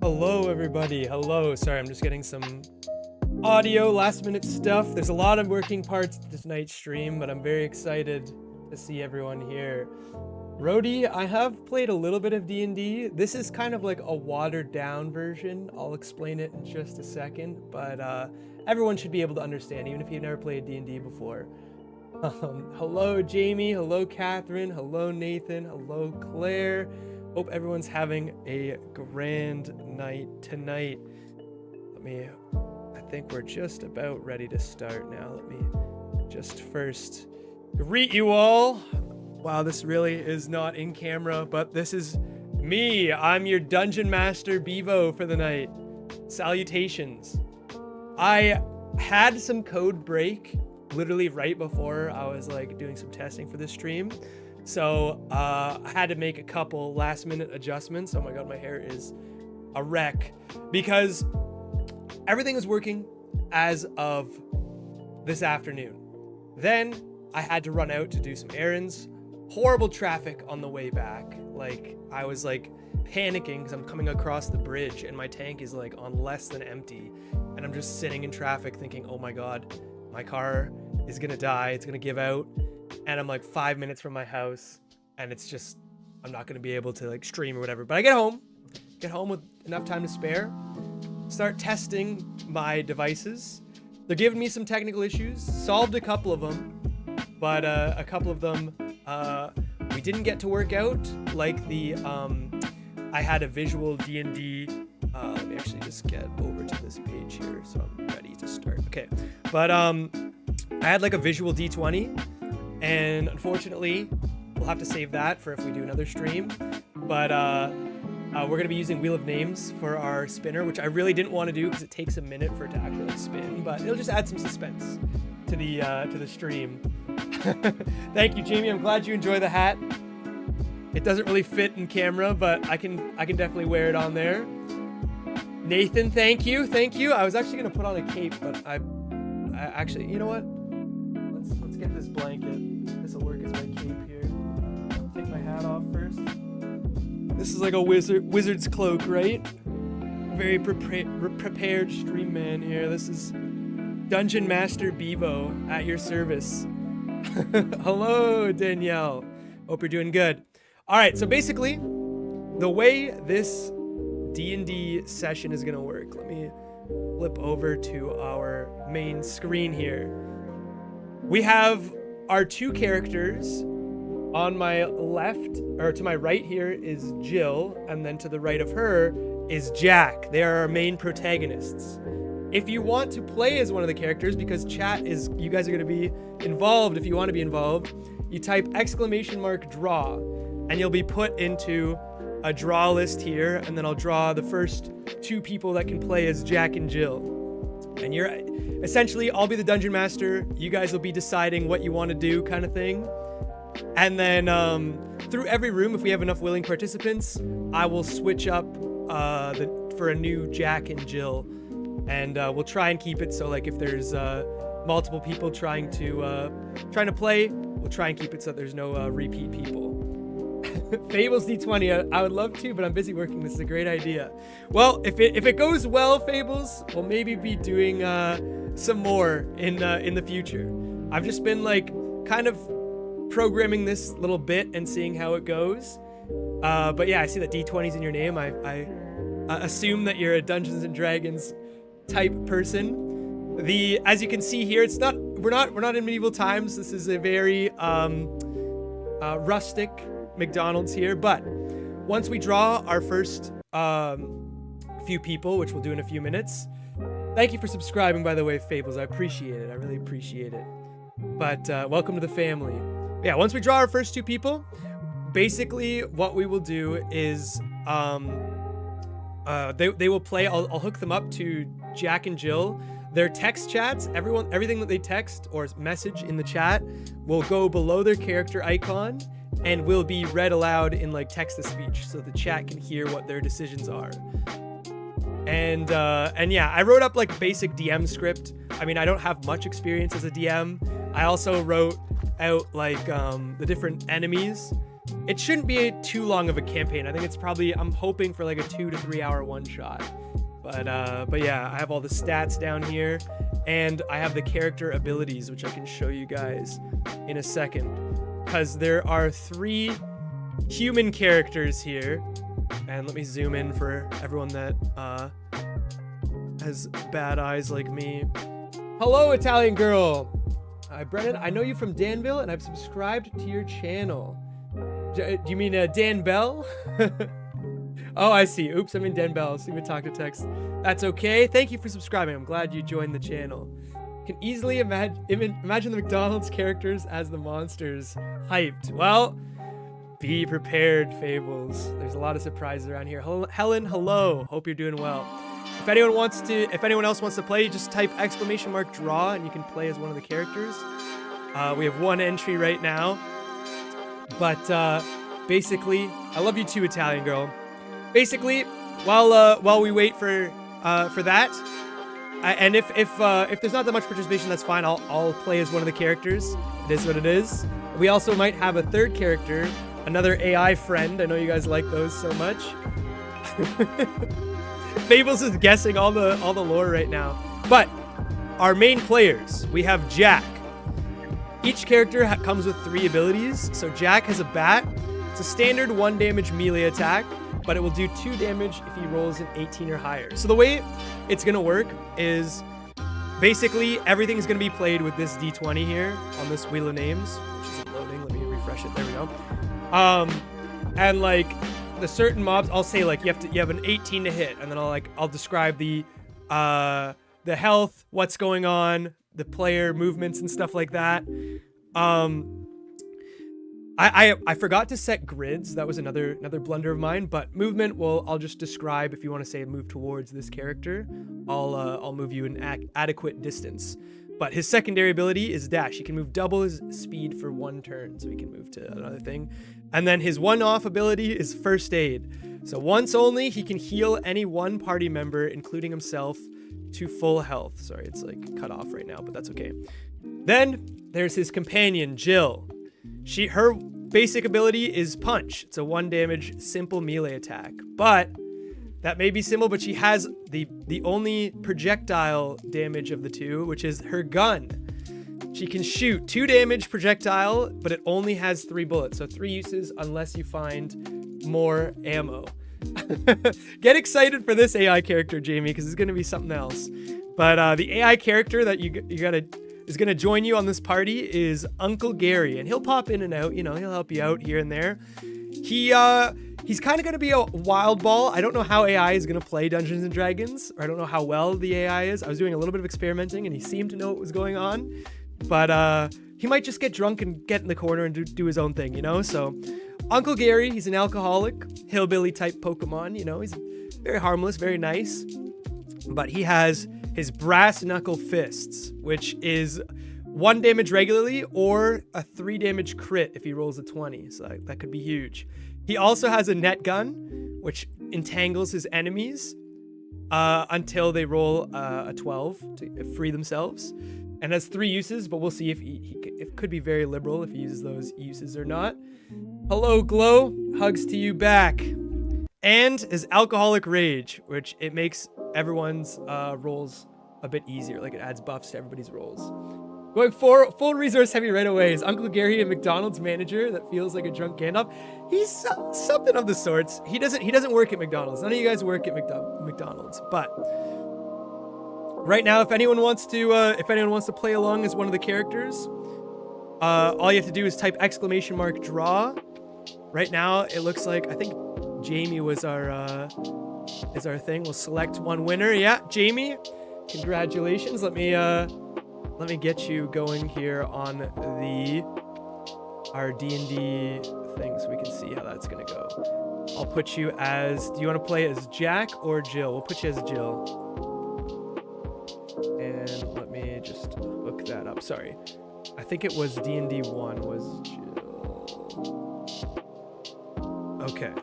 Hello everybody, hello. Sorry, I'm just getting some audio, last minute stuff. There's a lot of working parts to tonight's stream, but I'm very excited to see everyone here. Rody, I have played a little bit of D&D. This is kind of like a watered down version. I'll explain it in just a second, but everyone should be able to understand, even if you've never played D&D before. Hello Jamie, hello Catherine, hello Nathan, hello Claire. Hope everyone's having a grand night tonight. I think we're just about ready to start now. Let me just first greet you all. Wow, this really is not in camera, but this is me. I'm your dungeon master, Bevo, for the night. Salutations. I had some code break literally right before I was like doing some testing for this stream. So I had to make a couple last minute adjustments. Oh my god, my hair is a wreck because everything was working as of this afternoon. Then I had to run out to do some errands. horrible traffic on the way back. Like, I was like panicking because I'm coming across the bridge and my tank is like on less than empty. And I'm just sitting in traffic thinking, oh my God, my car is gonna die. It's gonna give out. And I'm like 5 minutes from my house and it's just, I'm not gonna be able to like stream or whatever. But I get home with enough time to spare, start testing my devices. They're giving me some technical issues, solved a couple of them, but a couple of them we didn't get to work out. Like the, I had a visual D&D, let me actually just get over to this page here so I'm ready to start. Okay, but I had like a visual D20, and unfortunately, we'll have to save that for if we do another stream. But we're gonna be using Wheel of Names for our spinner, which I really didn't want to do because it takes a minute for it to actually like, spin, but it'll just add some suspense to the stream. Thank you, Jamie. I'm glad you enjoy the hat. It doesn't really fit in camera, but I can definitely wear it on there. Nathan, thank you. I was actually gonna put on a cape, but I actually, you know what? Let's get this blanket. This will work as my cape here. Take my hat off first. This is like a wizard's cloak, right? Very prepared stream man here. This is Dungeon Master Bevo at your service. Hello, Danielle. Hope you're doing good. All right, so basically, the way this D&D session is gonna work, let me flip over to our main screen here. We have our two characters. On my left, or to my right here, is Jill, and then to the right of her is Jack. They are our main protagonists. If you want to play as one of the characters, because chat is, you guys are going to be involved if you want to be involved, you type *draw, and you'll be put into a draw list here, and then I'll draw the first two people that can play as Jack and Jill. And you're, essentially, I'll be the Dungeon Master, you guys will be deciding what you want to do kind of thing. And then through every room, if we have enough willing participants, I will switch up for a new Jack and Jill, and we'll try and keep it so like if there's multiple people trying to play, we'll try and keep it so there's no repeat people. Fables D20, I would love to, but I'm busy working. This is a great idea. Well, if it goes well, Fables, we'll maybe be doing some more in the future. I've just been like kind of programming this little bit and seeing how it goes. But yeah, I see that D20's in your name. I assume that you're a Dungeons and Dragons type person. As you can see here, we're not in medieval times. This is a very rustic McDonald's here. But once we draw our first few people, which we'll do in a few minutes. Thank you for subscribing, by the way, Fables. I appreciate it. I really appreciate it. But welcome to the family. Yeah, once we draw our first two people, basically what we will do is they will play. I'll hook them up to Jack and Jill. Their text chats, everything that they text or message in the chat will go below their character icon and will be read aloud in like text-to-speech so the chat can hear what their decisions are. And yeah, I wrote up like a basic DM script. I mean, I don't have much experience as a DM. I also wrote out like the different enemies. It shouldn't be too long of a campaign. I think it's probably, I'm hoping for like a 2 to 3 hour one shot. But yeah, I have all the stats down here and I have the character abilities, which I can show you guys in a second. Because there are 3 human characters here. And let me zoom in for everyone that has bad eyes like me. Hello, Italian girl. Hi, Brennan. I know you from Danville, and I've subscribed to your channel. Do you mean Dan Bell? Oh, I see. Oops, I'm in Dan Bell. See me talk to text. That's okay. Thank you for subscribing. I'm glad you joined the channel. Can easily imagine the McDonald's characters as the monsters. Hyped. Well, be prepared, Fables. There's a lot of surprises around here. Helen, hello. Hope you're doing well. If anyone else wants to play, just type !draw and you can play as one of the characters. We have 1 entry right now. But basically, I love you too, Italian girl. Basically, while we wait for that, and if there's not that much participation, that's fine. I'll play as one of the characters. It is what it is. We also might have a third character, another AI friend. I know you guys like those so much. Fables is guessing all the lore right now. But our main players, we have Jack. Each character comes with 3 abilities. So Jack has a bat. It's a standard 1 damage melee attack, but it will do 2 damage if he rolls an 18 or higher. So the way it's gonna work is basically everything's gonna be played with this D20 here on this wheel of names, which isn't loading. Let me refresh it. There we go. And like the certain mobs, I'll say like you have an 18 to hit, and then I'll describe the health, what's going on, the player movements and stuff like that. I forgot to set grids. That was another blunder of mine. But movement, well, I'll just describe. If you want to say move towards this character, I'll move you an adequate distance. But his secondary ability is dash. He can move double his speed for 1 turn, so he can move to another thing. And then his one-off ability is first aid. So once only, he can heal any one party member, including himself, to full health. Sorry, it's like cut off right now, but that's okay. Then there's his companion, Jill. Her basic ability is punch. It's a 1 damage simple melee attack. But that may be simple, but she has the only projectile damage of the 2, which is her gun. She can shoot 2 damage projectile, but it only has 3 bullets. So 3 uses unless you find more ammo. Get excited for this AI character, Jamie, because it's going to be something else. But the AI character that is going to join you on this party is Uncle Gary, and he'll pop in and out. You know, he'll help you out here and there. He's kind of going to be a wild ball. I don't know how AI is going to play Dungeons & Dragons, or I don't know how well the AI is. I was doing a little bit of experimenting, and he seemed to know what was going on. But he might just get drunk and get in the corner and do his own thing, you know? So Uncle Gary, he's an alcoholic, hillbilly-type Pokemon, you know? He's very harmless, very nice. But he has his brass knuckle fists, which is 1 damage regularly or a 3 damage crit if he rolls a 20. So that could be huge. He also has a net gun, which entangles his enemies until they roll a 12 to free themselves. And has 3 uses, but we'll see if it could be very liberal if he uses those uses or not. Hello, Glow. Hugs to you back. And his alcoholic rage, which it makes everyone's rolls a bit easier. Like it adds buffs to everybody's rolls. Going for full resource heavy right away is Uncle Gary, a McDonald's manager that feels like a drunk Gandalf. He's something of the sorts. He doesn't work at McDonald's. None of you guys work at McDonald's. But right now, if anyone wants to play along as one of the characters, all you have to do is type !draw. Right now, it looks like I think Jamie was our thing. We'll select one winner. Yeah, Jamie, congratulations. Let me get you going here on our D&D thing so we can see how that's gonna go. I'll put you as. Do you want to play as Jack or Jill? We'll put you as Jill. And let me just look that up. Sorry. I think it was D&D 1 was Jill. Okay.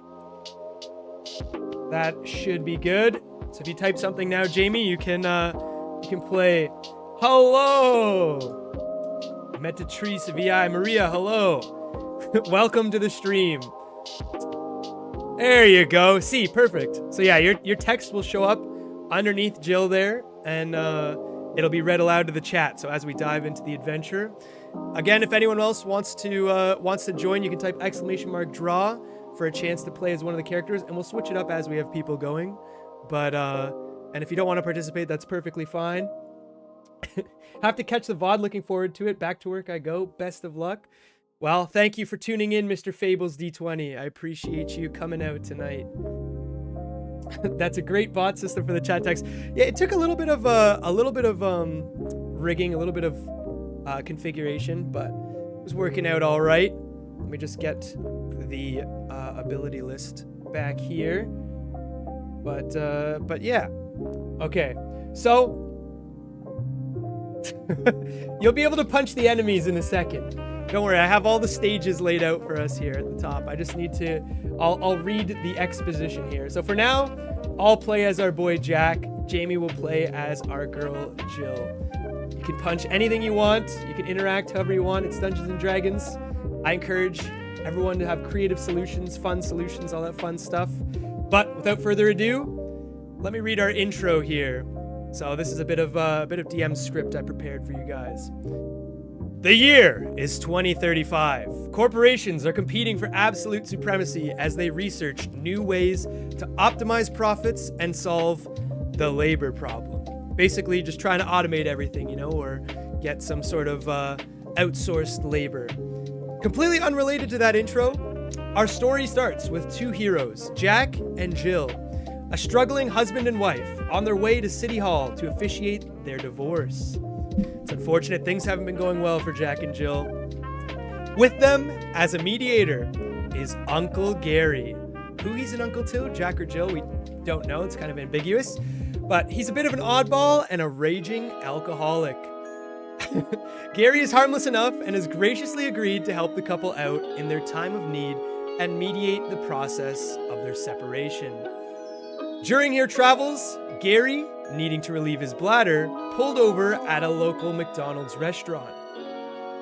That should be good. So if you type something now, Jamie, you can play. Hello! Metatrice VI. Maria, hello. Welcome to the stream. There you go. See, perfect. So yeah, your text will show up underneath Jill there, and it'll be read aloud to the chat. So as we dive into the adventure, again, if anyone else wants to join, you can type !draw for a chance to play as one of the characters, and we'll switch it up as we have people going. But and if you don't want to participate, that's perfectly fine. Have to catch the VOD. Looking forward to it. Back to work I go. Best of luck. Well, thank you for tuning in, Mr. Fables D20. I appreciate you coming out tonight. That's a great bot system for the chat text. Yeah, it took a little bit of rigging, a little bit of configuration, but it was working out all right. Let me just get the ability list back here. But yeah. Okay. So you'll be able to punch the enemies in a second. Don't worry, I have all the stages laid out for us here at the top. I just need to, I'll read the exposition here. So for now, I'll play as our boy Jack. Jamie will play as our girl Jill. You can punch anything you want. You can interact however you want. It's Dungeons & Dragons. I encourage everyone to have creative solutions, fun solutions, all that fun stuff. But without further ado, let me read our intro here. So this is a bit of DM script I prepared for you guys. The year is 2035. Corporations are competing for absolute supremacy as they research new ways to optimize profits and solve the labor problem. Basically, just trying to automate everything, you know, or get some sort of outsourced labor. Completely unrelated to that intro, our story starts with two heroes, Jack and Jill, a struggling husband and wife on their way to City Hall to officiate their divorce. It's unfortunate things haven't been going well for Jack and Jill. With them, as a mediator, is Uncle Gary. Who he's an uncle to, Jack or Jill, we don't know. It's kind of ambiguous. But he's a bit of an oddball and a raging alcoholic. Gary is harmless enough and has graciously agreed to help the couple out in their time of need and mediate the process of their separation. During their travels, Gary, needing to relieve his bladder, pulled over at a local McDonald's restaurant.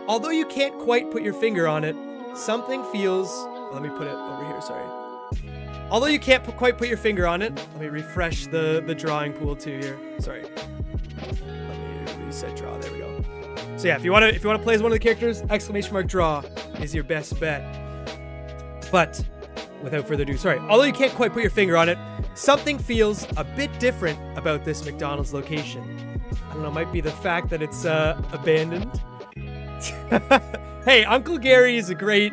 Although you can't quite put your finger on it, something feels... Let me put it over here, sorry. Although you can't quite put your finger on it, let me refresh the drawing pool too here. Sorry. Let me reset draw, there we go. So yeah, if you want to play as one of the characters, !draw is your best bet. But without further ado, sorry. Although you can't quite put your finger on it, something feels a bit different about this McDonald's location. I don't know, might be the fact that it's abandoned. Hey, Uncle Gary is a great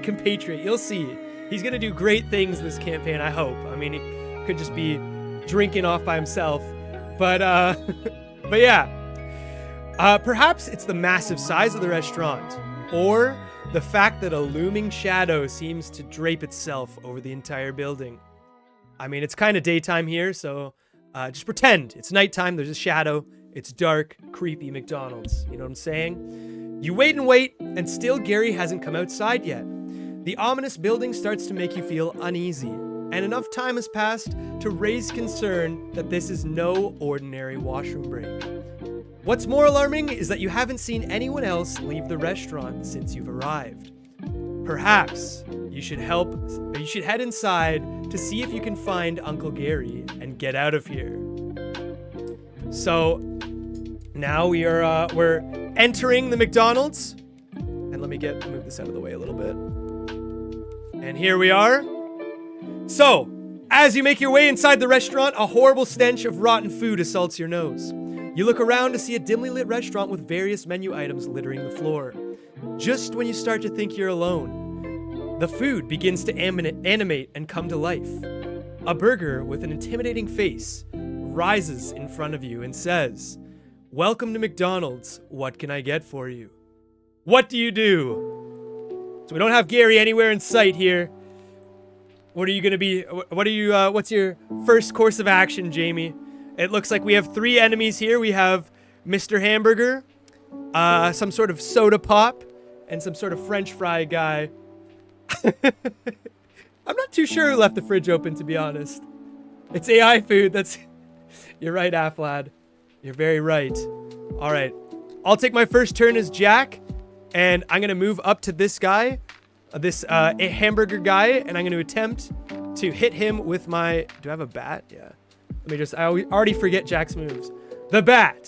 compatriot. You'll see. He's gonna do great things this campaign, I hope. I mean, he could just be drinking off by himself. But yeah. Perhaps it's the massive size of the restaurant, or the fact that a looming shadow seems to drape itself over the entire building. I mean, it's kind of daytime here, so just pretend it's nighttime, there's a shadow, it's dark, creepy McDonald's. You know what I'm saying? You wait, and still Gary hasn't come outside yet. The ominous building starts to make you feel uneasy, and enough time has passed to raise concern that this is no ordinary washroom break. What's more alarming is that you haven't seen anyone else leave the restaurant since you've arrived. Perhaps you should head inside to see if you can find Uncle Gary and get out of here. So now we're entering the McDonald's, and let me move this out of the way a little bit. And here we are. So, as you make your way inside the restaurant, a horrible stench of rotten food assaults your nose. You look around to see a dimly lit restaurant with various menu items littering the floor. Just when you start to think you're alone, the food begins to animate and come to life. A burger with an intimidating face rises in front of you and says, "Welcome to McDonald's. What can I get for you?" What do you do? So we don't have Gary anywhere in sight here. What are you gonna be? What's your first course of action, Jamie? It looks like we have three enemies here. We have Mr. Hamburger, some sort of soda pop, and some sort of French fry guy. I'm not too sure who left the fridge open, to be honest. It's AI food. You're right, Aflad. You're very right. All right. I'll take my first turn as Jack, and I'm going to move up to this guy, a hamburger guy, and I'm going to attempt to hit him with my... Do I have a bat? Yeah. I already forget Jack's moves. The bat.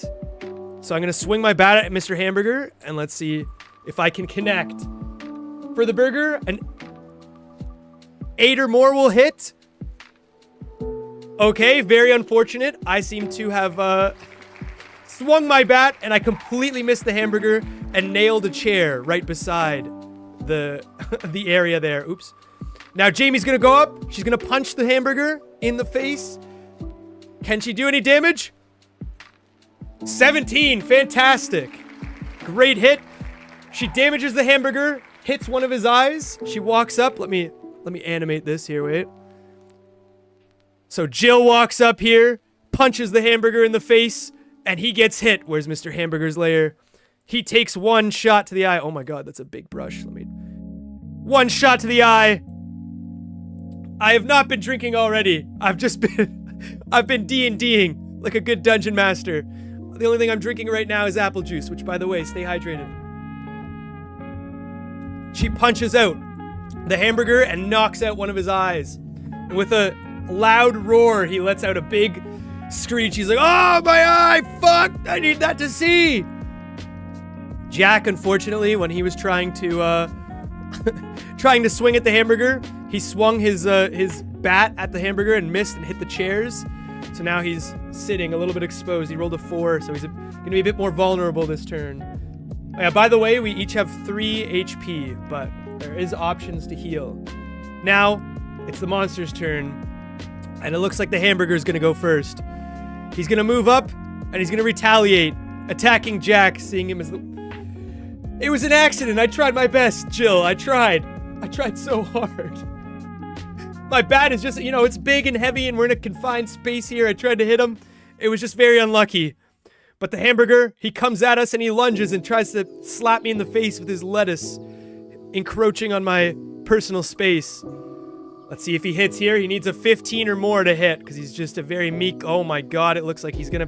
So I'm going to swing my bat at Mr. Hamburger, and let's see if I can connect. For the burger, an 8 or more will hit. Okay, very unfortunate. I seem to have swung my bat, and I completely missed the hamburger and nailed a chair right beside the area there. Oops. Now Jamie's going to go up. She's going to punch the hamburger in the face. Can she do any damage? 17, fantastic. Great hit. She damages the hamburger, hits one of his eyes. She walks up. Let me animate this here, wait. So Jill walks up here, punches the hamburger in the face, and he gets hit. Where's Mr. Hamburger's lair? He takes one shot to the eye. Oh my god, that's a big brush. One shot to the eye. I have not been drinking already. I've been D&D'ing like a good dungeon master. The only thing I'm drinking right now is apple juice, which, by the way, stay hydrated. She punches out the hamburger and knocks out one of his eyes. And with a loud roar, he lets out a big screech. He's like, oh, my eye, fuck, I need that to see. Jack, unfortunately, when he was trying to swing at the hamburger, he swung his bat at the hamburger and missed and hit the chairs. So now he's sitting a little bit exposed. He rolled a 4, so he's going to be a bit more vulnerable this turn. Yeah, by the way, we each have 3 HP, but there is options to heal. Now, it's the monster's turn, and it looks like the hamburger's going to go first. He's going to move up, and he's going to retaliate, attacking Jack, seeing him as the... It was an accident. I tried my best, Jill. I tried so hard. My bat is just, you know, it's big and heavy, and we're in a confined space here. I tried to hit him. It was just very unlucky. But the hamburger, he comes at us and he lunges and tries to slap me in the face with his lettuce, encroaching on my personal space. Let's see if he hits here. He needs a 15 or more to hit because he's just a very meek. Oh my god, it looks like he's gonna...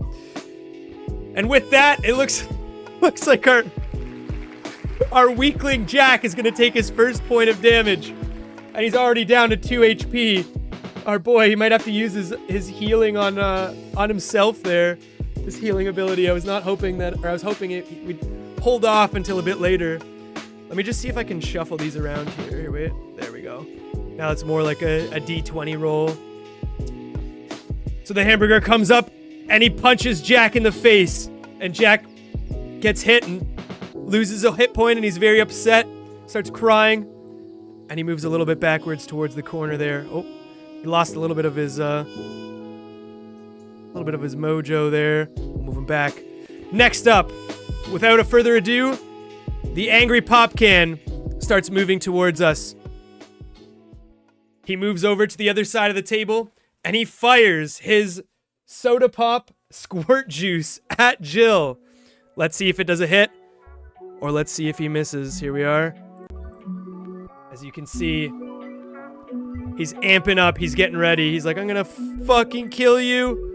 And with that, it looks like our weakling Jack is gonna take his first point of damage. And he's already down to 2 HP. Our boy, he might have to use his healing on himself there. His healing ability. I was hoping we'd hold off until a bit later. Let me just see if I can shuffle these around here. Here, wait. There we go. Now it's more like a D20 roll. So the hamburger comes up and he punches Jack in the face. And Jack gets hit and loses a hit point and he's very upset. Starts crying. And he moves a little bit backwards towards the corner there. Oh, he lost a little bit of his mojo there. We'll move him back. Next up, without a further ado, the angry pop can starts moving towards us. He moves over to the other side of the table and he fires his soda pop squirt juice at Jill. Let's see if it does a hit, or let's see if he misses. Here we are. As you can see, he's amping up. He's getting ready. He's like, I'm gonna fucking kill you.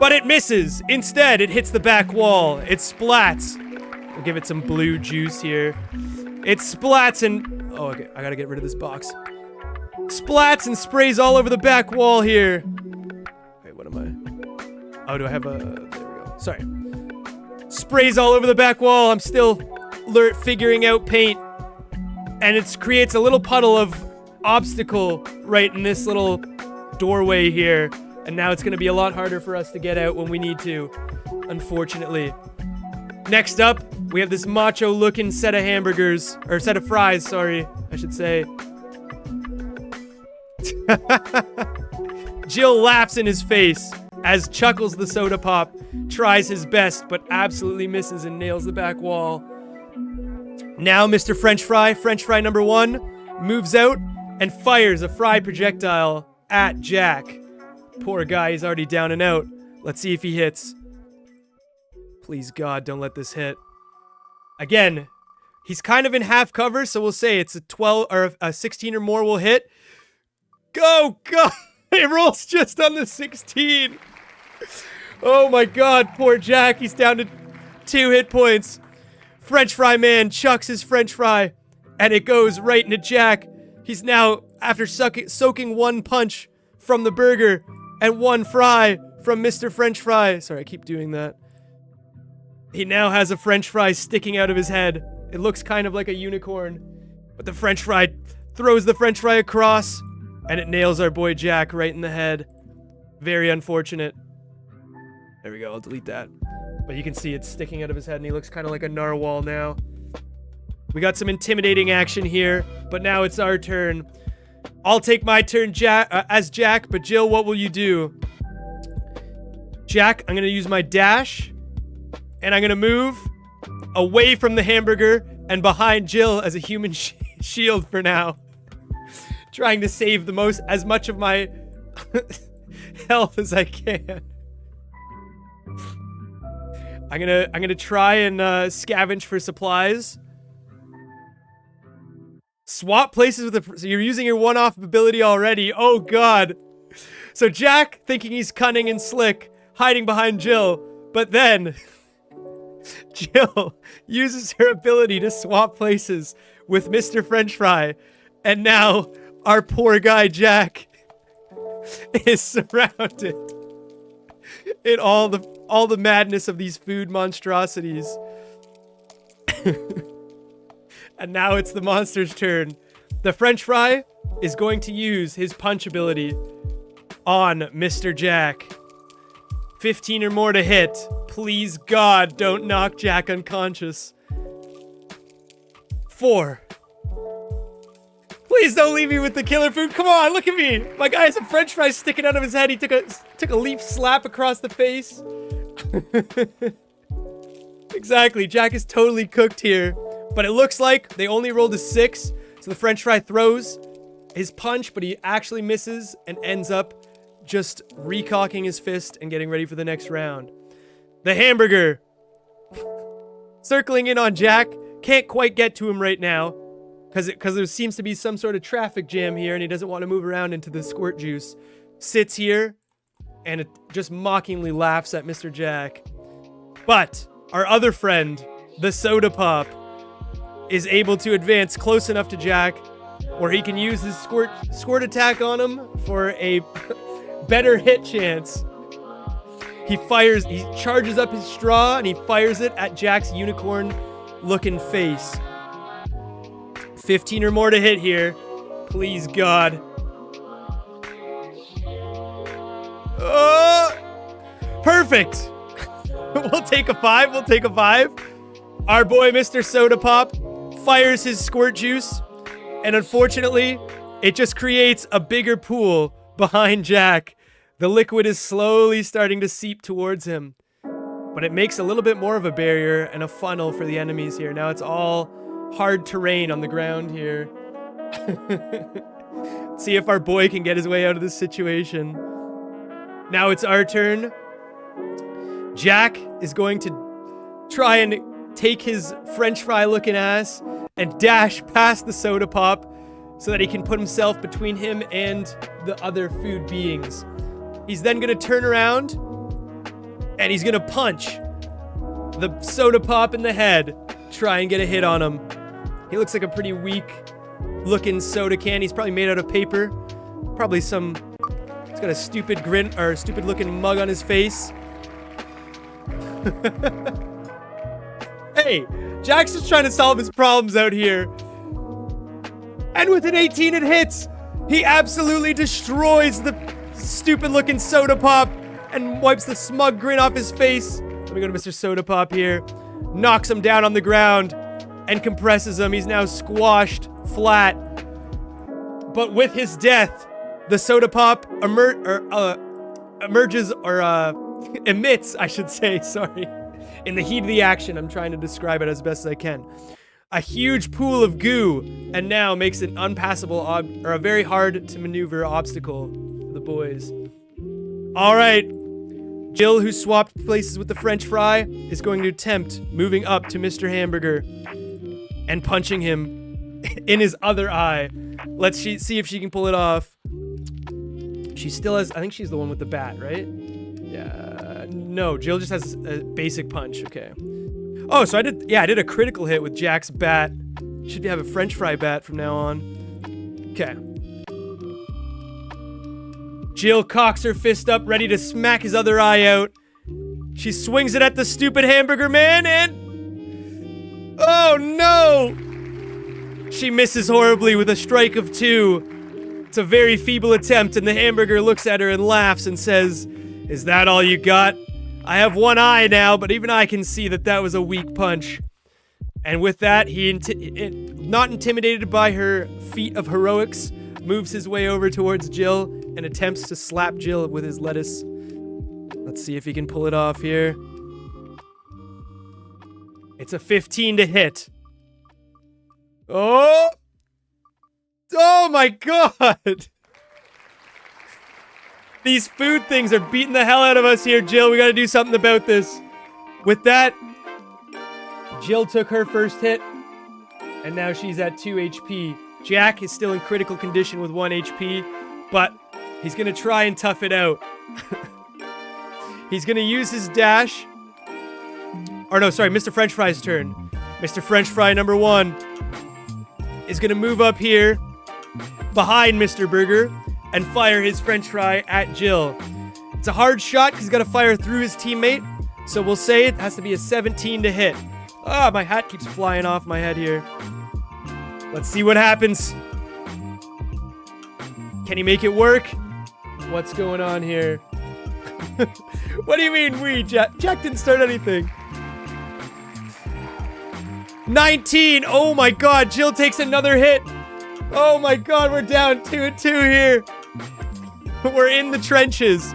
But it misses. Instead, it hits the back wall. It splats. We'll give it some blue juice here. It splats and... Oh, okay. I gotta get rid of this box. Splats and sprays all over the back wall here. Wait, what am I? Oh, do I have a... There we go. Sorry. Sprays all over the back wall. I'm still figuring out paint. And it creates a little puddle of obstacle right in this little doorway here. And now it's going to be a lot harder for us to get out when we need to, unfortunately. Next up, we have this macho-looking set of hamburgers, or set of fries, sorry, I should say. Jill laughs in his face as Chuckles the soda pop tries his best, but absolutely misses and nails the back wall. Now Mr. French Fry number 1, moves out and fires a fry projectile at Jack. Poor guy, he's already down and out. Let's see if he hits. Please, God, don't let this hit. Again, he's kind of in half cover, so we'll say it's a 12 or a 16 or more will hit. Go, God! It rolls just on the 16. Oh my God, poor Jack. He's down to 2 hit points. French fry man chucks his French fry, and it goes right into Jack. He's now, after soaking 1 punch from the burger and 1 fry from Mr. French Fry. Sorry, I keep doing that. He now has a French fry sticking out of his head. It looks kind of like a unicorn. But the French fry throws the French fry across, and it nails our boy Jack right in the head. Very unfortunate. There we go, I'll delete that. But you can see it's sticking out of his head, and he looks kind of like a narwhal now. We got some intimidating action here, but now it's our turn. I'll take my turn as Jack, but Jill, what will you do? Jack, I'm going to use my dash, and I'm going to move away from the hamburger and behind Jill as a human shield for now. Trying to save as much of my health as I can. I'm gonna try and scavenge for supplies. Swap places with so you're using your one-off ability already. Oh God. So Jack, thinking he's cunning and slick, hiding behind Jill, but then Jill uses her ability to swap places with Mr. French Fry, and now our poor guy Jack is surrounded in all the madness of these food monstrosities. And now it's the monster's turn. The French Fry is going to use his punch ability on Mr. Jack. 15 or more to hit. Please, God, don't knock Jack unconscious. 4. Please don't leave me with the killer food. Come on, look at me. My guy has a French fry sticking out of his head. He took a leaf slap across the face. Exactly. Jack is totally cooked here. But it looks like they only rolled a 6. So the French fry throws his punch, but he actually misses and ends up just recocking his fist and getting ready for the next round. The hamburger circling in on Jack. Can't quite get to him right now because there seems to be some sort of traffic jam here and he doesn't want to move around into the squirt juice. Sits here and it just mockingly laughs at Mr. Jack. But our other friend, the soda pop, is able to advance close enough to Jack where he can use his squirt attack on him for a better hit chance. He charges up his straw and he fires it at Jack's unicorn-looking face. 15 or more to hit here. Please, God. Oh! Perfect! We'll take a 5. We'll take a 5. Our boy, Mr. Soda Pop, fires his squirt juice. And unfortunately, it just creates a bigger pool behind Jack. The liquid is slowly starting to seep towards him. But it makes a little bit more of a barrier and a funnel for the enemies here. Now it's all hard terrain on the ground here. Let's see if our boy can get his way out of this situation. Now it's our turn. Jack is going to try and take his French fry looking ass and dash past the soda pop so that he can put himself between him and the other food beings. He's then going to turn around and he's going to punch the soda pop in the head, try and get a hit on him. He looks like a pretty weak looking soda can. He's probably made out of paper. Probably he's got a stupid grin or stupid looking mug on his face. Hey, Jack's just trying to solve his problems out here. And with an 18 it hits. He absolutely destroys the stupid looking soda pop and wipes the smug grin off his face. Let me go to Mr. Soda Pop here. Knocks him down on the ground and compresses him. He's now squashed flat. But with his death, the soda pop emits, I should say, sorry. In the heat of the action, I'm trying to describe it as best as I can. A huge pool of goo, and now makes an unpassable or a very hard to maneuver obstacle for the boys. All right, Jill, who swapped places with the French fry, is going to attempt moving up to Mr. Hamburger and punching him in his other eye. Let's see if she can pull it off. She still has, I think she's the one with the bat, right? Yeah, no, Jill just has a basic punch, okay. Oh, so I did a critical hit with Jack's bat. Should have a French fry bat from now on. Okay. Jill cocks her fist up, ready to smack his other eye out. She swings it at the stupid hamburger man and... oh no! She misses horribly with a strike of 2. It's a very feeble attempt, and the hamburger looks at her and laughs and says, "Is that all you got? I have one eye now, but even I can see that was a weak punch." And with that, he, not intimidated by her feat of heroics, moves his way over towards Jill and attempts to slap Jill with his lettuce. Let's see if he can pull it off here. It's a 15 to hit. Oh! Oh my god! These food things are beating the hell out of us here, Jill. We gotta do something about this. With that, Jill took her first hit, and now she's at 2 HP. Jack is still in critical condition with 1 HP, but he's gonna try and tough it out. He's gonna use his dash Or no, sorry, Mr. French Fry's turn. Mr. French Fry number 1 is gonna move up here behind Mr. Burger and fire his French Fry at Jill. It's a hard shot because he's got to fire through his teammate. So we'll say it has to be a 17 to hit. Ah, my hat keeps flying off my head here. Let's see what happens. Can he make it work? What's going on here? What do you mean we? Jack didn't start anything. 19! Oh my god, Jill takes another hit. Oh my god, we're down 2-2 here. We're in the trenches.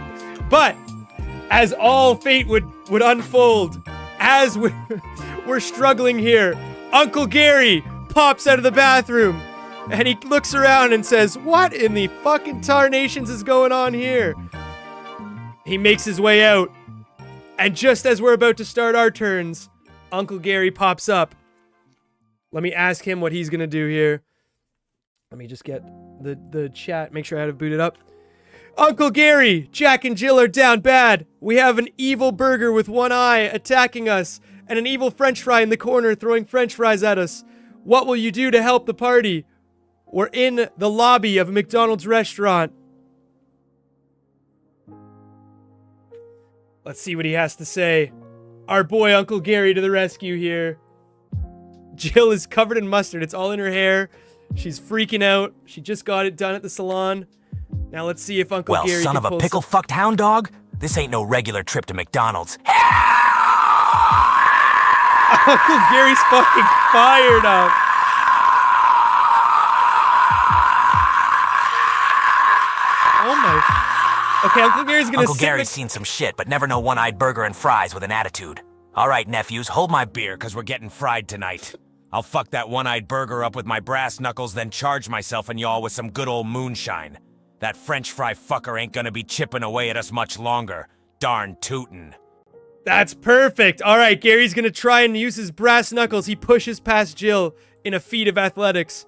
But, as all fate would unfold, as we're struggling here, Uncle Gary pops out of the bathroom, and he looks around and says, what in the fucking tarnations is going on here? He makes his way out, and just as we're about to start our turns, Uncle Gary pops up. Let me ask him what he's gonna do here. Let me just get the chat, make sure I have it booted up. Uncle Gary, Jack and Jill are down bad. We have an evil burger with one eye attacking us, and an evil French fry in the corner throwing French fries at us. What will you do to help the party? We're in the lobby of a McDonald's restaurant. Let's see what he has to say. Our boy Uncle Gary to the rescue here. Jill is covered in mustard. It's all in her hair. She's freaking out. She just got it done at the salon. Now let's see if Uncle Gary son can of a pickle-fucked hound dog. This ain't no regular trip to McDonald's. Uncle Gary's fucking fired up. Oh my. Okay, Uncle Gary's gonna Uncle Gary's seen some shit, but never no one-eyed burger and fries with an attitude. All right, nephews, hold my beer, because we're getting fried tonight. I'll fuck that one-eyed burger up with my brass knuckles, then charge myself and y'all with some good old moonshine. That French fry fucker ain't gonna be chipping away at us much longer. Darn tootin'. That's perfect. All right, Gary's gonna try and use his brass knuckles. He pushes past Jill in a feat of athletics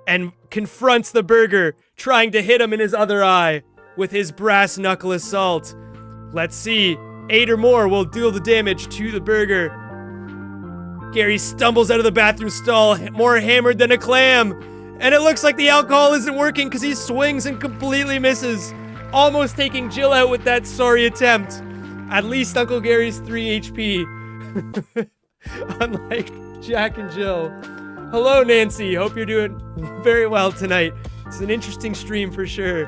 and confronts the burger, trying to hit him in his other eye with his brass knuckle assault. Let's see. 8 or more will deal the damage to the burger. Gary stumbles out of the bathroom stall, more hammered than a clam. And it looks like the alcohol isn't working because he swings and completely misses, almost taking Jill out with that sorry attempt. At least Uncle Gary's 3 HP. Unlike Jack and Jill. Hello, Nancy. Hope you're doing very well tonight. It's an interesting stream for sure.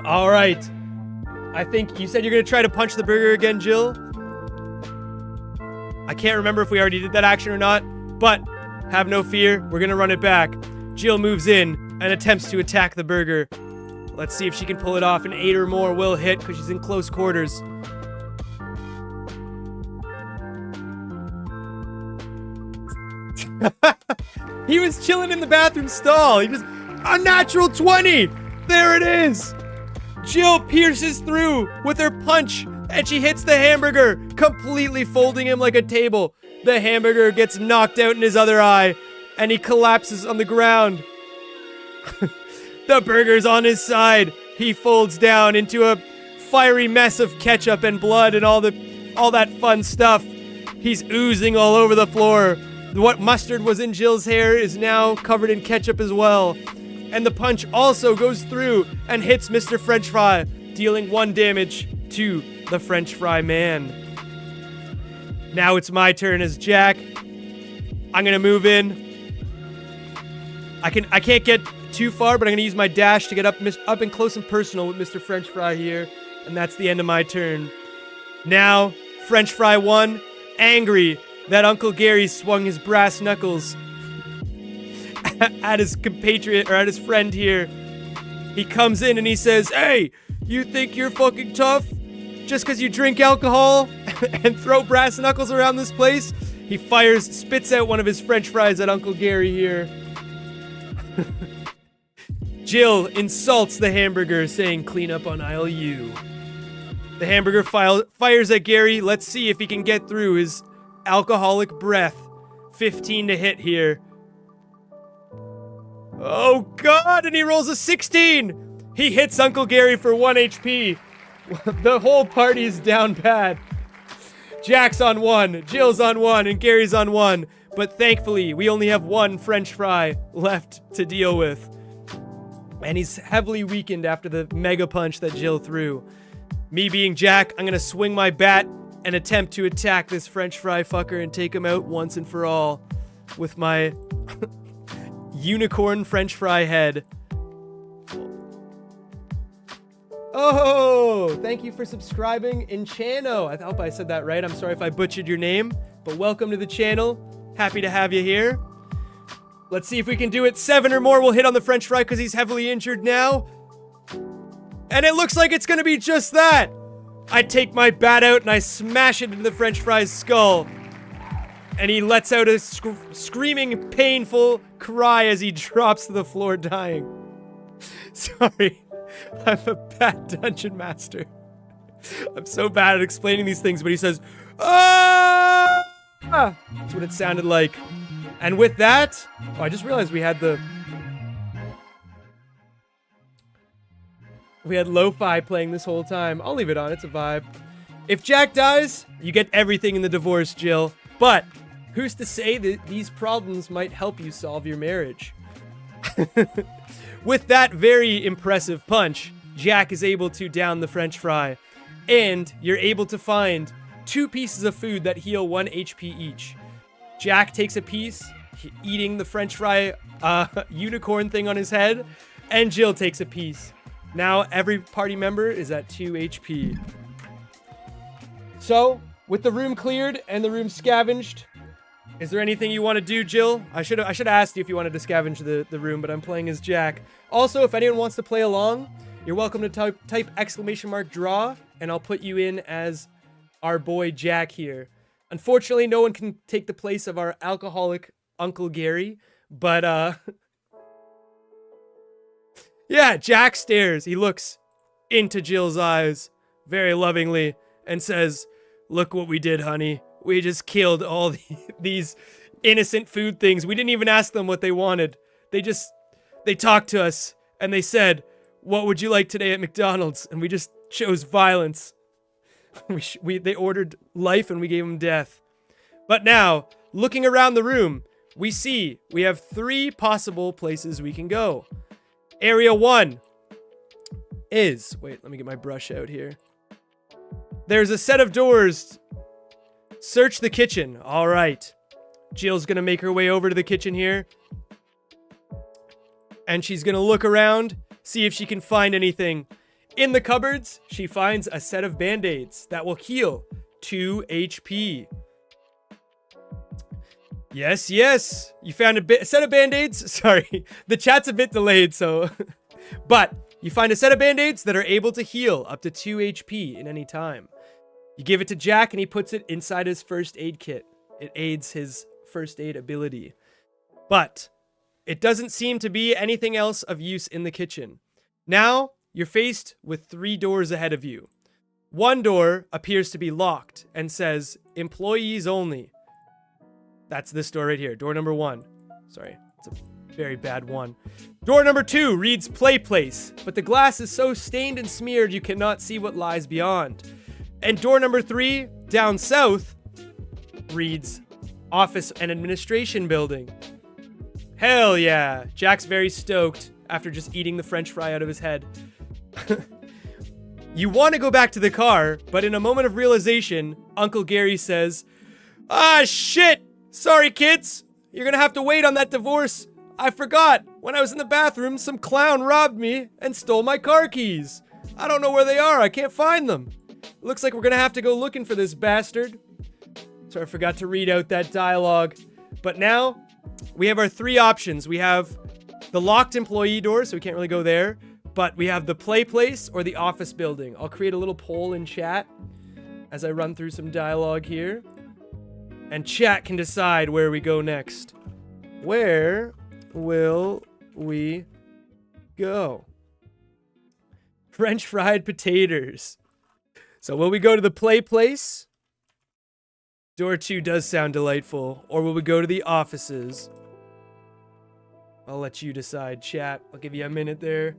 All right. I think you said you're going to try to punch the burger again, Jill. I can't remember if we already did that action or not, but have no fear. We're going to run it back. Jill moves in and attempts to attack the burger. Let's see if she can pull it off. An 8 or more will hit because she's in close quarters. He was chilling in the bathroom stall. He just... A natural 20! There it is! Jill pierces through with her punch, and she hits the hamburger, completely folding him like a table. The hamburger gets knocked out in his other eye, and he collapses on the ground. The burger's on his side. He folds down into a fiery mess of ketchup and blood and all that fun stuff. He's oozing all over the floor. What mustard was in Jill's hair is now covered in ketchup as well. And the punch also goes through and hits Mr. French Fry, dealing 1 damage to the French Fry man. Now it's my turn as Jack. I'm gonna move in. I can't get too far, but I'm gonna use my dash to get up and close and personal with Mr. French Fry here, and that's the end of my turn. Now, French Fry 1, angry that Uncle Gary swung his brass knuckles at his compatriot, or at his friend here. He comes in and he says, "Hey, you think you're fucking tough? Just because you drink alcohol and throw brass knuckles around this place?" He spits out one of his French fries at Uncle Gary here. Jill insults the hamburger, saying, "Clean up on aisle U." The hamburger fires at Gary. Let's see if he can get through his alcoholic breath. 15 to hit here. Oh god, and he rolls a 16! He hits Uncle Gary for 1 HP. The whole party is down bad. Jack's on 1, Jill's on 1, and Gary's on 1. But thankfully, we only have 1 French fry left to deal with. And he's heavily weakened after the mega punch that Jill threw. Me being Jack, I'm gonna swing my bat and attempt to attack this French fry fucker and take him out once and for all with my unicorn French fry head. Oh, thank you for subscribing, Enchano. I hope I said that right. I'm sorry if I butchered your name, but welcome to the channel. Happy to have you here. Let's see if we can do it. 7 or more will hit on the French fry because he's heavily injured now. And it looks like it's going to be just that. I take my bat out and I smash it into the French fry's skull. And he lets out a screaming, painful cry as he drops to the floor dying. Sorry. I'm a bad dungeon master. I'm so bad at explaining these things, but he says, "Ah!" That's what it sounded like. And with that, oh, I just realized we had lo-fi playing this whole time. I'll leave it on, it's a vibe. If Jack dies, you get everything in the divorce, Jill. But who's to say that these problems might help you solve your marriage? With that very impressive punch, Jack is able to down the French fry, and you're able to find 2 pieces of food that heal 1 HP each. Jack takes a piece, eating the French fry unicorn thing on his head, and Jill takes a piece. Now every party member is at 2 HP. So, with the room cleared and the room scavenged, is there anything you want to do, Jill? I should have asked you if you wanted to scavenge the room, but I'm playing as Jack. Also, if anyone wants to play along, you're welcome to type !draw, and I'll put you in as our boy Jack here. Unfortunately, no one can take the place of our alcoholic Uncle Gary, but yeah, Jack stares. He looks into Jill's eyes very lovingly and says, "Look what we did, honey. We just killed all these innocent food things. We didn't even ask them what they wanted. They talked to us and they said, 'What would you like today at McDonald's?' And we just chose violence. They ordered life and we gave them death. But now, looking around the room, we have 3 possible places we can go. Area 1 is, wait, let me get my brush out here. There's a set of doors. Search the kitchen. All right. Jill's gonna make her way over to the kitchen here. And she's gonna look around, see if she can find anything. In the cupboards, she finds a set of band-aids that will heal 2 HP. Yes, yes. You found a set of band-aids. Sorry, the chat's a bit delayed, so... But you find a set of band-aids that are able to heal up to 2 HP in any time. You give it to Jack and he puts it inside his first aid kit. It aids his first aid ability. But it doesn't seem to be anything else of use in the kitchen. Now, you're faced with 3 doors ahead of you. One door appears to be locked and says, "Employees only." That's this door right here, door number 1. Sorry, it's a very bad one. Door number 2 reads "Play Place," but the glass is so stained and smeared you cannot see what lies beyond. And door number 3, down south, reads "Office and Administration Building." Hell yeah, Jack's very stoked after just eating the French fry out of his head. You want to go back to the car, but in a moment of realization, Uncle Gary says, "Ah, shit! Sorry, kids. You're gonna have to wait on that divorce. I forgot. When I was in the bathroom, some clown robbed me and stole my car keys. I don't know where they are. I can't find them. Looks like we're gonna have to go looking for this bastard." So I forgot to read out that dialogue. But now, we have our 3 options. We have the locked employee door, so we can't really go there. But we have the play place or the office building. I'll create a little poll in chat as I run through some dialogue here. And chat can decide where we go next. Where will we go? French fried potatoes. So will we go to the play place? Door 2 does sound delightful. Or will we go to the offices? I'll let you decide, chat. I'll give you a minute there.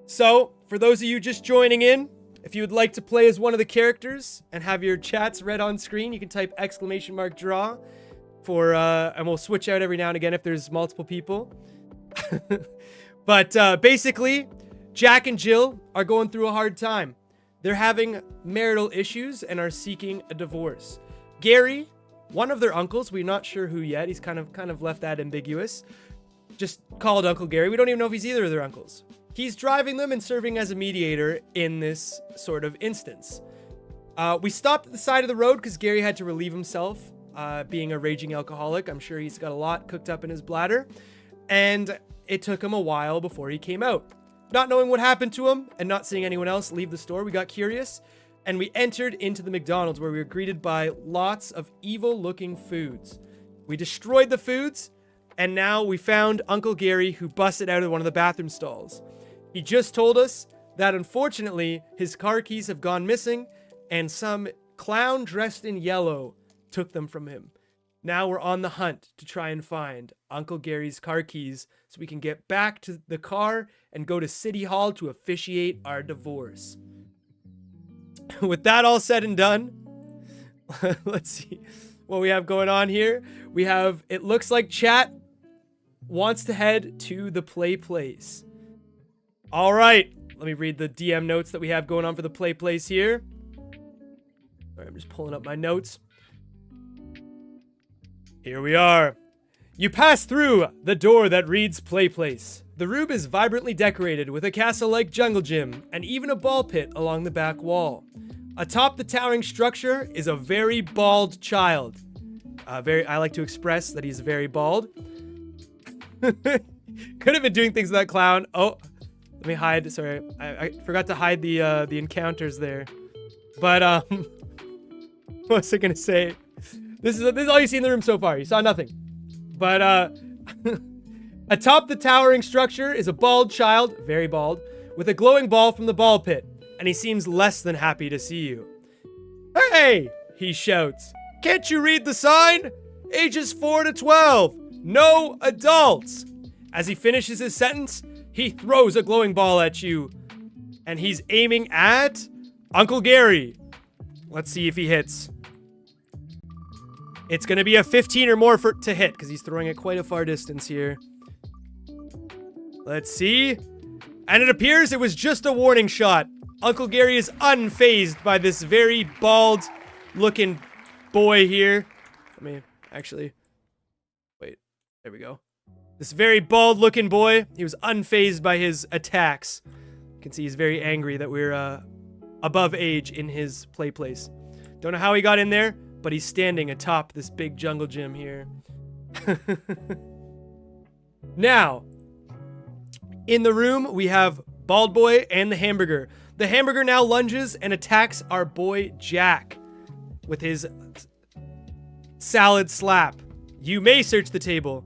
So, for those of you just joining in, If you would like to play as one of the characters and have your chats read on screen, you can type !draw for, and we'll switch out every now and again if there's multiple people. But basically, Jack and Jill are going through a hard time. They're having marital issues and are seeking a divorce. Gary, one of their uncles, we're not sure who yet. He's kind of left that ambiguous. Just called Uncle Gary. We don't even know if he's either of their uncles. He's driving them and serving as a mediator in this sort of instance. We stopped at the side of the road because Gary had to relieve himself, being a raging alcoholic. I'm sure he's got a lot cooked up in his bladder. And it took him a while before he came out. Not knowing what happened to him and not seeing anyone else leave the store, we got curious and we entered into the McDonald's where we were greeted by lots of evil-looking foods. We destroyed the foods and now we found Uncle Gary, who busted out of one of the bathroom stalls. He just told us that unfortunately his car keys have gone missing and some clown dressed in yellow took them from him. Now we're on the hunt to try and find Uncle Gary's car keys so we can get back to the car and go to City Hall to officiate our divorce. With that all said and done, let's see what we have going on here. We have, it looks like chat wants to head to the play place. All right, let me read the DM notes that we have going on for the play place here. Sorry, I'm just pulling up my notes. Here we are. You pass through the door that reads Play Place. The room is vibrantly decorated with a castle-like jungle gym and even a ball pit along the back wall. Atop the towering structure is a very bald child. I like to express that he's very bald. Could have been doing things with that clown. Oh, let me hide. Sorry, I forgot to hide the encounters there. But what was I gonna say? This is all you see in the room so far. You saw nothing. But atop the towering structure is a bald child, very bald, with a glowing ball from the ball pit, and he seems less than happy to see you. Hey, he shouts. Can't you read the sign? Ages 4 to 12. No adults. As he finishes his sentence, he throws a glowing ball at you, and he's aiming at Uncle Gary. Let's see if he hits. It's going to be a 15 or more to hit, because he's throwing it quite a far distance here. Let's see. And it appears it was just a warning shot. Uncle Gary is unfazed by this very bald-looking boy here. Let me actually... Wait. There we go. This very bald-looking boy, he was unfazed by his attacks. You can see he's very angry that we're above age in his play place. Don't know how he got in there, but he's standing atop this big jungle gym here. Now, in the room, we have Bald Boy and the Hamburger. The Hamburger now lunges and attacks our boy Jack with his salad slap. You may search the table,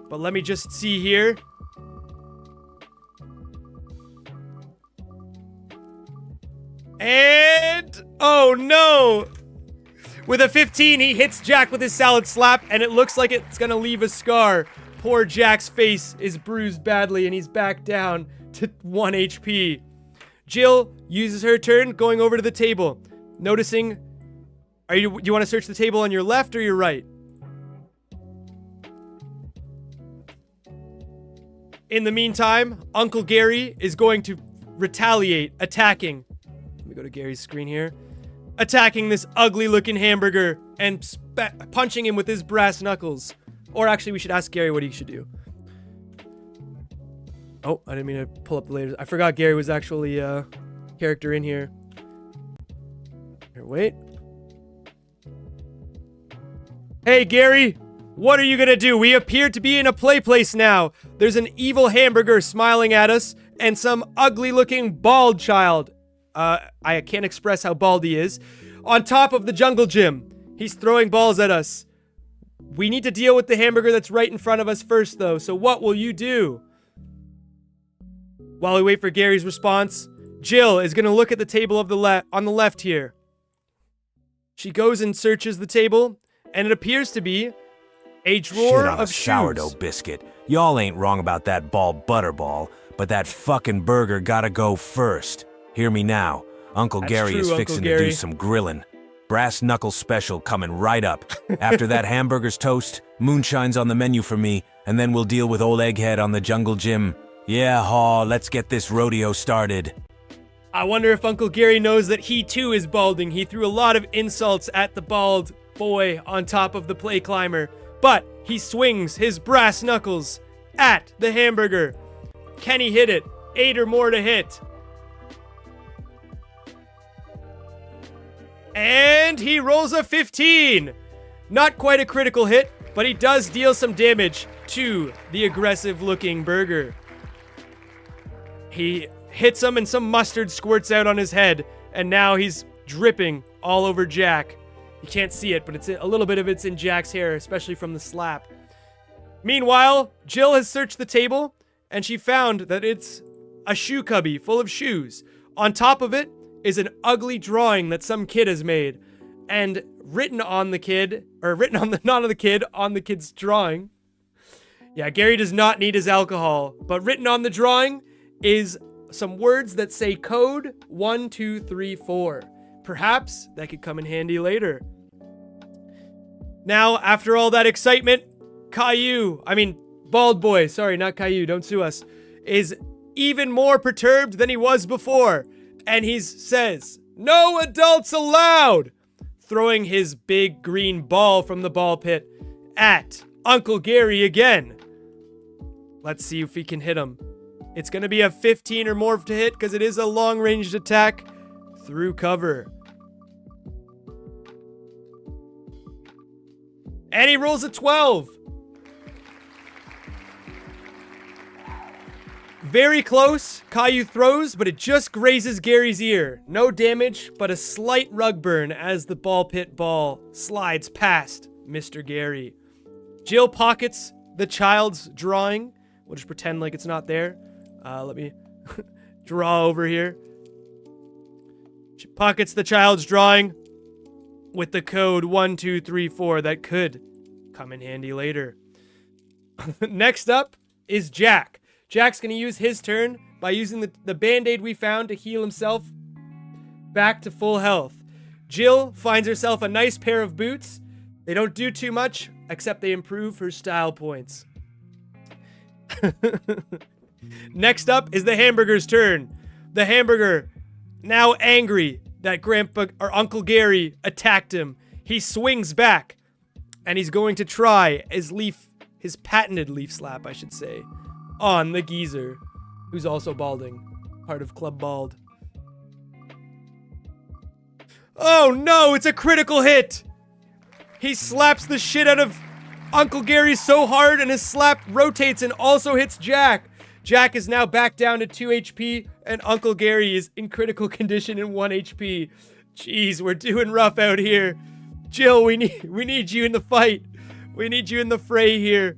but let me just see here. And... oh no! With a 15, he hits Jack with his salad slap, and it looks like it's gonna leave a scar. Poor Jack's face is bruised badly, and he's back down to 1 HP. Jill uses her turn, going over to the table. Noticing... do you want to search the table on your left or your right? In the meantime, Uncle Gary is going to retaliate, attacking. Let me go to Gary's screen here. Attacking this ugly-looking hamburger and punching him with his brass knuckles. Or actually, we should ask Gary what he should do. Oh, I didn't mean to pull up the latest. I forgot Gary was actually a character in here. Here, wait. Hey, Gary! What are you gonna do? We appear to be in a play place now. There's an evil hamburger smiling at us and some ugly-looking bald child. I can't express how bald he is. On top of the jungle gym. He's throwing balls at us. We need to deal with the hamburger that's right in front of us first, though. So what will you do? While we wait for Gary's response, Jill is going to look at the table on the left here. She goes and searches the table, and it appears to be a drawer of shoes. Sourdough biscuit. Y'all ain't wrong about that ball butterball, but that fucking burger gotta go first. Hear me now. Uncle That's Gary true, is Uncle fixing to Gary. do some grilling. Brass knuckle special coming right up. After that, hamburger's toast, moonshine's on the menu for me, and then we'll deal with old Egghead on the jungle gym. Yeah, Haw, let's get this rodeo started. I wonder if Uncle Gary knows that he too is balding. He threw a lot of insults at the bald boy on top of the play climber, but he swings his brass knuckles at the hamburger. Can he hit it? 8 or more to hit. And he rolls a 15. Not quite a critical hit, but he does deal some damage to the aggressive-looking burger. He hits him and some mustard squirts out on his head, and now he's dripping all over Jack. You can't see it, but it's a little bit of it's in Jack's hair, especially from the slap. Meanwhile, Jill has searched the table, and she found that it's a shoe cubby full of shoes. On top of it is an ugly drawing that some kid has made, and written on the kid, or written on the, not on the kid, on the kid's drawing. Yeah, Gary does not need his alcohol, but written on the drawing is some words that say code 1, 2, 3, 4. Perhaps that could come in handy later. Now, after all that excitement, Bald Boy, sorry, not Caillou, don't sue us, is even more perturbed than he was before. And he says, "No adults allowed!" throwing his big green ball from the ball pit at Uncle Gary again. Let's see if he can hit him. It's going to be a 15 or more to hit because it is a long-ranged attack through cover. And he rolls a 12. Very close. Caillou throws, but it just grazes Gary's ear. No damage, but a slight rug burn as the ball pit ball slides past Mr. Gary. Jill pockets the child's drawing. We'll just pretend like it's not there. Let me draw over here. She pockets the child's drawing with the code 1, 2, 3, 4 that could come in handy later. Next up is Jack. Jack's going to use his turn by using the band-aid we found to heal himself back to full health. Jill finds herself a nice pair of boots. They don't do too much, except they improve her style points. Next up is the hamburger's turn. The hamburger, now angry that Uncle Gary attacked him, he swings back, and he's going to try his patented leaf slap, I should say, on the geezer, who's also balding, part of Club Bald. Oh no, it's a critical hit! He slaps the shit out of Uncle Gary so hard, and his slap rotates and also hits Jack. Jack is now back down to 2 HP, and Uncle Gary is in critical condition in 1 HP. Jeez, we're doing rough out here. Jill, we need you in the fight. We need you in the fray here.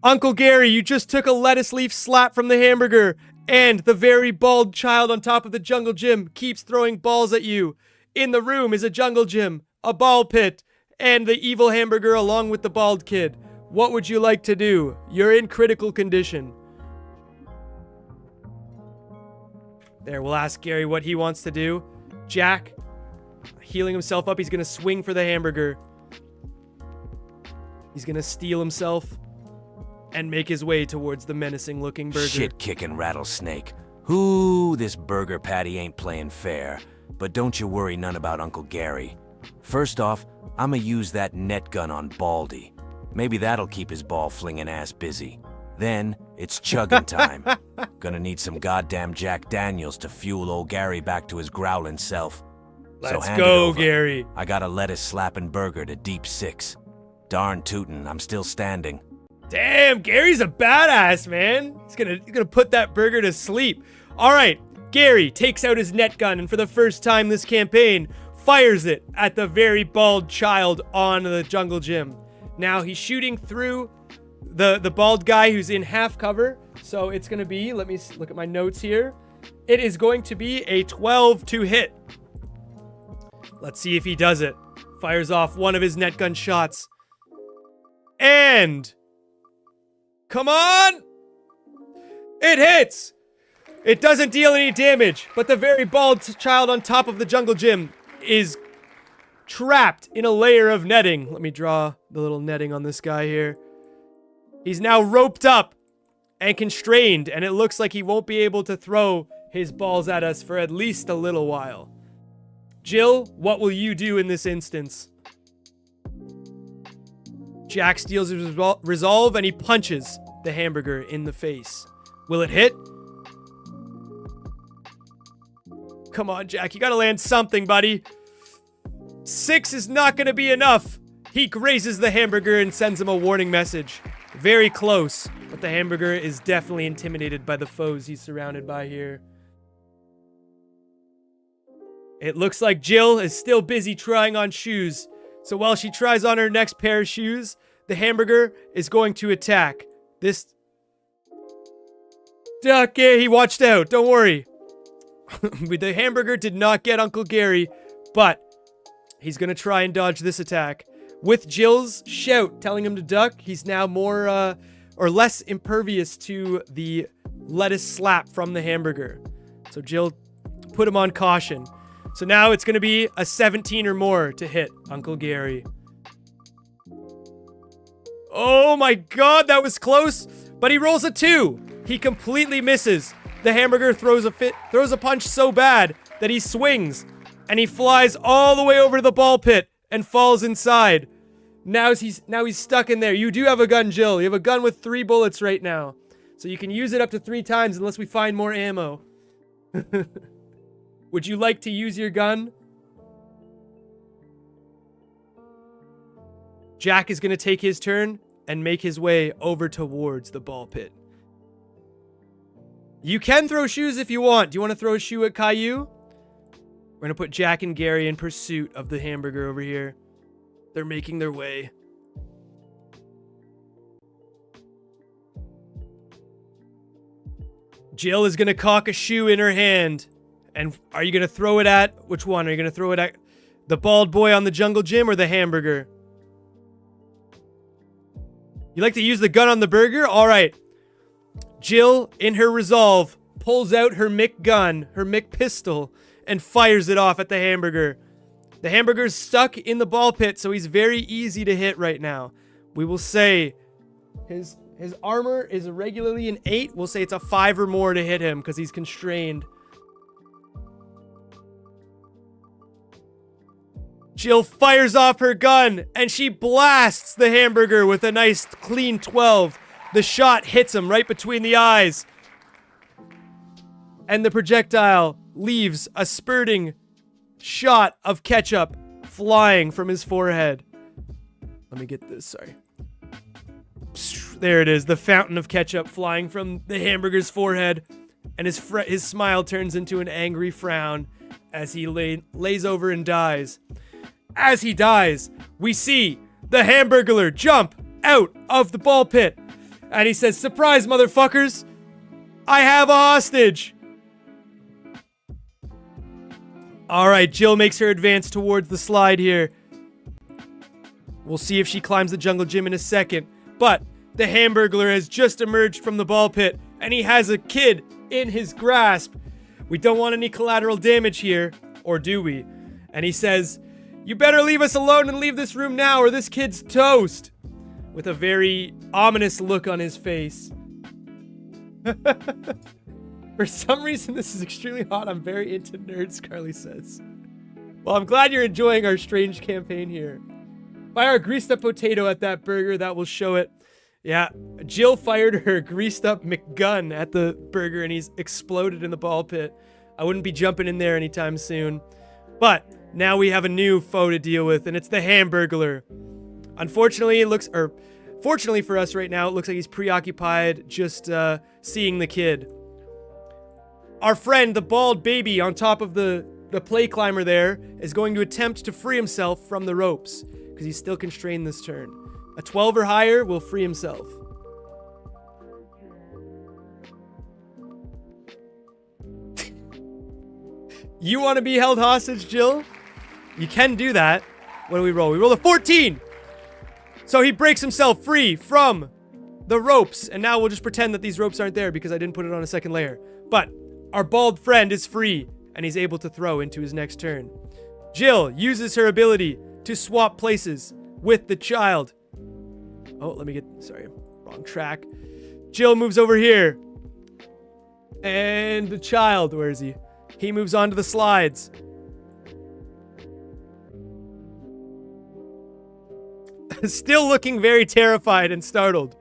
Uncle Gary, you just took a lettuce leaf slap from the hamburger, and the very bald child on top of the jungle gym keeps throwing balls at you. In the room is a jungle gym, a ball pit, and the evil hamburger along with the bald kid. What would you like to do? You're in critical condition. There, we'll ask Gary what he wants to do. Jack, healing himself up, he's going to swing for the hamburger. He's going to steal himself and make his way towards the menacing-looking burger. Shit-kicking rattlesnake. Ooh, this burger patty ain't playing fair. But don't you worry none about Uncle Gary. First off, I'ma use that net gun on Baldy. Maybe that'll keep his ball-flinging ass busy. Then, it's chugging time. Gonna need some goddamn Jack Daniels to fuel old Gary back to his growling self. Let's go, Gary. I got a lettuce-slapping burger to deep 6. Darn tootin', I'm still standing. Damn, Gary's a badass, man. He's gonna put that burger to sleep. All right, Gary takes out his net gun, and for the first time this campaign, fires it at the very bald child on the jungle gym. Now he's shooting through the bald guy who's in half cover. So it's going to be, let me look at my notes here. It is going to be a 12 to hit. Let's see if he does it. Fires off one of his net gun shots. And come on! It hits! It doesn't deal any damage, but the very bald child on top of the jungle gym is trapped in a layer of netting. Let me draw the little netting on this guy here. He's now roped up and constrained, and it looks like he won't be able to throw his balls at us for at least a little while. Jill, what will you do in this instance? Jack steals his resolve and he punches the hamburger in the face. Will it hit? Come on, Jack. You gotta land something, buddy. 6 is not gonna be enough. He grazes the hamburger and sends him a warning message. Very close, but the hamburger is definitely intimidated by the foes he's surrounded by here. It looks like Jill is still busy trying on shoes. So while she tries on her next pair of shoes, the hamburger is going to attack. This... Okay, he watched out. Don't worry. The hamburger did not get Uncle Gary, but he's going to try and dodge this attack. With Jill's shout telling him to duck, he's now more or less impervious to the lettuce slap from the hamburger. So Jill put him on caution. So now it's going to be a 17 or more to hit Uncle Gary. Oh my god, that was close. But he rolls a 2. He completely misses. The hamburger throws a punch so bad that he swings. And he flies all the way over to the ball pit and falls inside. Now he's stuck in there. You do have a gun, Jill. You have a gun with 3 bullets right now. So you can use it up to 3 times unless we find more ammo. Would you like to use your gun? Jack is going to take his turn and make his way over towards the ball pit. You can throw shoes if you want. Do you want to throw a shoe at Caillou? We're going to put Jack and Gary in pursuit of the hamburger over here. They're making their way. Jill is going to cock a shoe in her hand. And are you going to throw it at... Which one? Are you going to throw it at the bald boy on the jungle gym or the hamburger? You like to use the gun on the burger? All right. Jill, in her resolve, pulls out her Mick gun, her Mick pistol, and fires it off at the hamburger. The hamburger's stuck in the ball pit, so he's very easy to hit right now. We will say his armor is regularly an 8. We'll say it's a 5 or more to hit him because he's constrained. Jill fires off her gun, and she blasts the hamburger with a nice, clean 12. The shot hits him right between the eyes. And the projectile leaves a spurting shot of ketchup flying from his forehead. Let me get this, sorry. There it is, the fountain of ketchup flying from the hamburger's forehead. And his smile turns into an angry frown as he lays over and dies. As he dies, we see the hamburglar jump out of the ball pit. And he says, "Surprise, motherfuckers! I have a hostage!" Alright, Jill makes her advance towards the slide here. We'll see if she climbs the jungle gym in a second. But the hamburglar has just emerged from the ball pit, and he has a kid in his grasp. We don't want any collateral damage here, or do we? And he says, "You better leave us alone and leave this room now, or this kid's toast." With a very ominous look on his face. For some reason, this is extremely hot. I'm very into nerds, Carly says. Well, I'm glad you're enjoying our strange campaign here. Fire a greased up potato at that burger. That will show it. Yeah, Jill fired her greased up McGun at the burger and he's exploded in the ball pit. I wouldn't be jumping in there anytime soon. But now we have a new foe to deal with, and it's the hamburglar. Unfortunately, fortunately for us right now, it looks like he's preoccupied just seeing the kid. Our friend, the bald baby on top of the play climber there, is going to attempt to free himself from the ropes, because he's still constrained this turn. A 12 or higher will free himself. You want to be held hostage, Jill? You can do that. What do we roll? We roll a 14! So he breaks himself free from the ropes. And now we'll just pretend that these ropes aren't there because I didn't put it on a second layer. But Our bald friend is free, and he's able to throw into his next turn. Jill uses her ability to swap places with the child. Oh, sorry, wrong track. Jill moves over here. And the child, where is he? He moves on to the slides. Still looking very terrified and startled.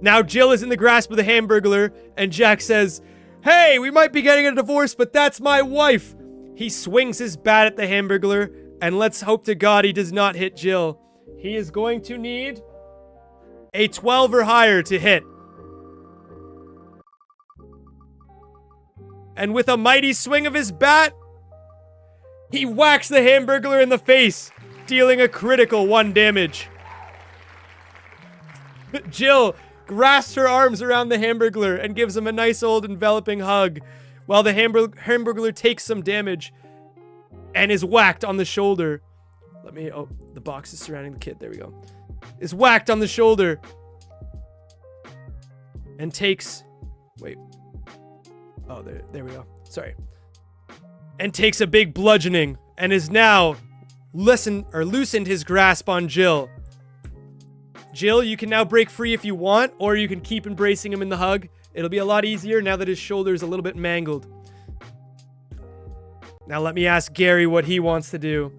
Now Jill is in the grasp of the Hamburglar, and Jack says, "Hey, we might be getting a divorce, but that's my wife." He swings his bat at the Hamburglar, and let's hope to God he does not hit Jill. He is going to need a 12 or higher to hit. And with a mighty swing of his bat, he whacks the Hamburglar in the face, dealing a critical 1 damage. Jill grasps her arms around the Hamburglar and gives him a nice old enveloping hug, while the Hamburglar takes some damage and is whacked on the shoulder. Oh, the box is surrounding the kid. There we go. Is whacked on the shoulder and takes... Wait. Oh, there we go. Sorry. And takes a big bludgeoning and is now loosened his grasp on Jill. Jill, you can now break free if you want, or you can keep embracing him in the hug. It'll be a lot easier now that his shoulder is a little bit mangled. Now let me ask Gary what he wants to do.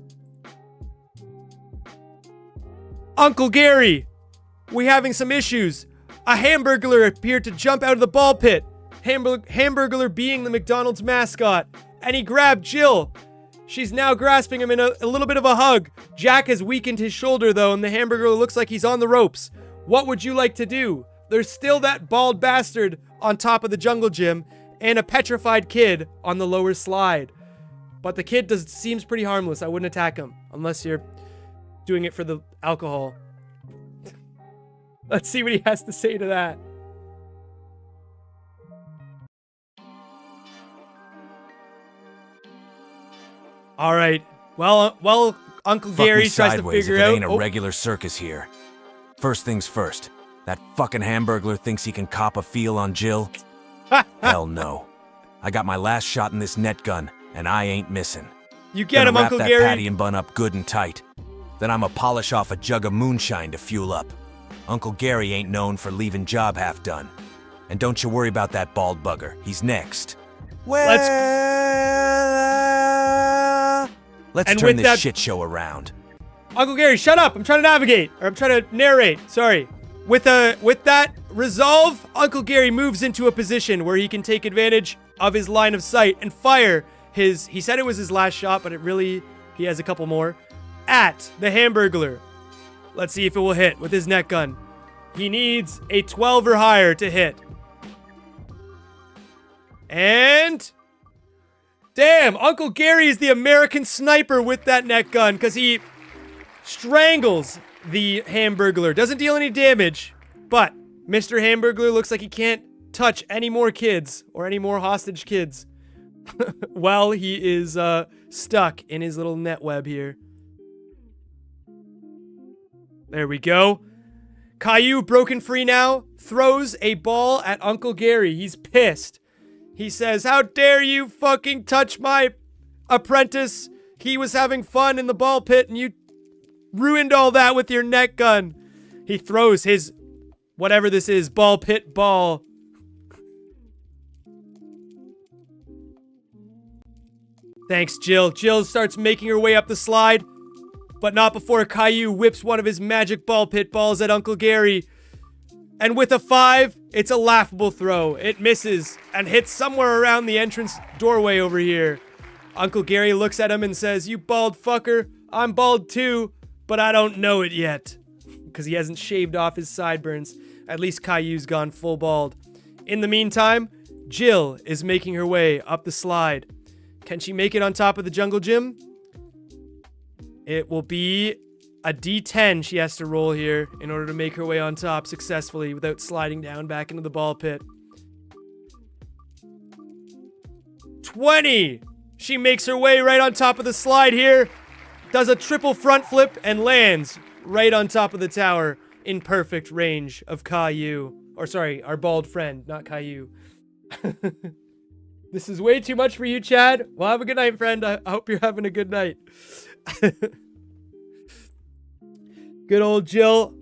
Uncle Gary, we're having some issues. A Hamburglar appeared to jump out of the ball pit. Hamburglar being the McDonald's mascot. And he grabbed Jill. She's now grasping him in a little bit of a hug. Jack has weakened his shoulder though, and the Hamburglar looks like he's on the ropes. What would you like to do? There's still that bald bastard on top of the jungle gym and a petrified kid on the lower slide. But the kid seems pretty harmless. I wouldn't attack him unless you're doing it for the alcohol. Let's see what he has to say to that. All right. Well, Uncle Gary tries to figure out. It ain't a regular circus here. First things first. That fucking Hamburglar thinks he can cop a feel on Jill? Hell no. I got my last shot in this net gun, and I ain't missing. You get him, Uncle Gary. Wrap that patty and bun up good and tight. Then I'ma polish off a jug of moonshine to fuel up. Uncle Gary ain't known for leaving job half done. And don't you worry about that bald bugger. He's next. Let's turn this shit show around. Uncle Gary, shut up. I'm trying to navigate. Or I'm trying to narrate. Sorry. With that resolve, Uncle Gary moves into a position where he can take advantage of his line of sight and fire he said it was his last shot, but he has a couple more, at the Hamburglar. Let's see if it will hit with his net gun. He needs a 12 or higher to hit. And... damn, Uncle Gary is the American sniper with that net gun because he strangles the Hamburglar. Doesn't deal any damage, but Mr. Hamburglar looks like he can't touch any more kids or any more hostage kids while he is stuck in his little net web here. There we go. Caillou, broken free now, throws a ball at Uncle Gary. He's pissed. He says, "How dare you fucking touch my apprentice? He was having fun in the ball pit and you ruined all that with your net gun." He throws his, whatever this is, ball pit ball. Thanks, Jill. Jill starts making her way up the slide, but not before Caillou whips one of his magic ball pit balls at Uncle Gary. And with a 5, it's a laughable throw. It misses and hits somewhere around the entrance doorway over here. Uncle Gary looks at him and says, "You bald fucker, I'm bald too, but I don't know it yet." Because he hasn't shaved off his sideburns. At least Caillou's gone full bald. In the meantime, Jill is making her way up the slide. Can she make it on top of the jungle gym? It will be a D10 she has to roll here in order to make her way on top successfully without sliding down back into the ball pit. 20! She makes her way right on top of the slide here, does a triple front flip, and lands right on top of the tower in perfect range of Caillou. Or sorry, our bald friend, not Caillou. This is way too much for you, Chad. Well, have a good night, friend. I hope you're having a good night. Good old Jill.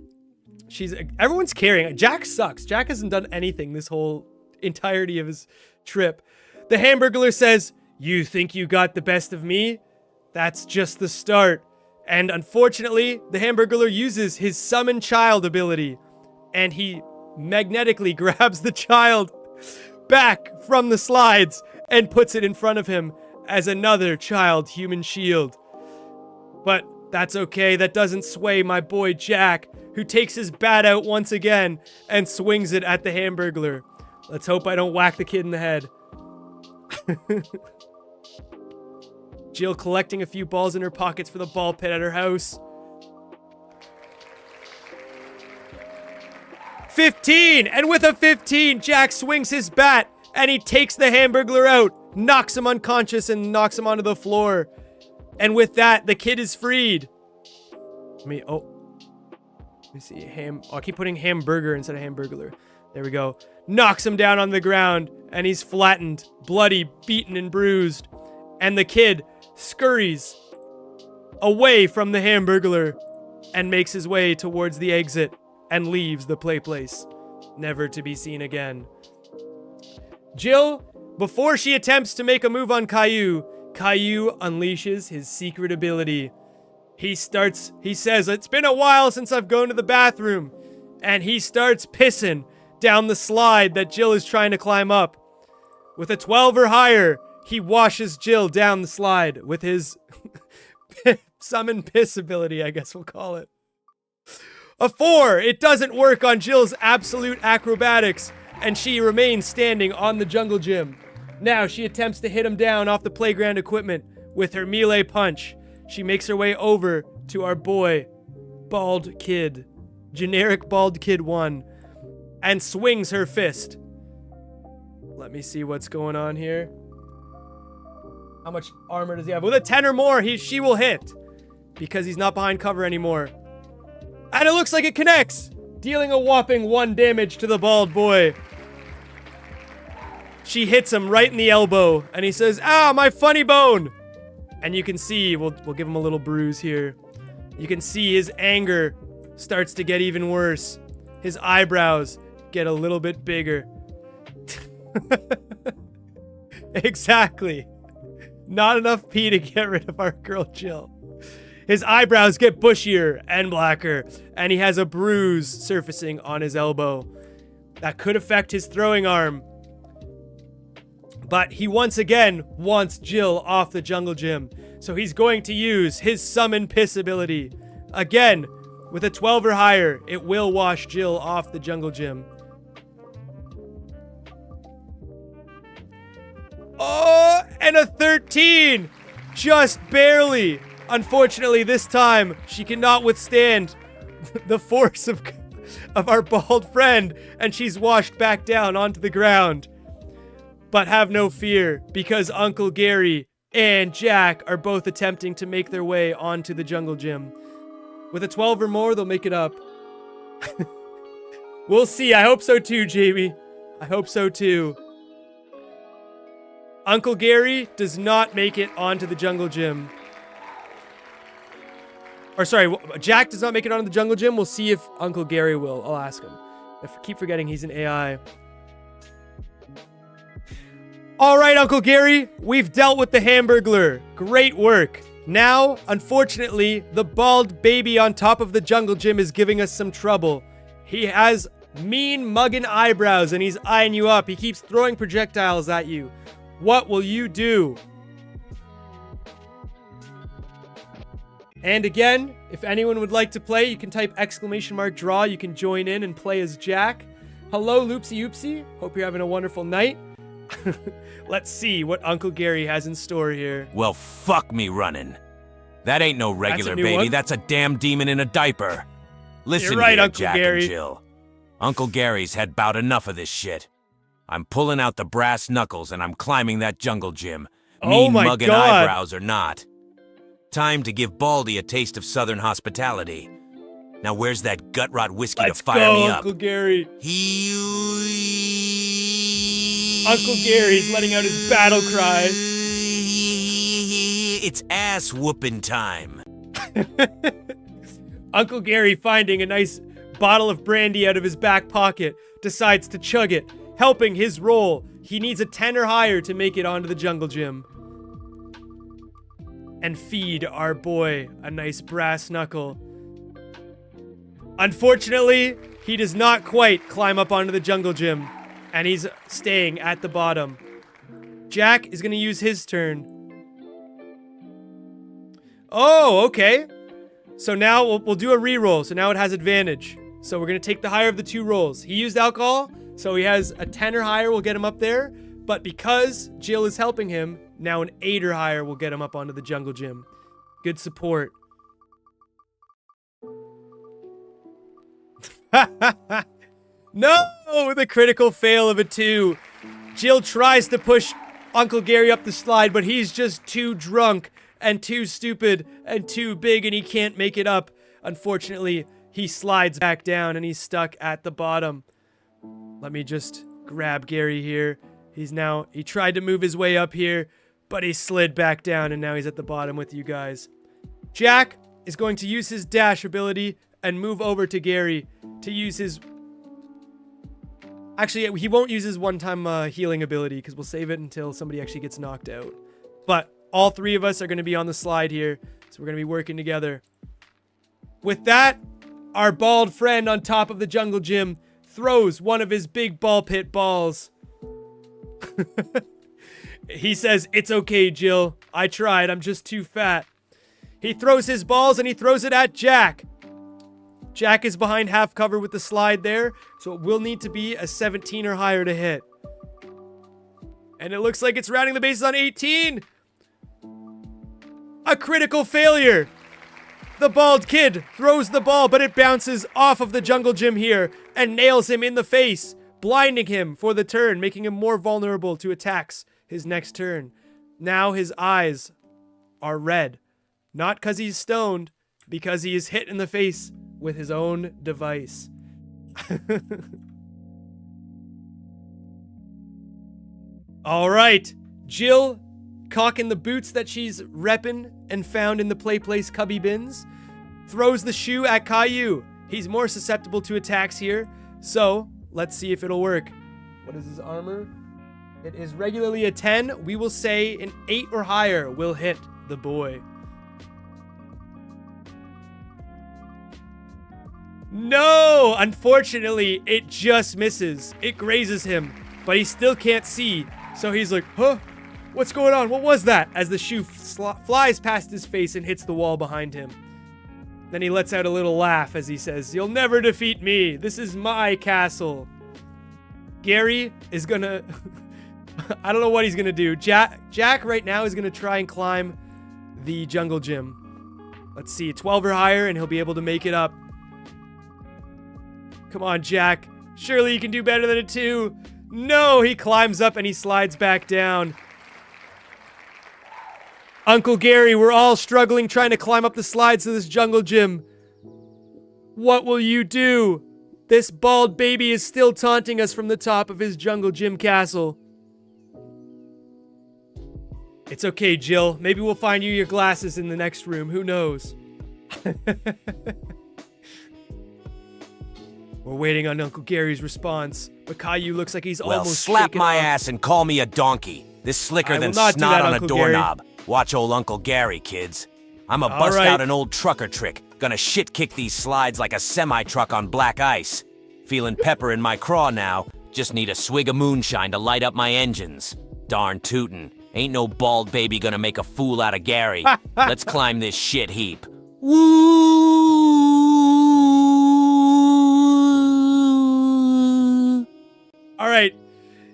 Everyone's carrying. Jack sucks. Jack hasn't done anything this whole entirety of his trip. The Hamburglar says, "You think you got the best of me? That's just the start." And unfortunately, the Hamburglar uses his summon child ability, and he magnetically grabs the child back from the slides and puts it in front of him as another child human shield. But that's okay. That doesn't sway my boy Jack, who takes his bat out once again and swings it at the Hamburglar. Let's hope I don't whack the kid in the head. Jill collecting a few balls in her pockets for the ball pit at her house. 15! And with a 15, Jack swings his bat and he takes the Hamburglar out, knocks him unconscious and knocks him onto the floor. And with that, the kid is freed. Let me see. I keep putting hamburger instead of Hamburglar. There we go. Knocks him down on the ground and he's flattened, bloody, beaten, and bruised. And the kid scurries away from the Hamburglar and makes his way towards the exit and leaves the play place, never to be seen again. Jill, before she attempts to make a move on Caillou unleashes his secret ability. He says, "It's been a while since I've gone to the bathroom," and he starts pissing down the slide that Jill is trying to climb up. With a 12 or higher, he washes Jill down the slide with his summon piss ability, I guess we'll call it. A 4, it doesn't work on Jill's absolute acrobatics, and she remains standing on the jungle gym. Now she attempts to hit him down off the playground equipment with her melee punch. She makes her way over to our boy, Bald Kid, generic Bald Kid 1, and swings her fist. Let me see what's going on here. How much armor does he have? With a 10 or more, she will hit, because he's not behind cover anymore. And it looks like it connects, dealing a whopping 1 damage to the bald boy. She hits him right in the elbow, and he says, "Ah, my funny bone!" And you can see, we'll give him a little bruise here. You can see his anger starts to get even worse. His eyebrows get a little bit bigger. Exactly. Not enough pee to get rid of our girl Jill. His eyebrows get bushier and blacker, and he has a bruise surfacing on his elbow. That could affect his throwing arm. But he once again wants Jill off the jungle gym, so he's going to use his summon piss ability. Again, with a 12 or higher, it will wash Jill off the jungle gym. Oh, and a 13! Just barely. Unfortunately, this time, she cannot withstand the force of our bald friend, and she's washed back down onto the ground. But have no fear, because Uncle Gary and Jack are both attempting to make their way onto the jungle gym. With a 12 or more, they'll make it up. We'll see. I hope so too, Jamie. I hope so too. Uncle Gary does not make it onto the jungle gym. Or sorry, Jack does not make it onto the jungle gym. We'll see if Uncle Gary will. I'll ask him. I keep forgetting he's an AI. All right, Uncle Gary, we've dealt with the Hamburglar. Great work. Now, unfortunately, the bald baby on top of the jungle gym is giving us some trouble. He has mean mugging eyebrows and he's eyeing you up. He keeps throwing projectiles at you. What will you do? And again, if anyone would like to play, you can type !draw. You can join in and play as Jack. Hello, Loopsy Oopsie. Hope you're having a wonderful night. Let's see what Uncle Gary has in store here. Well, fuck me running. That ain't no regular baby. One? That's a damn demon in a diaper. Listen You're right, here, Uncle Jack Gary. and Jill. Uncle Gary's had about enough of this shit. I'm pulling out the brass knuckles and I'm climbing that jungle gym. Mean mugging eyebrows or not. Time to give Baldy a taste of southern hospitality. Now where's that gut rot whiskey to fire me up? Uncle Gary. Uncle Gary's letting out his battle cry. It's ass whooping time. Uncle Gary, finding a nice bottle of brandy out of his back pocket, decides to chug it, helping his roll. He needs a 10 or higher to make it onto the jungle gym. And feed our boy a nice brass knuckle. Unfortunately, he does not quite climb up onto the jungle gym, and he's staying at the bottom. Jack is going to use his turn. Oh, okay. So now we'll do a re-roll, so now it has advantage. So we're going to take the higher of the two rolls. He used alcohol, so he has a 10 or higher will get him up there. But because Jill is helping him, now an 8 or higher will get him up onto the jungle gym. Good support. No! The critical fail of a 2. Jill tries to push Uncle Gary up the slide, but he's just too drunk and too stupid and too big, and he can't make it up. Unfortunately, he slides back down and he's stuck at the bottom. Let me just grab Gary here. He tried to move his way up here, but he slid back down and now he's at the bottom with you guys. Jack is going to use his dash ability and move over to Gary to use his... Actually, he won't use his one-time healing ability because we'll save it until somebody actually gets knocked out. But all three of us are going to be on the slide here, so we're going to be working together. With that, our bald friend on top of the jungle gym throws one of his big ball pit balls. He says, "It's okay, Jill. I tried. I'm just too fat." He throws his balls and he throws it at Jack. Jack is behind half cover with the slide there, so it will need to be a 17 or higher to hit. And it looks like it's rounding the bases on 18. A critical failure. The bald kid throws the ball, but it bounces off of the jungle gym here and nails him in the face, blinding him for the turn, making him more vulnerable to attacks his next turn. Now his eyes are red. Not because he's stoned, because he is hit in the face with his own device. All right, Jill, cocking the boots that she's reppin' and found in the play place cubby bins, throws the shoe at Caillou. He's more susceptible to attacks here, so let's see if it'll work. What is his armor? It is regularly a 10. We will say an 8 or higher will hit the boy. No! Unfortunately, it just misses. It grazes him, but he still can't see. So he's like, huh? What's going on? What was that? As the shoe flies past his face and hits the wall behind him. Then he lets out a little laugh as he says, "You'll never defeat me. This is my castle." Gary is gonna... I don't know what he's gonna do. Jack right now is gonna try and climb the jungle gym. Let's see, 12 or higher and he'll be able to make it up. Come on, Jack. Surely you can do better than a 2. No, he climbs up and he slides back down. Uncle Gary, we're all struggling trying to climb up the slides of this jungle gym. What will you do? This bald baby is still taunting us from the top of his jungle gym castle. It's okay, Jill. Maybe we'll find you your glasses in the next room. Who knows? We're waiting on Uncle Gary's response, but Caillou looks like he's Well, almost slap shaken my off. ass and call me a donkey. This slicker I than will not do snot that, on Uncle a doorknob. Watch old Uncle Gary, kids. I'ma All bust right. out an old trucker trick. Gonna shit kick these slides like a semi-truck on black ice. Feeling pepper in my craw now. Just need a swig of moonshine to light up my engines. Darn tootin'. Ain't no bald baby gonna make a fool out of Gary. Let's climb this shit heap. Woo! All right.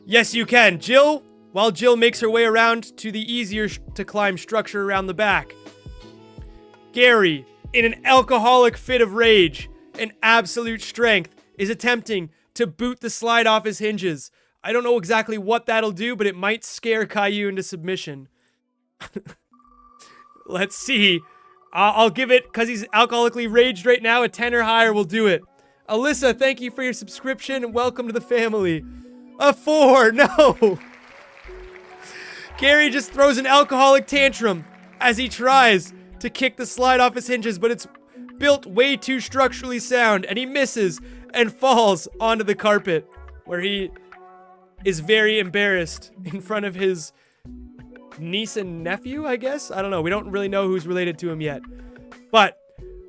Yes, you can. Jill, while Jill makes her way around to the easier to climb structure around the back. Gary, in an alcoholic fit of rage and absolute strength, is attempting to boot the slide off his hinges. I don't know exactly what that'll do, but it might scare Caillou into submission. Let's see. I'll give it, because he's alcoholically raged right now, a 10 or higher will do it. Alyssa, thank you for your subscription and welcome to the family. A 4, no! Gary just throws an alcoholic tantrum as he tries to kick the slide off his hinges, but it's built way too structurally sound, and he misses and falls onto the carpet, where he is very embarrassed in front of his niece and nephew, I guess? I don't know. We don't really know who's related to him yet. But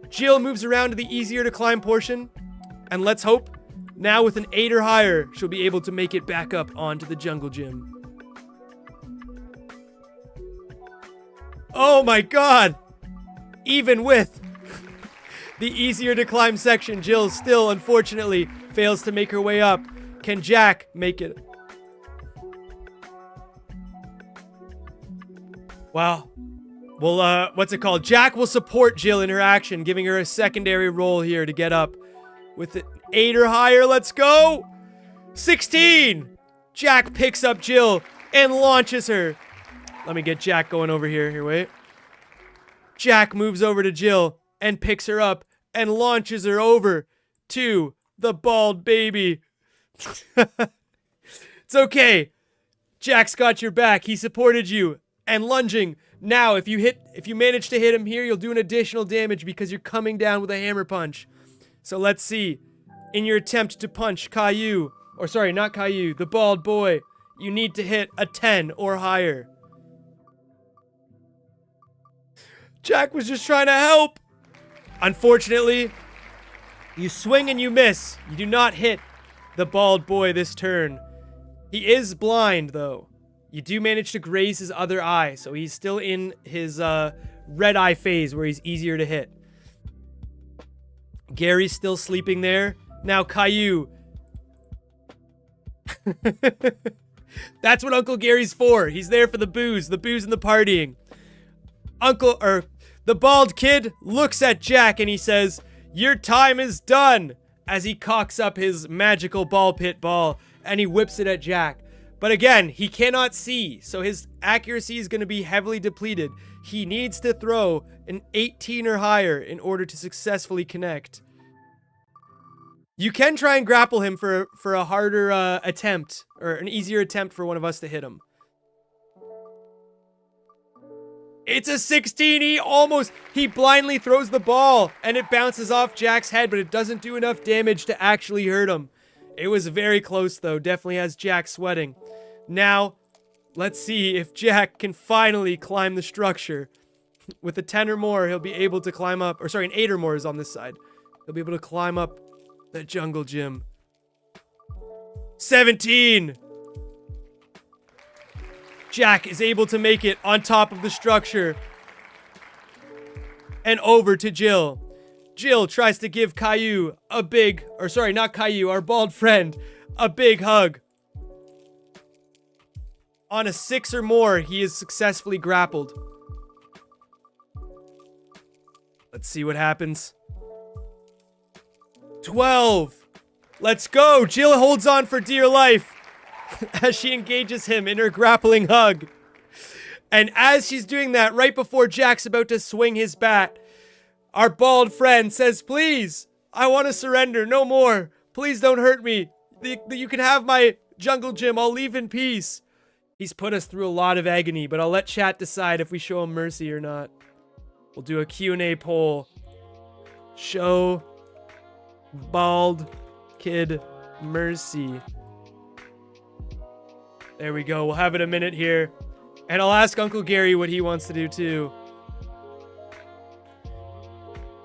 Jill moves around to the easier to climb portion, and let's hope now with an 8 or higher, she'll be able to make it back up onto the jungle gym. Oh my god! Even with the easier to climb section, Jill still, unfortunately, fails to make her way up. Can Jack make it? Wow. Well, what's it called? Jack will support Jill in her action, giving her a secondary role here to get up. With an 8 or higher, let's go! 16! Jack picks up Jill and launches her. Let me get Jack going over here. Here, wait. Jack moves over to Jill and picks her up and launches her over to the bald baby. It's okay. Jack's got your back. He supported you. And lunging. Now, if you manage to hit him here, you'll do an additional damage because you're coming down with a hammer punch. So let's see. In your attempt to punch Caillou, or sorry, not Caillou, the bald boy, you need to hit a 10 or higher. Jack was just trying to help. Unfortunately, you swing and you miss. You do not hit the bald boy this turn. He is blind, though. You do manage to graze his other eye, so he's still in his red eye phase where he's easier to hit. Gary's still sleeping there. Now Caillou. That's what Uncle Gary's for. He's there for the booze and the partying. The bald kid looks at Jack and he says, "Your time is done," as he cocks up his magical ball pit ball and he whips it at Jack. But again, he cannot see, so his accuracy is going to be heavily depleted. He needs to throw an 18 or higher in order to successfully connect. You can try and grapple him for a harder attempt, or an easier attempt for one of us to hit him. It's a 16. He blindly throws the ball and it bounces off Jack's head, but it doesn't do enough damage to actually hurt him. It was very close though. Definitely has Jack sweating. Now, let's see if Jack can finally climb the structure. With a 10 or more, he'll be able to climb up, or sorry, an 8 or more is on this side. He'll be able to climb up the jungle gym. 17. Jack is able to make it on top of the structure. And over to Jill. Jill tries to give Caillou a big, or sorry, not Caillou, our bald friend, a big hug. On a 6 or more, he is successfully grappled. Let's see what happens. 12. Let's go. Jill holds on for dear life as she engages him in her grappling hug. And as she's doing that, right before Jack's about to swing his bat, our bald friend says, "Please, I want to surrender. No more. Please don't hurt me. You can have my jungle gym. I'll leave in peace." He's put us through a lot of agony, but I'll let chat decide if we show him mercy or not. We'll do a Q&A poll. Show bald kid mercy. There we go. We'll have it a minute here. And I'll ask Uncle Gary what he wants to do too.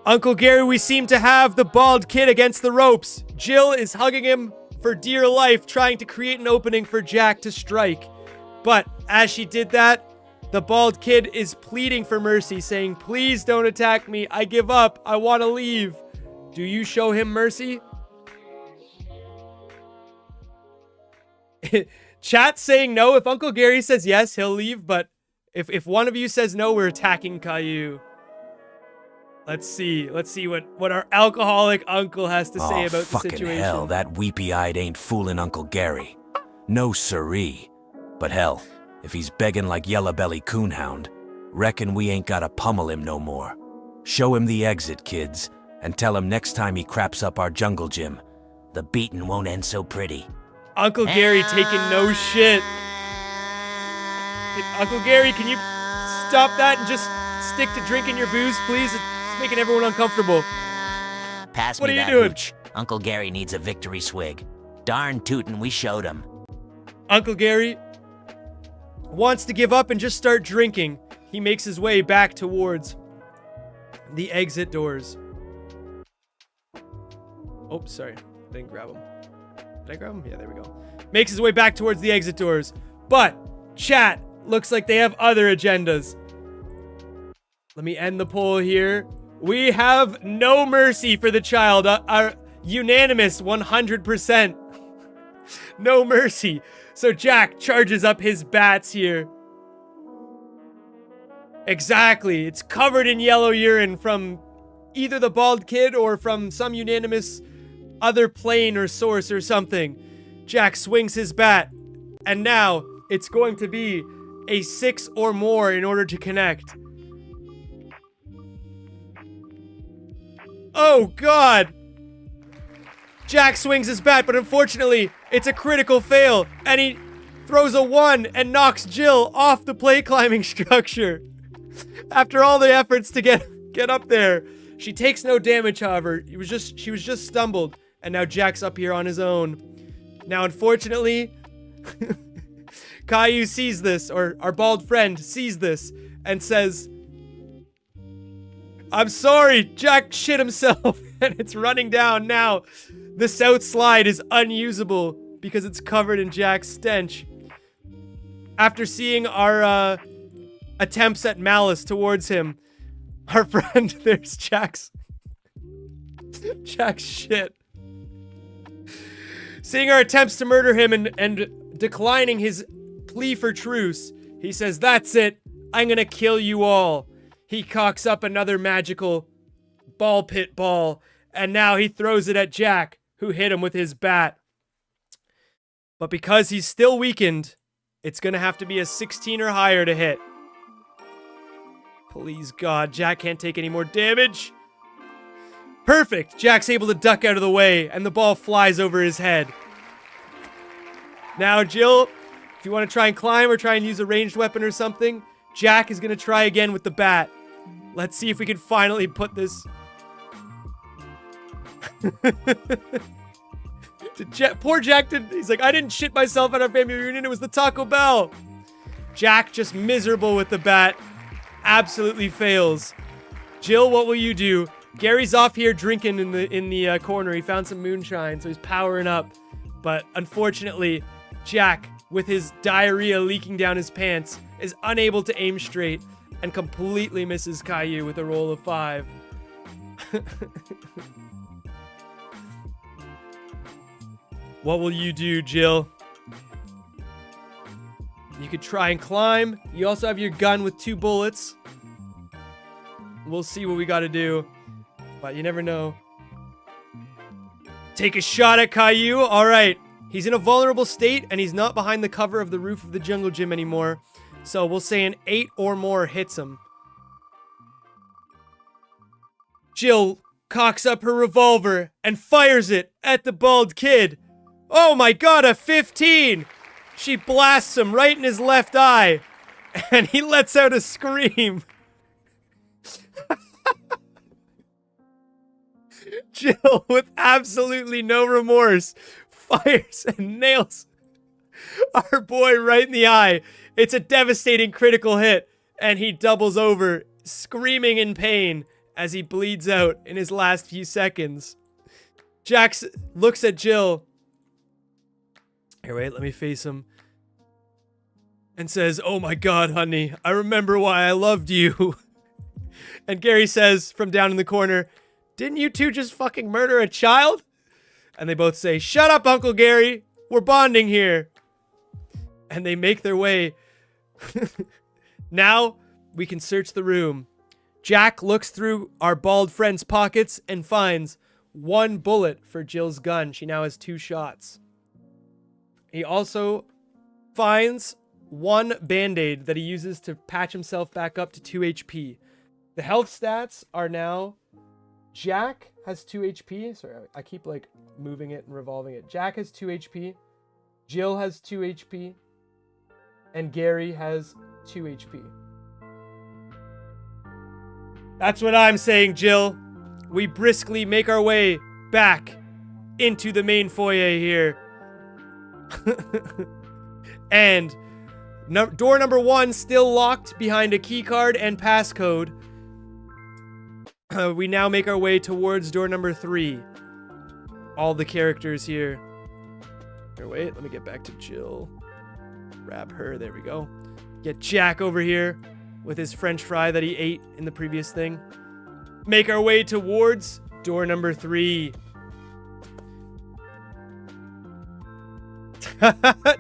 Uncle Gary, we seem to have the bald kid against the ropes. Jill is hugging him for dear life, trying to create an opening for Jack to strike. But as she did that, the bald kid is pleading for mercy, saying, "Please don't attack me. I give up. I want to leave." Do you show him mercy? Chat's saying no. If Uncle Gary says yes, he'll leave. But if one of you says no, we're attacking Caillou. Let's see what our alcoholic uncle has to say about the situation. Fucking hell, that weepy-eyed ain't fooling Uncle Gary. No siree. But hell, if he's begging like Yellow Belly Coonhound, reckon we ain't gotta pummel him no more. Show him the exit, kids, and tell him next time he craps up our jungle gym, the beating won't end so pretty. Uncle Gary taking no shit. Uncle Gary, can you stop that and just stick to drinking your booze, please? It's making everyone uncomfortable. Pass What me are you that doing? hooch. Uncle Gary needs a victory swig. Darn tootin', we showed him. Uncle Gary wants to give up and just start drinking. He makes his way back towards the exit doors. Oh, sorry. I didn't grab him. Did I grab him? Yeah, there we go. Makes his way back towards the exit doors. But, chat, looks like they have other agendas. Let me end the poll here. We have no mercy for the child. Our unanimous 100%. No mercy. So Jack charges up his bats here. Exactly. It's covered in yellow urine from either the bald kid or from some unanimous other plane or source or something. Jack swings his bat. And now it's going to be a 6 or more in order to connect. Oh, God. Jack swings his bat, but unfortunately, it's a critical fail. And he throws a 1 and knocks Jill off the play climbing structure. After all the efforts to get up there. She takes no damage, however. She was just stumbled. And now Jack's up here on his own. Now, unfortunately, Caillou sees this, or our bald friend sees this, and says, I'm sorry, Jack shit himself, and it's running down now. The south slide is unusable because it's covered in Jack's stench. After seeing our attempts at malice towards him, our friend, there's Jack's shit. Seeing our attempts to murder him and declining his plea for truce, he says, that's it, I'm gonna kill you all. He cocks up another magical ball pit ball, and now he throws it at Jack, who hit him with his bat. But because he's still weakened, it's gonna have to be a 16 or higher to hit. Please God, Jack can't take any more damage. Perfect! Jack's able to duck out of the way, and the ball flies over his head. Now, Jill, if you want to try and climb or try and use a ranged weapon or something, Jack is going to try again with the bat. Let's see if we can finally put this... Poor Jack did... He's like, I didn't shit myself at our family reunion, it was the Taco Bell. Jack, just miserable with the bat, absolutely fails. Jill, what will you do? Gary's off here drinking in the corner. He found some moonshine, so he's powering up. But unfortunately, Jack, with his diarrhea leaking down his pants, is unable to aim straight and completely misses Caillou with a roll of 5. What will you do, Jill? You could try and climb. You also have your gun with 2 bullets. We'll see what we gotta do. But you never know. Take a shot at Caillou. All right. He's in a vulnerable state, and he's not behind the cover of the roof of the jungle gym anymore. So we'll say an 8 or more hits him. Jill cocks up her revolver and fires it at the bald kid. Oh my God, a 15! She blasts him right in his left eye, and he lets out a scream. Jill, with absolutely no remorse, fires and nails our boy right in the eye. It's a devastating critical hit, and he doubles over, screaming in pain as he bleeds out in his last few seconds. Jax looks at Jill. Here, wait, let me face him. And says, oh my God, honey, I remember why I loved you. And Gary says from down in the corner, didn't you two just fucking murder a child? And they both say, shut up, Uncle Gary. We're bonding here. And they make their way. Now we can search the room. Jack looks through our bald friend's pockets and finds 1 bullet for Jill's gun. She now has 2 shots. He also finds 1 band-aid that he uses to patch himself back up to 2 HP. The health stats are now... Jack has 2 HP. Sorry, I keep like moving it and revolving it. Jack has 2 HP. Jill has 2 HP. And Gary has 2 HP. That's what I'm saying, Jill. We briskly make our way back into the main foyer here. And door number 1 still locked behind a key card and passcode. We now make our way towards door number 3. All the characters here. Here, wait, let me get back to Jill. Grab her, there we go. Get Jack over here with his French fry that he ate in the previous thing. Make our way towards door number 3.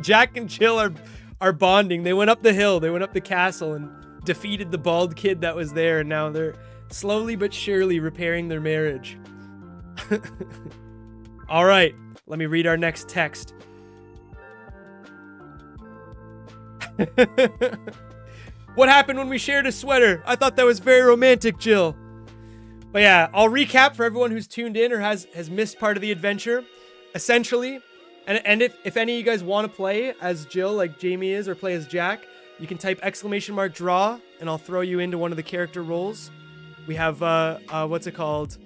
Jack and Jill are bonding. They went up the hill, they went up the castle and defeated the bald kid that was there, and now they're slowly but surely repairing their marriage. All right, let me read our next text. What happened when we shared a sweater? I thought that was very romantic, Jill. But yeah, I'll recap for everyone who's tuned in or has missed part of the adventure. Essentially, and if any of you guys want to play as Jill like Jamie is or play as Jack, you can type !draw and I'll throw you into one of the character roles. We have, what's it called?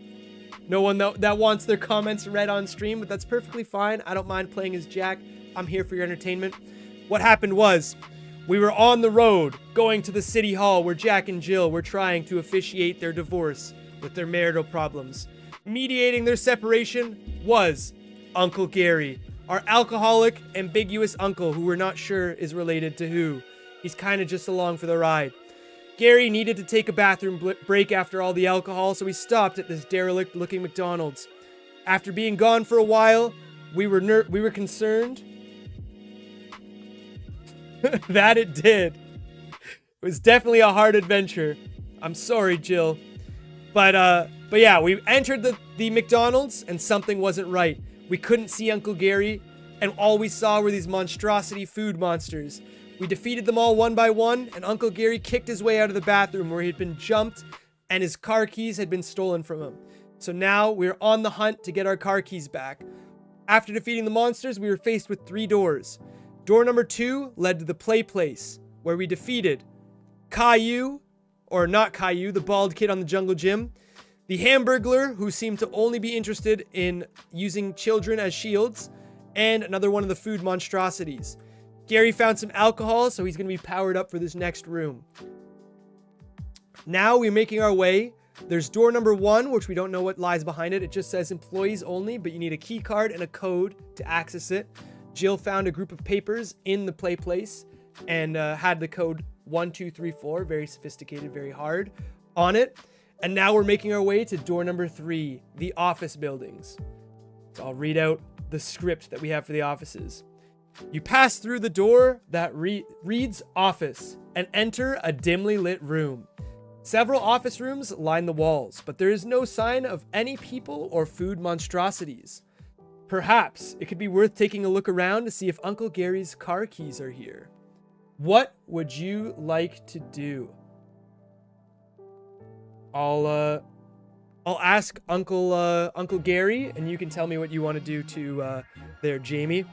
No one that wants their comments read on stream, but that's perfectly fine. I don't mind playing as Jack. I'm here for your entertainment. What happened was, we were on the road, going to the city hall where Jack and Jill were trying to officiate their divorce with their marital problems. Mediating their separation was Uncle Gary, our alcoholic, ambiguous uncle who we're not sure is related to who. He's kind of just along for the ride. Gary needed to take a bathroom break after all the alcohol, so we stopped at this derelict-looking McDonald's. After being gone for a while, we were concerned that it did. It was definitely a hard adventure. I'm sorry, Jill. But yeah, we entered the McDonald's and something wasn't right. We couldn't see Uncle Gary, and all we saw were these monstrosity food monsters. We defeated them all one by one, and Uncle Gary kicked his way out of the bathroom where he had been jumped and his car keys had been stolen from him. So now we're on the hunt to get our car keys back. After defeating the monsters, we were faced with 3 doors. Door number 2 led to the play place, where we defeated Caillou, or not Caillou, the bald kid on the jungle gym, the Hamburglar, who seemed to only be interested in using children as shields, and another one of the food monstrosities. Gary found some alcohol, so he's going to be powered up for this next room. Now we're making our way. There's door number 1, which we don't know what lies behind it. It just says employees only, but you need a key card and a code to access it. Jill found a group of papers in the play place and had the code 1234, very sophisticated, very hard, on it. And now we're making our way to door number 3, the office buildings. So I'll read out the script that we have for the offices. You pass through the door that reads office and enter a dimly lit room. Several office rooms line the walls, but there is no sign of any people or food monstrosities. Perhaps it could be worth taking a look around to see if Uncle Gary's car keys are here. What would you like to do? I'll ask Uncle Gary, and you can tell me what you want to do to there, Jamie.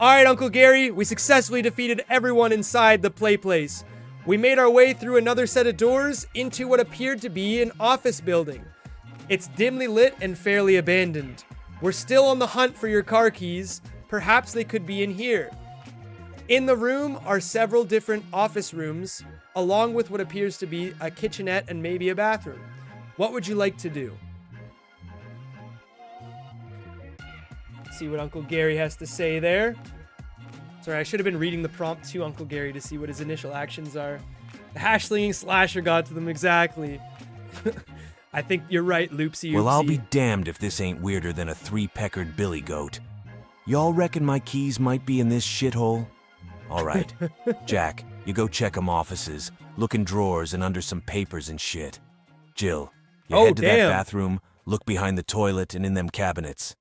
All right, Uncle Gary, we successfully defeated everyone inside the play place. We made our way through another set of doors into what appeared to be an office building. It's dimly lit and fairly abandoned. We're still on the hunt for your car keys. Perhaps they could be in here. In the room are several different office rooms, along with what appears to be a kitchenette and maybe a bathroom. What would you like to do? Let's see what Uncle Gary has to say there. Sorry, I should have been reading the prompt to Uncle Gary to see what his initial actions are. The hash-slinging slasher got to them exactly. I think you're right, Loopsy. Well, I'll be damned if this ain't weirder than a 3-peckered billy goat. Y'all reckon my keys might be in this shithole? All right, Jack, you go check 'em offices, look in drawers and under some papers and shit. Jill, you head to that bathroom, look behind the toilet and in them cabinets.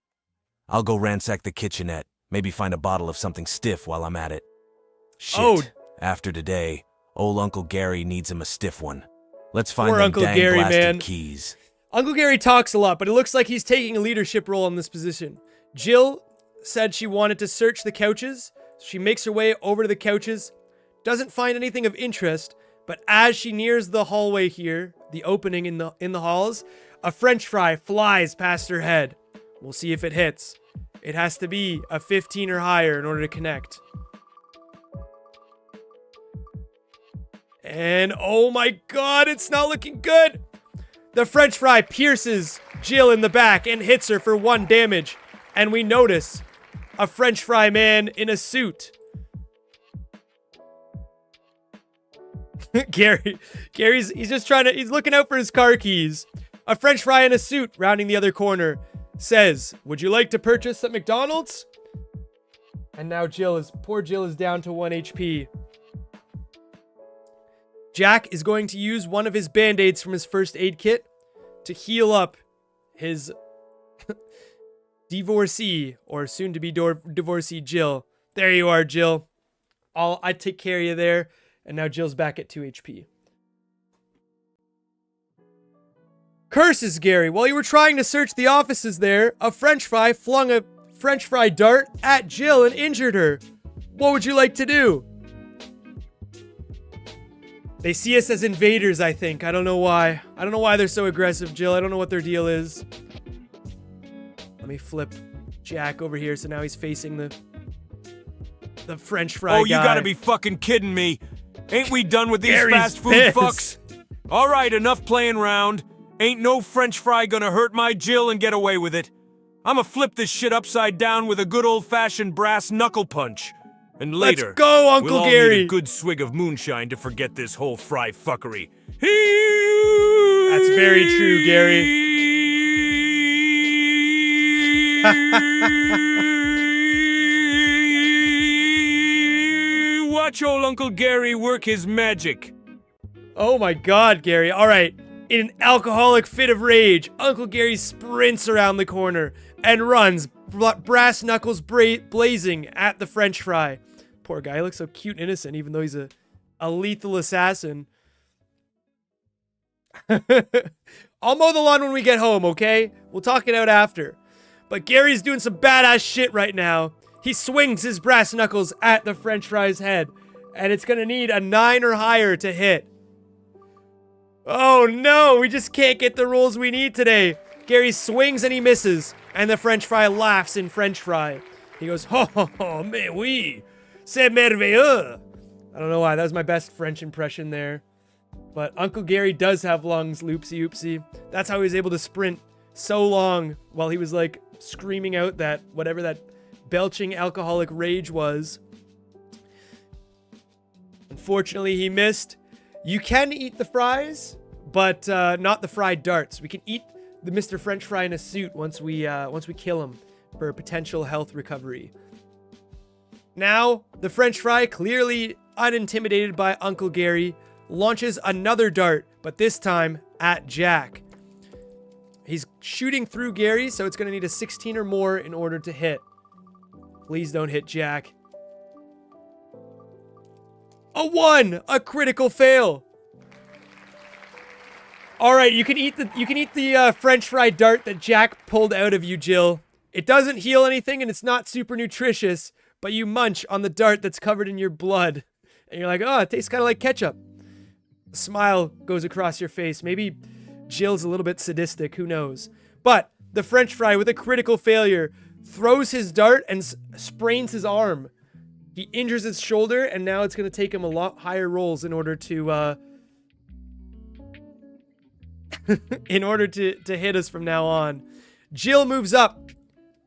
I'll go ransack the kitchenette, maybe find a bottle of something stiff while I'm at it. Shit, after today, old Uncle Gary needs him a stiff one. Let's find them Uncle dang Gary, blasted man. keys. Uncle Gary talks a lot, but it looks like he's taking a leadership role in this position. Jill said she wanted to search the couches. She makes her way over to the couches, doesn't find anything of interest, but as she nears the hallway here, the opening in the halls, a French fry flies past her head. We'll see if it hits. It has to be a 15 or higher in order to connect. And oh my god, it's not looking good! The French fry pierces Jill in the back and hits her for 1 damage. And we notice a French fry man in a suit. Gary's just he's looking out for his car keys. A French fry in a suit rounding the other corner says, "Would you like to purchase at McDonald's?" And now poor Jill is down to 1 HP. Jack is going to use one of his band-aids from his first aid kit to heal up his divorcee, or soon-to-be divorcee Jill. There you are, Jill. I take care of you there. And now Jill's back at 2 HP. Curses, Gary. While you were trying to search the offices there, a French fry flung a French fry dart at Jill and injured her. What would you like to do? They see us as invaders, I think. I don't know why. I don't know why they're so aggressive, Jill. I don't know what their deal is. Let me flip Jack over here so now he's facing the French fry guy. Oh, you gotta be fucking kidding me. Ain't we done with these Gary's fast food pissed. fucks? Alright, enough playing round. Ain't no French fry gonna hurt my Jill and get away with it. I'ma flip this shit upside down with a good old-fashioned brass knuckle punch. And later, let's go, Uncle we'll all Gary. need a good swig of moonshine to forget this whole fry fuckery. That's very true, Gary. Watch old Uncle Gary work his magic. Oh my god, Gary. Alright. In an alcoholic fit of rage, Uncle Gary sprints around the corner and runs, brass knuckles blazing at the French fry. Poor guy, he looks so cute and innocent, even though he's a lethal assassin. I'll mow the lawn when we get home, okay? We'll talk it out after. But Gary's doing some badass shit right now. He swings his brass knuckles at the French fry's head, and it's gonna need a 9 or higher to hit. Oh no, we just can't get the rolls we need today. Gary swings and he misses, and the French fry laughs in French fry. He goes, "Ho ho ho, mais oui, c'est merveilleux." I don't know why, that was my best French impression there. But Uncle Gary does have lungs, loopsie oopsie. That's how he was able to sprint so long while he was like screaming out that whatever that belching alcoholic rage was. Unfortunately, he missed. You can eat the fries, but not the fried darts. We can eat the Mr. French fry in a suit once we kill him for potential health recovery. Now, the French fry, clearly unintimidated by Uncle Gary, launches another dart, but this time at Jack. He's shooting through Gary, so it's going to need a 16 or more in order to hit. Please don't hit Jack. A 1! A critical fail! Alright, you can eat the French fry dart that Jack pulled out of you, Jill. It doesn't heal anything and it's not super nutritious, but you munch on the dart that's covered in your blood. And you're like, oh, it tastes kind of like ketchup. A smile goes across your face. Maybe Jill's a little bit sadistic, who knows. But the French fry, with a critical failure, throws his dart and sprains his arm. He injures his shoulder, and now it's going to take him a lot higher rolls in order to to hit us from now on. Jill moves up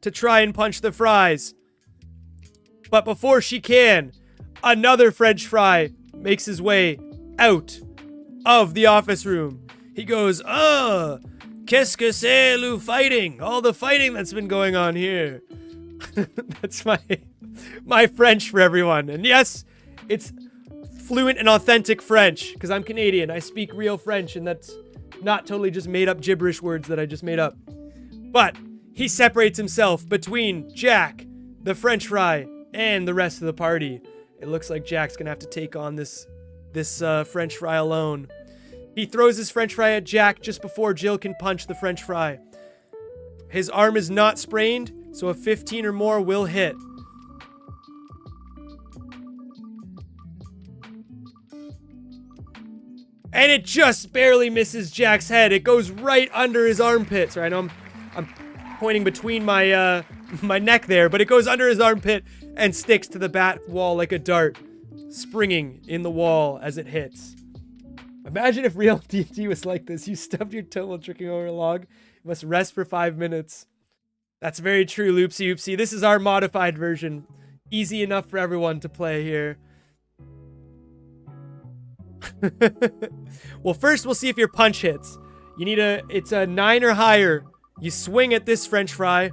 to try and punch the fries. But before she can, another French fry makes his way out of the office room. He goes, qu'est-ce que c'est le fighting? All the fighting that's been going on here. That's my French for everyone. And yes, it's fluent and authentic French, because I'm Canadian. I speak real French, and that's not totally just made up gibberish words that I just made up. But he separates himself between Jack, the French fry, and the rest of the party. It looks like Jack's gonna have to take on this French fry alone. He throws his French fry at Jack just before Jill can punch the French fry. His arm is not sprained, so a 15 or more will hit. And it just barely misses Jack's head. It goes right under his armpit. Sorry, I know I'm pointing between my my neck there, but it goes under his armpit and sticks to the bat wall like a dart, springing in the wall as it hits. Imagine if real D&D was like this. You stubbed your toe while tricking over a log. You must rest for 5 minutes. That's very true, Loopsy Oopsie. This is our modified version. Easy enough for everyone to play here. Well, first we'll see if your punch hits. You need it's a 9 or higher. You swing at this French fry.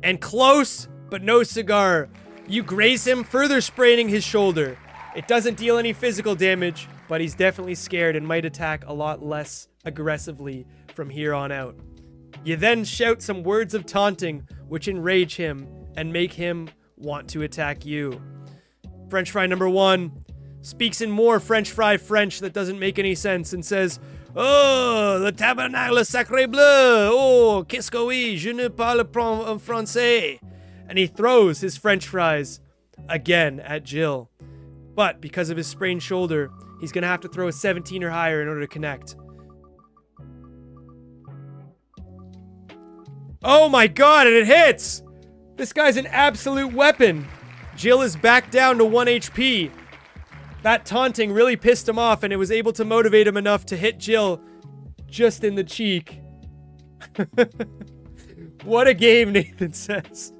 And close, but no cigar. You graze him, further spraining his shoulder. It doesn't deal any physical damage, but he's definitely scared and might attack a lot less aggressively from here on out. You then shout some words of taunting, which enrage him and make him want to attack you. French fry number 1 speaks in more French fry French that doesn't make any sense and says, "Oh, le tabernacle sacré bleu! Oh, qu'est-ce que oui, je ne parle pas français." And he throws his French fries again at Jill. But because of his sprained shoulder, he's gonna have to throw a 17 or higher in order to connect. Oh my god, and it hits! This guy's an absolute weapon. Jill is back down to 1 HP. That taunting really pissed him off, and it was able to motivate him enough to hit Jill just in the cheek. What a game, Nathan says.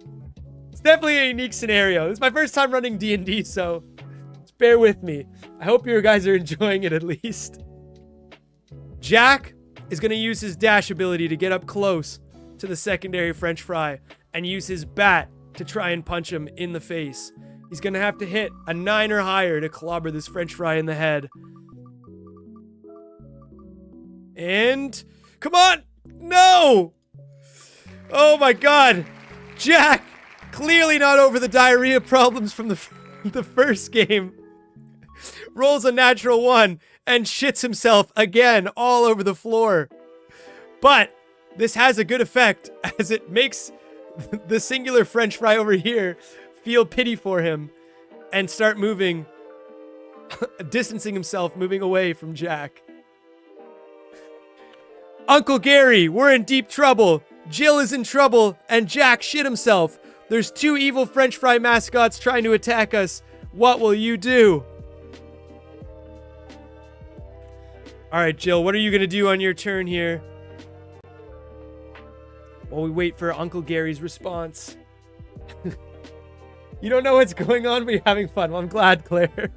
It's definitely a unique scenario. This is my first time running D&D, so just bear with me. I hope you guys are enjoying it at least. Jack is going to use his dash ability to get up close to the secondary French fry and use his bat to try and punch him in the face. He's gonna have to hit a 9 or higher to clobber this French fry in the head. And come on! No! Oh my god! Jack, clearly not over the diarrhea problems from the first game, rolls a natural 1 and shits himself again all over the floor. But this has a good effect, as it makes the singular French fry over here feel pity for him and start moving, distancing himself, moving away from Jack. Uncle Gary, we're in deep trouble. Jill is in trouble, and Jack shit himself. There's 2 evil French fry mascots trying to attack us. What will you do? All right, Jill, what are you gonna do on your turn here? While we wait for Uncle Gary's response. You don't know what's going on, but you're having fun. Well, I'm glad, Claire.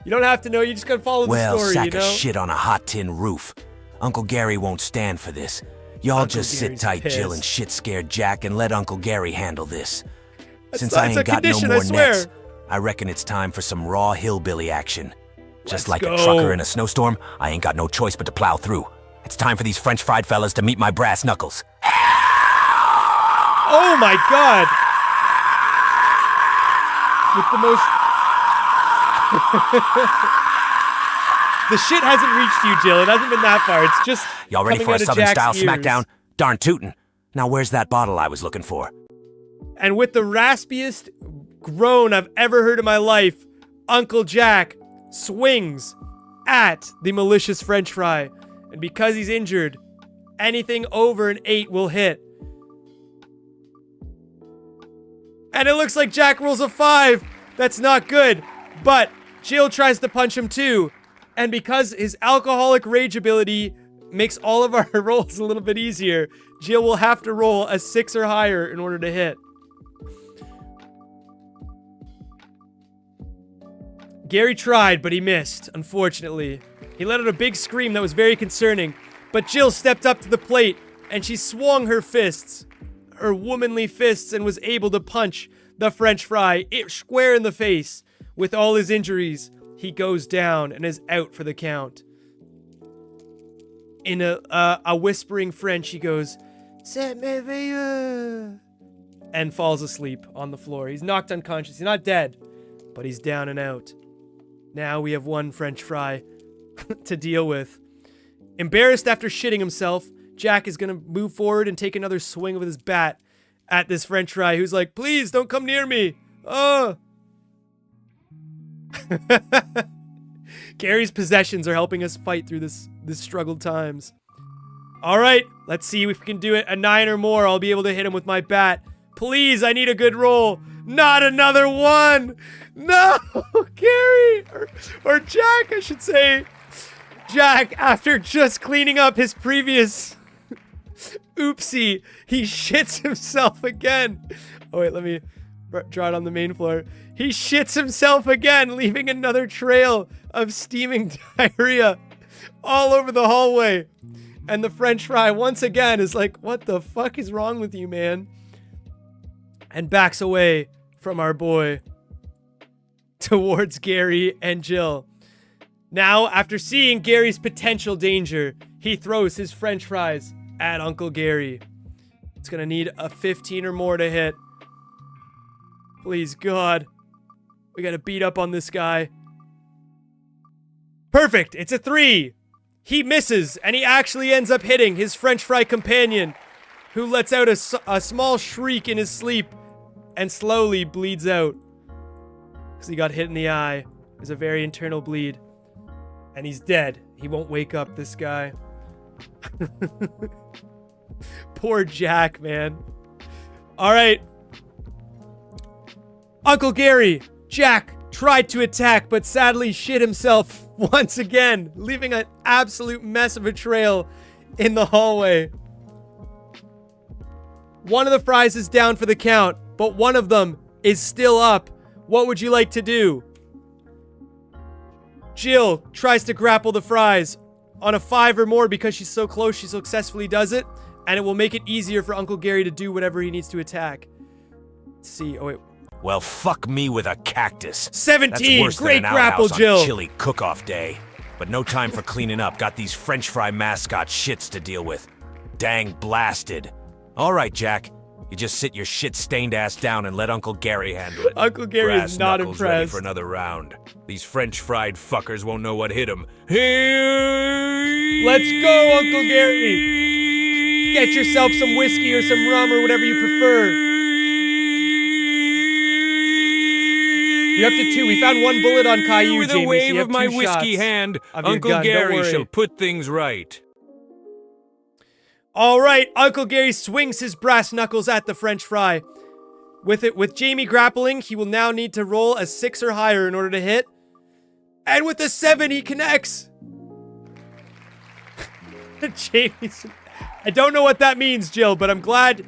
You don't have to know. You just gotta follow the story, sack you know? of shit on a hot tin roof. Uncle Gary won't stand for this. Y'all just sit tight, pissed. Jill, and shit-scared Jack, and let Uncle Gary handle this. Since That's I ain't a got no condition, more I swear. nets, I reckon it's time for some raw hillbilly action. Just like go. a trucker in a snowstorm, I ain't got no choice but to plow through. It's time for these French fried fellas to meet my brass knuckles. Oh my god! With the most... The shit hasn't reached you, Jill. It hasn't been that far. It's just Y'all ready coming for a out of Southern-style Jack's ears. smackdown? Darn tootin'. Now where's that bottle I was looking for? And with the raspiest groan I've ever heard in my life, Uncle Jack swings at the malicious French fry. And because he's injured, anything over an 8 will hit. And it looks like Jack rolls a 5. That's not good. But Jill tries to punch him too. And because his alcoholic rage ability makes all of our rolls a little bit easier, Jill will have to roll a 6 or higher in order to hit. Gary tried, but he missed, unfortunately. He let out a big scream that was very concerning. But Jill stepped up to the plate, and she swung her fists, her womanly fists, and was able to punch the French fry square in the face. With all his injuries, he goes down and is out for the count. In a whispering French, he goes, "C'est merveilleux," and falls asleep on the floor. He's knocked unconscious. He's not dead, but he's down and out. Now we have 1 French fry to deal with. Embarrassed after shitting himself, Jack is gonna move forward and take another swing with his bat at this French fry, who's like, "Please don't come near me. Oh." Gary's possessions are helping us fight through this struggled times. All right, let's see if we can do it. A 9 or more, I'll be able to hit him with my bat. Please, I need a good roll. Not another 1. No, Gary. Or Jack, I should say. Jack, after just cleaning up his previous oopsie, he shits himself again. Oh, wait, let me draw it on the main floor. He shits himself again, leaving another trail of steaming diarrhea all over the hallway. And the French fry, once again, is like, what the fuck is wrong with you, man? And backs away from our boy towards Gary and Jill. Now, after seeing Gary's potential danger, he throws his French fries at Uncle Gary. It's gonna need a 15 or more to hit. Please, God. We gotta beat up on this guy. Perfect! It's a 3! He misses, and he actually ends up hitting his French fry companion, who lets out a small shriek in his sleep and slowly bleeds out. Because he got hit in the eye. There's a very internal bleed. And he's dead. He won't wake up, this guy. Poor Jack, man. Alright. Uncle Gary, Jack tried to attack, but sadly shit himself once again, leaving an absolute mess of a trail in the hallway. One of the fries is down for the count, but one of them is still up. What would you like to do? Jill tries to grapple the fries on a 5 or more because she's so close. She successfully does it, and it will make it easier for Uncle Gary to do whatever he needs to attack. Let's see. Oh, wait. Well, fuck me with a cactus. 17! That's worse Great than an grapple, outhouse Jill! on chilly cook-off day. But no time for cleaning up. Got these French fry mascot shits to deal with. Dang blasted. All right, Jack. You just sit your shit-stained ass down and let Uncle Gary handle it. Uncle Gary is not Knuckles ready impressed. for another round. These French fried fuckers won't know what hit them. Hey! Let's go, Uncle Gary! Get yourself some whiskey or some rum or whatever you prefer. You're up to 2. We found 1 bullet on Caillou, With Jamie, a so wave you have of my 2 whiskey shots hand, of your Uncle gun. Don't Gary worry. shall put things right. All right, Uncle Gary swings his brass knuckles at the French fry. With Jamie grappling, he will now need to roll a 6 or higher in order to hit. And with a 7, he connects. Jamie's... I don't know what that means, Jill, but I'm glad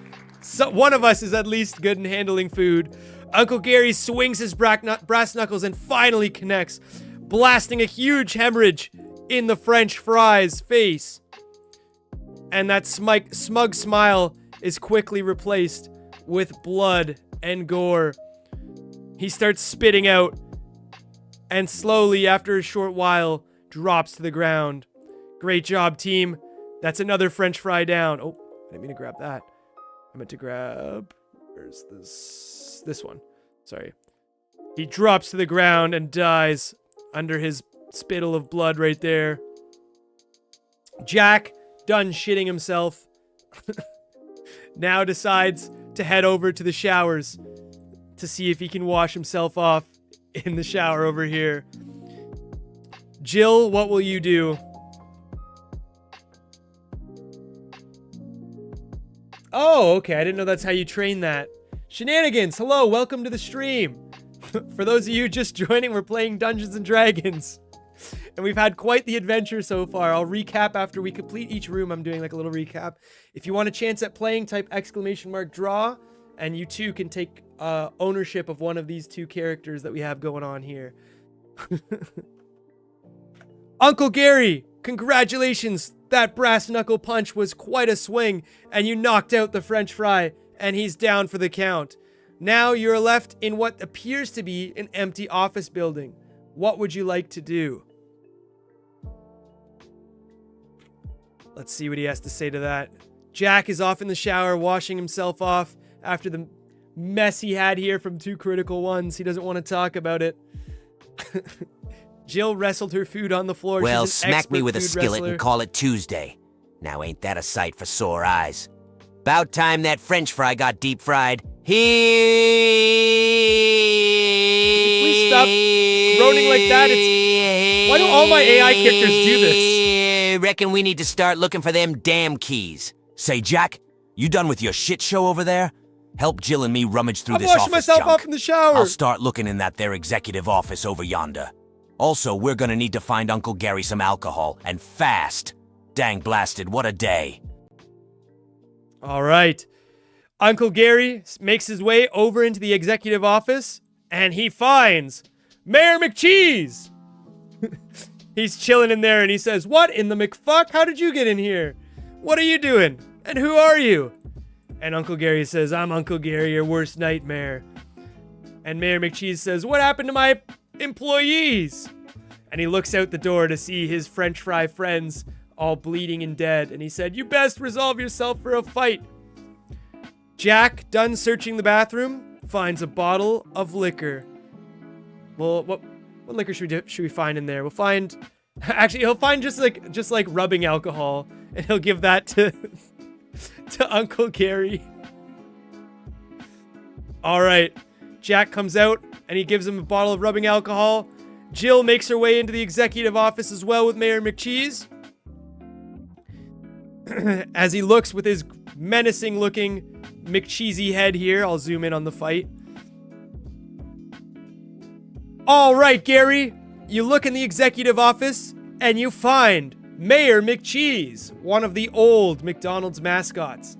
one of us is at least good in handling food. Uncle Gary swings his brass knuckles and finally connects, blasting a huge hemorrhage in the French fry's face. And that smug smile is quickly replaced with blood and gore. He starts spitting out and slowly, after a short while, drops to the ground. Great job, team. That's another French fry down. Oh, I didn't mean to grab that. I meant to grab... Where's this? This one. Sorry. He drops to the ground and dies under his spittle of blood right there. Jack, done shitting himself, now decides to head over to the showers to see if he can wash himself off in the shower over here. Jill, what will you do? Oh, okay. I didn't know that's how you train that. Shenanigans, hello, welcome to the stream. For those of you just joining, we're playing Dungeons and Dragons. And we've had quite the adventure so far. I'll recap after we complete each room. I'm doing like a little recap. If you want a chance at playing, type !draw, and you too can take ownership of one of these 2 characters that we have going on here. Uncle Gary, congratulations. That brass knuckle punch was quite a swing, and you knocked out the French fry, and he's down for the count. Now you're left in what appears to be an empty office building. What would you like to do? Let's see what he has to say to that. Jack is off in the shower, washing himself off after the mess he had here from 2 critical ones. He doesn't want to talk about it. Jill wrestled her food on the floor. Well, She's an smack me expert with a food skillet wrestler. and call it Tuesday. Now ain't that a sight for sore eyes? About time that French fry got deep fried. Please stop groaning like that. It's Why do all my AI characters do this? Reckon we need to start looking for them damn keys. Say, Jack, you done with your shit show over there? Help Jill and me rummage through I'm this washing office myself junk. off in the shower. I'll start looking in that there executive office over yonder. Also, we're gonna need to find Uncle Gary some alcohol, and fast. Dang blasted, what a day. All right. Uncle Gary makes his way over into the executive office, and he finds Mayor McCheese. He's chilling in there, and he says, "What in the McFuck? How did you get in here? What are you doing? And who are you?" And Uncle Gary says, "I'm Uncle Gary, your worst nightmare." And Mayor McCheese says, "What happened to my employees?" And he looks out the door to see his French fry friends all bleeding and dead. And he said, "You best resolve yourself for a fight." Jack, done searching the bathroom, finds a bottle of liquor. Well, what liquor should we find in there? We'll find... Actually, he'll find just like rubbing alcohol. And he'll give that to... to Uncle Gary. All right. Jack comes out and he gives him a bottle of rubbing alcohol. Jill makes her way into the executive office as well with Mayor McCheese. As he looks with his menacing looking McCheesy head here. I'll zoom in on the fight. All right, Gary. You look in the executive office and you find Mayor McCheese, one of the old McDonald's mascots.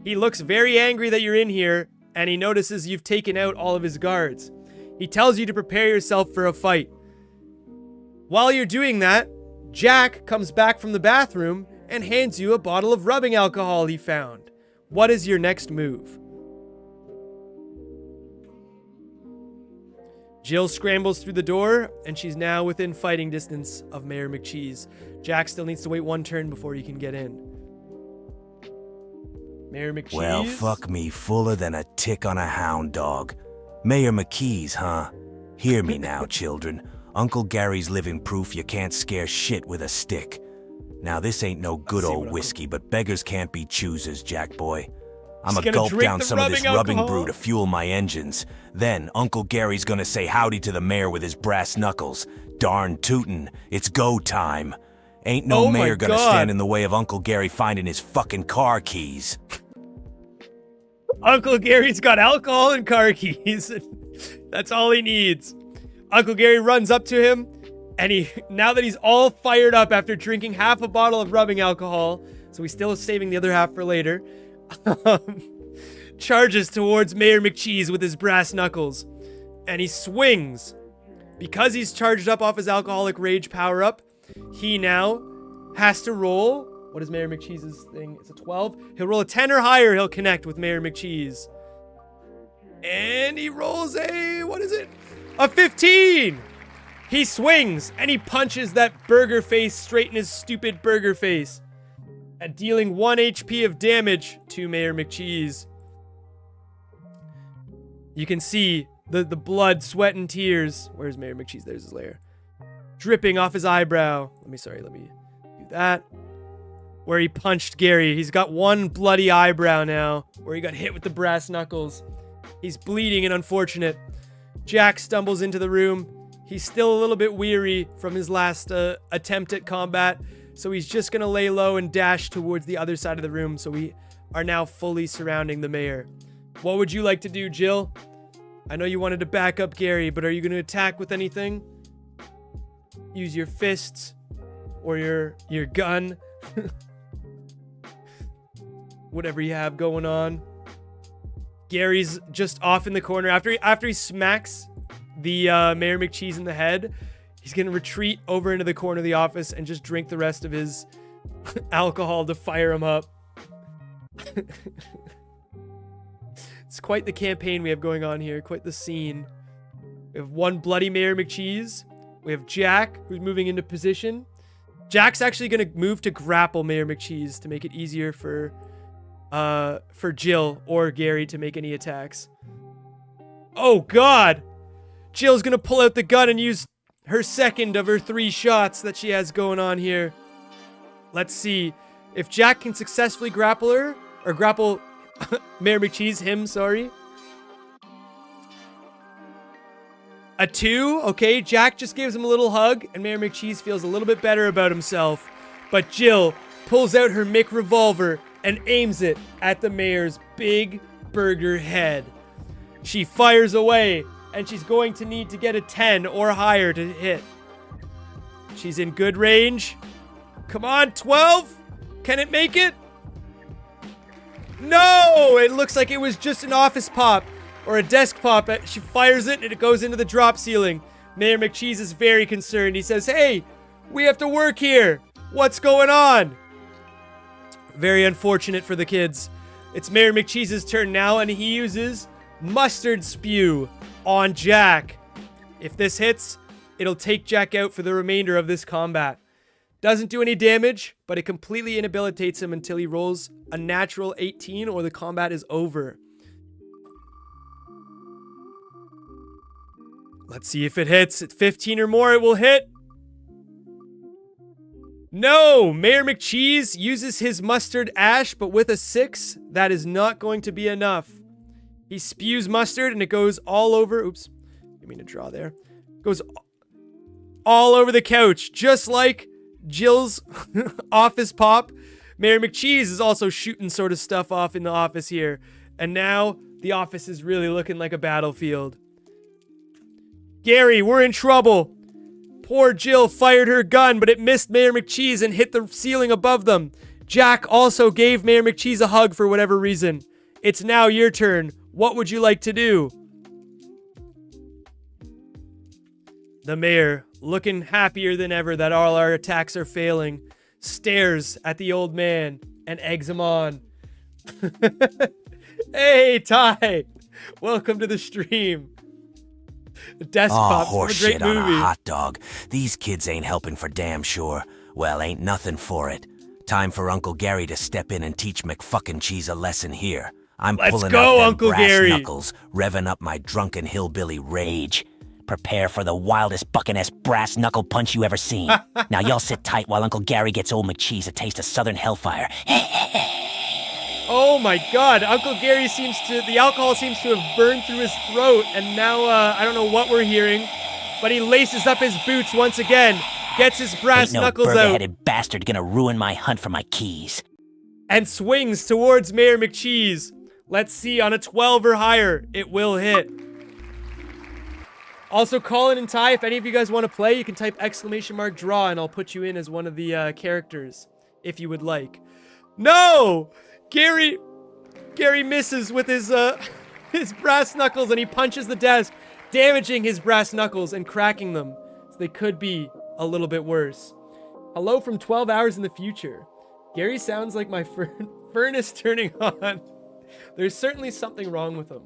He looks very angry that you're in here, and he notices you've taken out all of his guards. He tells you to prepare yourself for a fight. While you're doing that, Jack comes back from the bathroom and hands you a bottle of rubbing alcohol he found. What is your next move? Jill scrambles through the door, and she's now within fighting distance of Mayor McCheese. Jack still needs to wait one turn before he can get in. Mayor McCheese? Well, fuck me, fuller than a tick on a hound dog. Mayor McCheese, huh? Hear me now, children. Uncle Gary's living proof you can't scare shit with a stick. Now, this ain't no good old whiskey, but beggars can't be choosers, Jack boy. I'm gonna gulp down some of this rubbing brew to fuel my engines. Then, Uncle Gary's gonna say howdy to the mayor with his brass knuckles. Darn tootin', it's go time. Ain't no mayor gonna stand in the way of Uncle Gary finding his fucking car keys. Uncle Gary's got alcohol and car keys. That's all he needs. Uncle Gary runs up to him, and now that he's all fired up after drinking half a bottle of rubbing alcohol, so he's still saving the other half for later, charges towards Mayor McCheese with his brass knuckles. And he swings. Because he's charged up off his alcoholic rage power-up, he now has to roll... What is Mayor McCheese's thing? It's a 12. He'll roll a 10 or higher, he'll connect with Mayor McCheese. And he rolls a... What is it? A 15! He swings, and he punches that burger face straight in his stupid burger face, at dealing 1 HP of damage to Mayor McCheese. You can see the blood, sweat, and tears. Where's Mayor McCheese? There's his lair. Dripping off his eyebrow. Let me do that. Where he punched Gary. He's got one bloody eyebrow now, where he got hit with the brass knuckles. He's bleeding and unfortunate. Jack stumbles into the room. He's still a little bit weary from his last attempt at combat, so he's just gonna lay low and dash towards the other side of the room, so we are now fully surrounding the mayor. What would you like to do, Jill? I know you wanted to back up Gary, but are you gonna attack with anything? Use your fists or your gun? Whatever you have going on. Gary's just off in the corner. After he smacks the Mayor McCheese in the head, he's gonna retreat over into the corner of the office and just drink the rest of his alcohol to fire him up. It's quite the campaign we have going on here, quite the scene. We have one bloody Mayor McCheese. We have Jack, who's moving into position. Jack's actually gonna move to grapple Mayor McCheese to make it easier for Jill or Gary to make any attacks. Oh God! Jill's gonna pull out the gun and use her second of her 3 shots that she has going on here. Let's see if Jack can successfully grapple her, or grapple Mayor McCheese, sorry. A 2. Okay, Jack just gives him a little hug, and Mayor McCheese feels a little bit better about himself. But Jill pulls out her Mick revolver and aims it at the mayor's big burger head. She fires away, and she's going to need to get a 10 or higher to hit. She's in good range. Come on, 12? Can it make it? No! It looks like it was just an office pop or a desk pop. She fires it, and it goes into the drop ceiling. Mayor McCheese is very concerned. He says, hey, we have to work here. What's going on? Very unfortunate for the kids. It's Mayor McCheese's turn now, and he uses mustard spew on Jack. If this hits, it'll take Jack out for the remainder of this combat. Doesn't do any damage, but it completely inhabilitates him until he rolls a natural 18 or the combat is over. Let's see if it hits. At 15 or more, it will hit. No! Mayor McCheese uses his mustard ash, but with a 6, that is not going to be enough. He spews mustard, and it goes all over... Oops. Didn't mean to draw there. Goes all over the couch, just like Jill's office pop. Mayor McCheese is also shooting sort of stuff off in the office here. And now, the office is really looking like a battlefield. Gary, we're in trouble. Poor Jill fired her gun, but it missed Mayor McCheese and hit the ceiling above them. Jack also gave Mayor McCheese a hug for whatever reason. It's now your turn. What would you like to do? The mayor, looking happier than ever that all our attacks are failing, stares at the old man and eggs him on. Hey, Ty. Welcome to the stream. The desk pops from a great horseshit on movie. a hot dog. These kids ain't helping for damn sure. Well, ain't nothing for it. Time for Uncle Gary to step in and teach McFucking-Cheese a lesson here. I'm Let's pulling go, out them Uncle brass Gary. knuckles, revving up my drunken hillbilly rage. Prepare for the wildest bucking-ass brass knuckle punch you ever seen. Now y'all sit tight while Uncle Gary gets old McCheese a taste of southern hellfire. Oh my god, Uncle Gary the alcohol seems to have burned through his throat, and now, I don't know what we're hearing, but he laces up his boots once again, gets his brass Ain't no knuckles out, burger-headed bastard gonna ruin my hunt for my keys. and swings towards Mayor McCheese. Let's see, on a 12 or higher, it will hit. Also, Colin and Ty, if any of you guys want to play, you can type !draw, and I'll put you in as one of the characters, if you would like. No! Gary misses with his his brass knuckles, and he punches the desk, damaging his brass knuckles and cracking them. So they could be a little bit worse. Hello from 12 hours in the future. Gary sounds like my furnace turning on. There's certainly something wrong with him.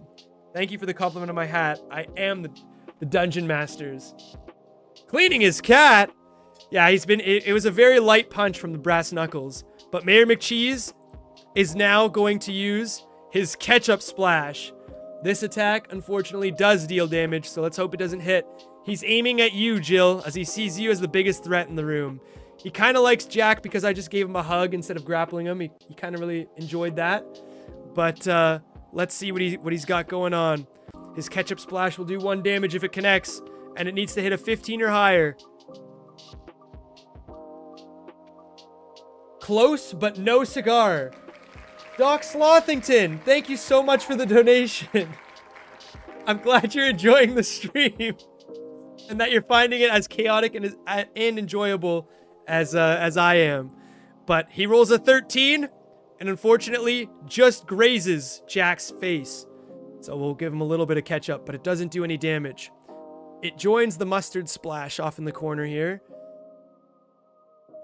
Thank you for the compliment on my hat. I am the Dungeon Masters. Cleaning his cat? Yeah, it was a very light punch from the brass knuckles. But Mayor McCheese is now going to use his ketchup splash. This attack, unfortunately, does deal damage, so let's hope it doesn't hit. He's aiming at you, Jill, as he sees you as the biggest threat in the room. He kind of likes Jack because I just gave him a hug instead of grappling him. He kind of really enjoyed that. But let's see what he's got going on. His ketchup splash will do 1 damage if it connects, and it needs to hit a 15 or higher. Close, but no cigar. Doc Slothington, thank you so much for the donation. I'm glad you're enjoying the stream and that you're finding it as chaotic and enjoyable as I am. But he rolls a 13 and unfortunately just grazes Jack's face. So we'll give him a little bit of ketchup, but it doesn't do any damage. It joins the mustard splash off in the corner here.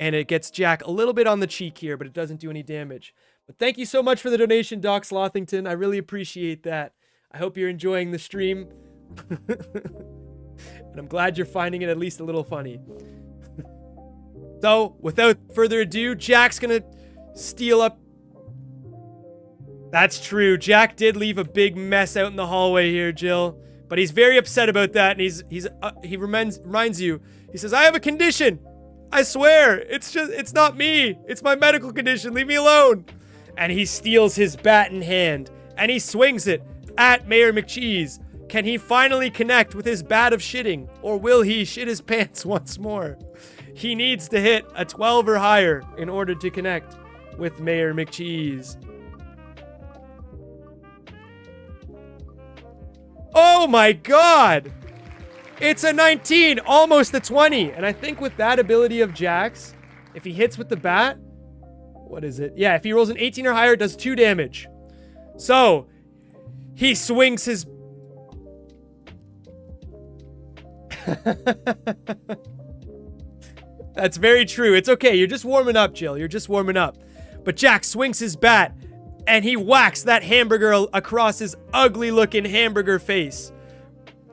And it gets Jack a little bit on the cheek here, but it doesn't do any damage. But thank you so much for the donation, Doc Slothington. I really appreciate that. I hope you're enjoying the stream. And I'm glad you're finding it at least a little funny. So, without further ado, Jack's gonna steal up. That's true. Jack did leave a big mess out in the hallway here, Jill. But he's very upset about that, and he reminds you. He says, "I have a condition. I swear, it's not me. It's my medical condition. Leave me alone." And he steals his bat in hand, and he swings it at Mayor McCheese, Can he finally connect with his bat of shitting? Or will he shit his pants once more? He needs to hit a 12 or higher in order to connect with Mayor McCheese. Oh my god! It's a 19, almost a 20. And I think with that ability of Jack's, if he hits with the bat, what is it? Yeah, if he rolls an 18 or higher, it does 2 damage. So, he swings his... That's very true. It's okay. You're just warming up, Jill. You're just warming up. But Jack swings his bat, and he whacks that hamburger across his ugly-looking hamburger face.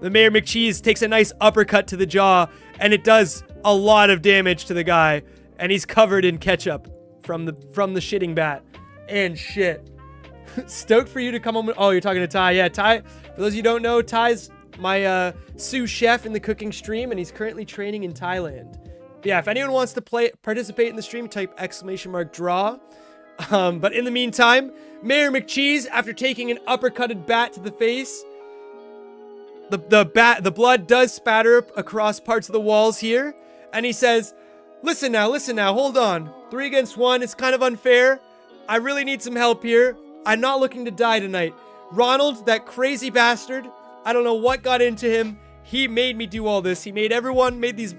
The Mayor McCheese takes a nice uppercut to the jaw, and it does a lot of damage to the guy, and he's covered in ketchup from the shitting bat and shit. Stoked for you to come home. Oh, you're talking to Ty. Yeah, Ty. For those of you who don't know, Ty's my sous chef in the cooking stream, and he's currently training in Thailand. But yeah, if anyone wants to participate in the stream, type !draw. But in the meantime, Mayor McCheese, after taking an uppercutted bat to the face, the blood does spatter across parts of the walls here, and he says, listen now, hold on. 3 against 1, it's kind of unfair. I really need some help here. I'm not looking to die tonight. Ronald, that crazy bastard, I don't know what got into him. He made me do all this. He made these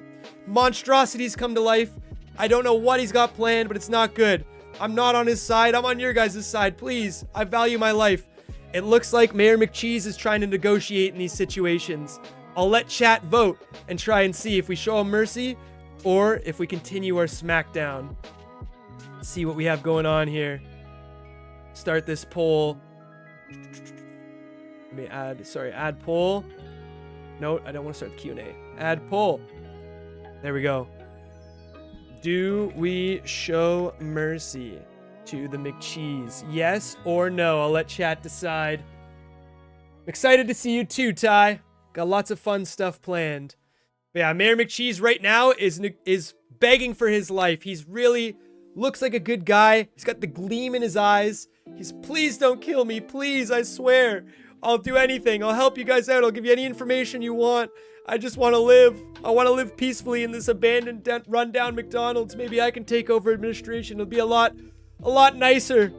monstrosities come to life. I don't know what he's got planned, but it's not good. I'm not on his side. I'm on your guys' side. Please, I value my life. It looks like Mayor McCheese is trying to negotiate in these situations. I'll let chat vote and try and see if we show him mercy or if we continue our smackdown. Let's see what we have going on here. Start this poll. Let me add poll. No, I don't want to start the Q&A. Add poll. There we go. Do we show mercy to the McCheese? Yes or no? I'll let chat decide. I'm excited to see you too, Ty. Got lots of fun stuff planned. But yeah, Mayor McCheese right now is begging for his life. He's really looks like a good guy. He's got the gleam in his eyes. He's, please don't kill me. Please, I swear. I'll do anything. I'll help you guys out. I'll give you any information you want. I just want to live. I want to live peacefully in this abandoned, rundown McDonald's. Maybe I can take over administration. It'll be a lot nicer.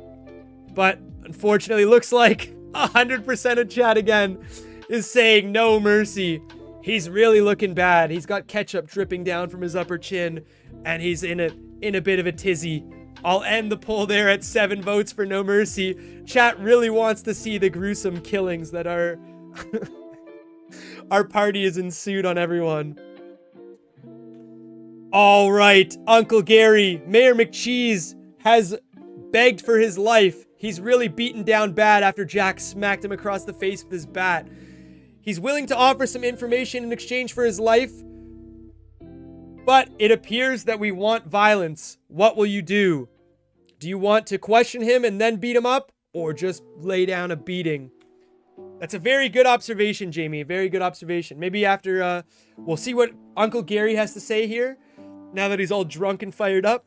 But unfortunately, looks like 100% of chat again is saying no mercy. He's really looking bad. He's got ketchup dripping down from his upper chin, and he's in a bit of a tizzy. I'll end the poll there at 7 votes for no mercy. Chat really wants to see the gruesome killings that are... Our party has ensued on everyone. All right, Uncle Gary, Mayor McCheese has begged for his life. He's really beaten down bad after Jack smacked him across the face with his bat. He's willing to offer some information in exchange for his life, but it appears that we want violence. What will you do? Do you want to question him and then beat him up, or just lay down a beating? That's a very good observation, Jamie. Very good observation. Maybe after, we'll see what Uncle Gary has to say here, now that he's all drunk and fired up.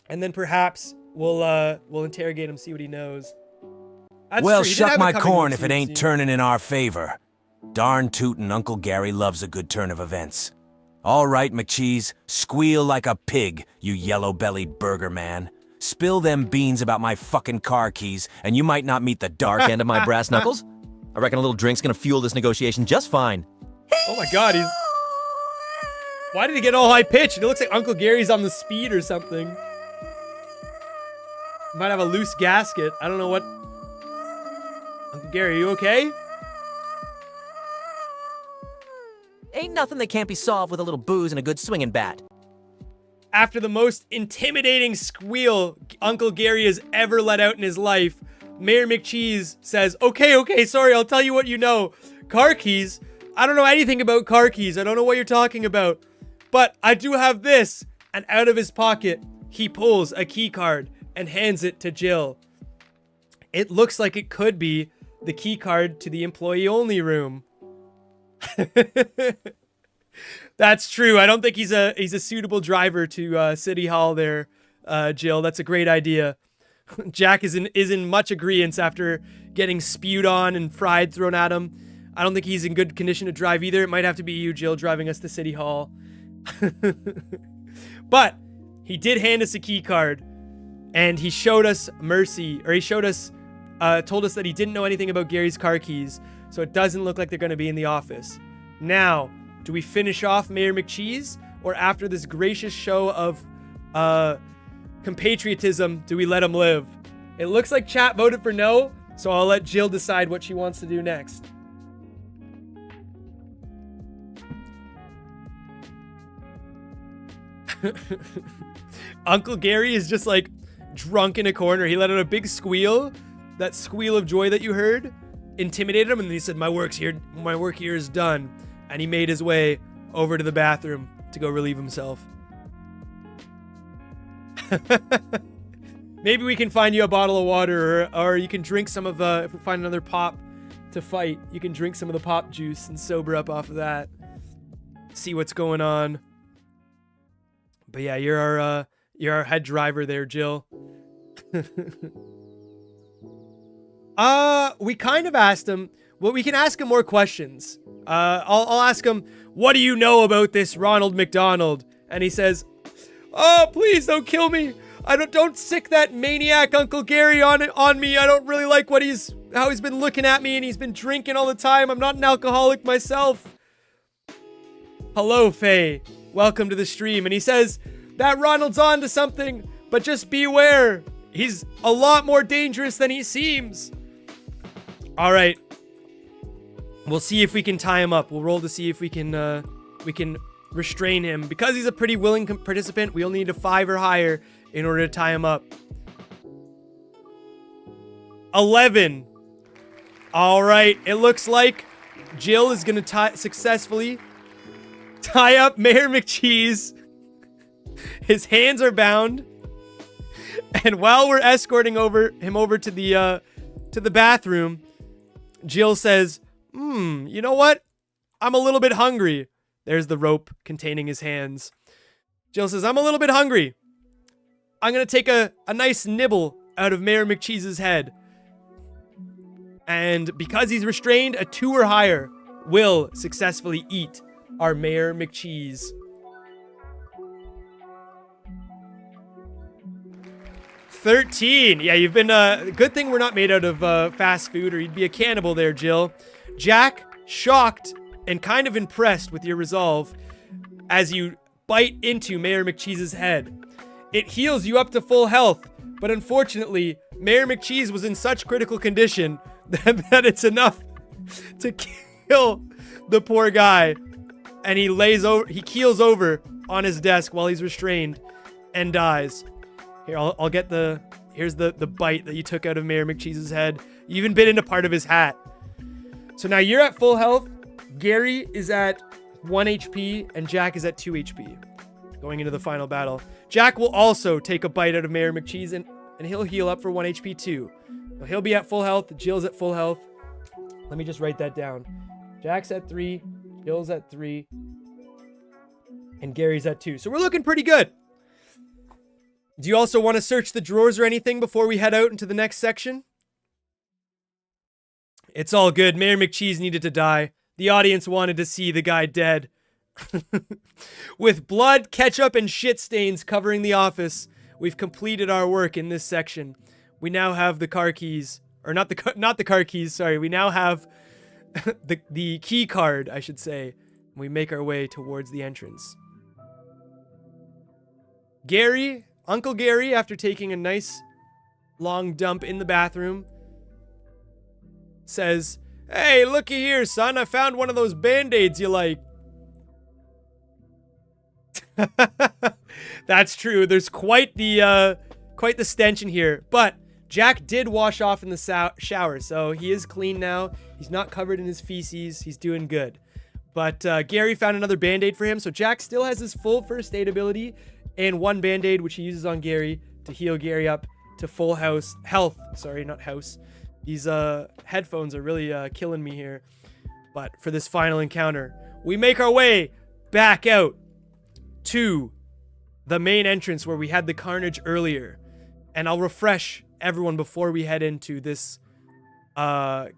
And then perhaps we'll interrogate him, see what he knows. That's well, true. shuck my corn if it ain't turning in our favor. Darn tootin' Uncle Gary loves a good turn of events. All right, McCheese, squeal like a pig, you yellow-bellied burger man. Spill them beans about my fucking car keys, and you might not meet the dark end of my brass knuckles. I reckon a little drink's gonna fuel this negotiation just fine. Oh my god, why did he get all high-pitched? It looks like Uncle Gary's on the speed or something. Might have a loose gasket. I don't know what... Uncle Gary, are you okay? Ain't nothing that can't be solved with a little booze and a good swinging bat. After the most intimidating squeal Uncle Gary has ever let out in his life, Mayor McCheese says, okay, sorry, I'll tell you what you know. Car keys? I don't know anything about car keys. I don't know what you're talking about. But I do have this. And out of his pocket, he pulls a key card and hands it to Jill. It looks like it could be the key card to the employee-only room. That's true. I don't think he's a suitable driver to City Hall there, Jill. That's a great idea. Jack is in much agreeance after getting spewed on and fried thrown at him. I don't think he's in good condition to drive either. It might have to be you, Jill, driving us to City Hall. But he did hand us a key card, and he showed us mercy, or he showed us, told us that he didn't know anything about Gary's car keys, so it doesn't look like they're going to be in the office. Now, do we finish off Mayor McCheese, or after this gracious show of compatriotism, do we let him live? It looks like chat voted for no, so I'll let Jill decide what she wants to do next. Uncle Gary is just like drunk in a corner. He let out a big squeal. That squeal of joy that you heard intimidated him, and then he said, my work here is done. And he made his way over to the bathroom to go relieve himself. Maybe we can find you a bottle of water, or you can drink some of if we find another pop to fight, you can drink some of the pop juice and sober up off of that. See what's going on. But yeah, you're our head driver there, Jill. We kind of asked him. Well, we can ask him more questions. I'll ask him, what do you know about this Ronald McDonald? And he says, oh, please don't kill me. Don't sick that maniac Uncle Gary on me. I don't really like how he's been looking at me, and he's been drinking all the time. I'm not an alcoholic myself. Hello, Faye. Welcome to the stream. And he says, that Ronald's on to something, but just beware. He's a lot more dangerous than he seems. All right. We'll see if we can tie him up. We'll roll to see if we can restrain him. Because he's a pretty willing participant, we only need a 5 or higher in order to tie him up. 11. All right. It looks like Jill is going to successfully tie up Mayor McCheese. His hands are bound. And while we're escorting him over to the bathroom, Jill says, you know what? I'm a little bit hungry. There's the rope containing his hands. Jill says, I'm a little bit hungry. I'm going to take a nice nibble out of Mayor McCheese's head. And because he's restrained, a 2 or higher will successfully eat our Mayor McCheese. 13. Yeah, you've been good thing we're not made out of fast food, or you'd be a cannibal there, Jill. Jack, shocked and kind of impressed with your resolve as you bite into Mayor McCheese's head. It heals you up to full health, but unfortunately, Mayor McCheese was in such critical condition that it's enough to kill the poor guy. And he keels over on his desk while he's restrained and dies. Here, I'll get here's the bite that you took out of Mayor McCheese's head. You even bit into part of his hat. So now you're at full health. Gary is at 1 HP and Jack is at 2 HP. Going into the final battle. Jack will also take a bite out of Mayor McCheese and he'll heal up for 1 HP too. So he'll be at full health. Jill's at full health. Let me just write that down. Jack's at 3. Jill's at 3. And Gary's at 2. So we're looking pretty good. Do you also want to search the drawers or anything before we head out into the next section? It's all good. Mayor McCheese needed to die. The audience wanted to see the guy dead. With blood, ketchup, and shit stains covering the office, we've completed our work in this section. We now have the car keys. Or not the car keys, sorry. We now have the key card, I should say. We make our way towards the entrance. Uncle Gary, after taking a nice long dump in the bathroom, says, hey, looky here, son. I found one of those Band-Aids you like. That's true. There's quite the stench in here. But Jack did wash off in the shower, so he is clean now. He's not covered in his feces. He's doing good. But Gary found another Band-Aid for him, so Jack still has his full first aid ability and 1 Band-Aid, which he uses on Gary to heal Gary up to full health. Sorry, not house. These headphones are really killing me here. But for this final encounter, we make our way back out to the main entrance where we had the carnage earlier. And I'll refresh everyone before we head into this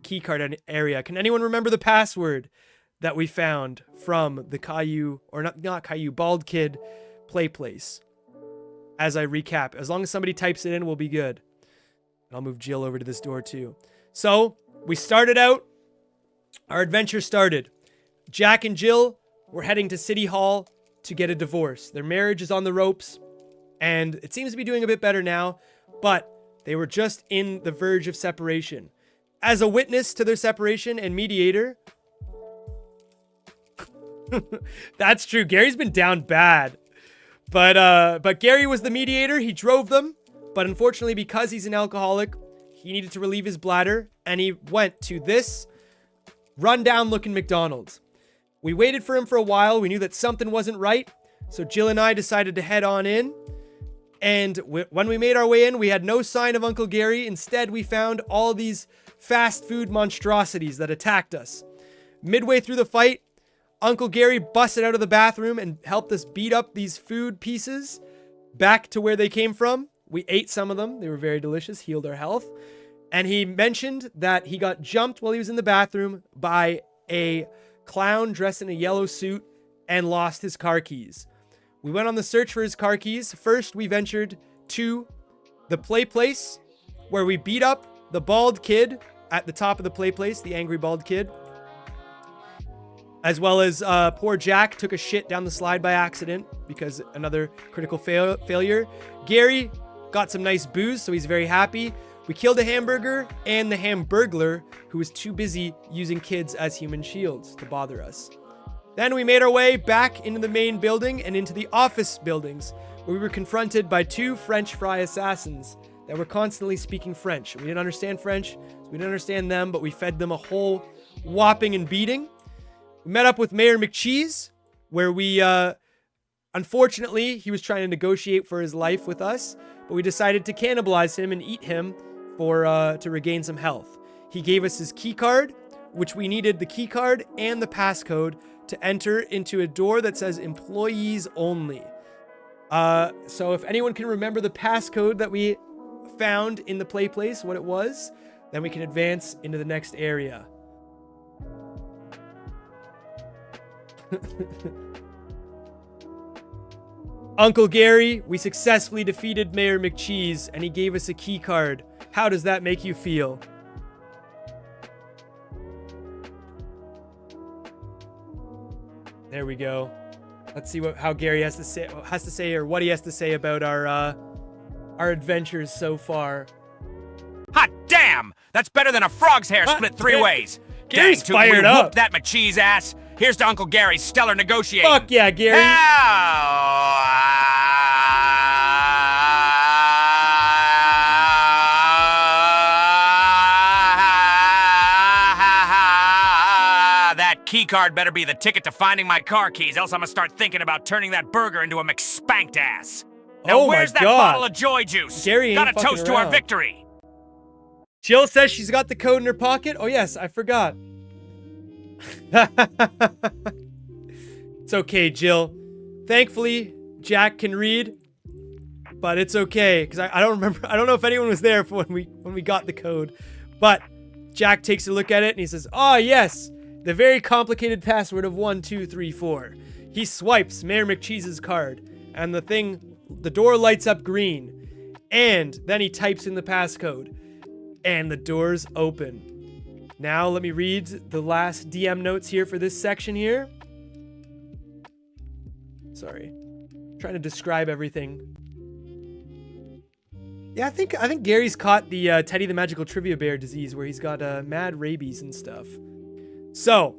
key card area. Can anyone remember the password that we found from the Caillou, or not Caillou, Bald Kid play place? As I recap, as long as somebody types it in, we'll be good. I'll move Jill over to this door too. So we started out, our adventure started. Jack and Jill were heading to City Hall to get a divorce. Their marriage is on the ropes, and it seems to be doing a bit better now, but they were just in the verge of separation. As a witness to their separation and mediator, that's true. Gary's been down bad. But Gary was the mediator. He drove them. But unfortunately, because he's an alcoholic, he needed to relieve his bladder. And he went to this rundown looking McDonald's. We waited for him for a while. We knew that something wasn't right. So Jill and I decided to head on in. And when we made our way in, we had no sign of Uncle Gary. Instead, we found all these fast food monstrosities that attacked us. Midway through the fight, Uncle Gary busted out of the bathroom and helped us beat up these food pieces back to where they came from. We ate some of them. They were very delicious, healed our health. And he mentioned that he got jumped while he was in the bathroom by a clown dressed in a yellow suit and lost his car keys. We went on the search for his car keys. First, we ventured to the play place where we beat up the bald kid at the top of the play place, the angry bald kid. As well as poor Jack took a shit down the slide by accident because another critical failure. Gary got some nice booze, so he's very happy. We killed a hamburger and the Hamburglar, who was too busy using kids as human shields to bother us. Then we made our way back into the main building and into the office buildings, where we were confronted by two French fry assassins that were constantly speaking French. We didn't understand French, so we didn't understand them, but we fed them a whole whopping and beating. We met up with Mayor McCheese, where we, unfortunately, he was trying to negotiate for his life with us, but we decided to cannibalize him and eat him to regain some health. He gave us his key card, which we needed the key card and the passcode to enter into a door that says employees only. So if anyone can remember the passcode that we found in the play place, what it was, then we can advance into the next area. Uncle Gary, we successfully defeated Mayor McCheese, and he gave us a key card. How does that make you feel? There we go. Let's see how Gary has to say, or what he has to say about our adventures so far. Hot damn! That's better than a frog's hair split three ways. Gary's Dang, fired we up. whooped that McCheese ass. Here's to Uncle Gary's stellar negotiating. Fuck yeah, Gary. That key card better be the ticket to finding my car keys, else I'm gonna start thinking about turning that burger into a McSpanked ass. Now Oh where's my that God. bottle of joy juice? Gary ain't Gotta fucking toast to our around. victory. Jill says she's got the code in her pocket. Oh yes, I forgot. It's okay, Jill. Thankfully, Jack can read, but it's okay because I don't remember. I don't know if anyone was there for when we got the code, but Jack takes a look at it and he says, "Oh yes, the very complicated password of 1, 2, 3, 4." He swipes Mayor McCheese's card, and the door lights up green, and then he types in the passcode, and the doors open. Now let me read the last DM notes here for this section here. Sorry. Trying to describe everything. Yeah, I think Gary's caught the Teddy the Magical Trivia Bear disease where he's got mad rabies and stuff. So,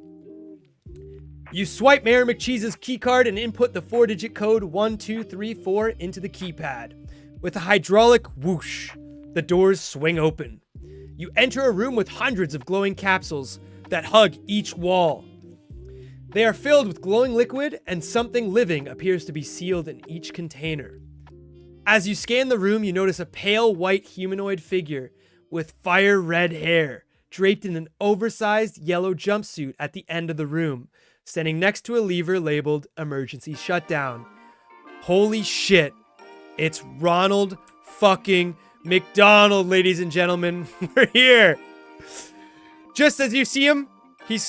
you swipe Mayor McCheese's keycard and input the 4-digit code 1234 into the keypad. With a hydraulic whoosh, the doors swing open. You enter a room with hundreds of glowing capsules that hug each wall. They are filled with glowing liquid, and something living appears to be sealed in each container. As you scan the room, you notice a pale white humanoid figure with fire red hair, draped in an oversized yellow jumpsuit at the end of the room, standing next to a lever labeled emergency shutdown. Holy shit. It's Ronald fucking McDonald, ladies and gentlemen. We're here. Just as you see him,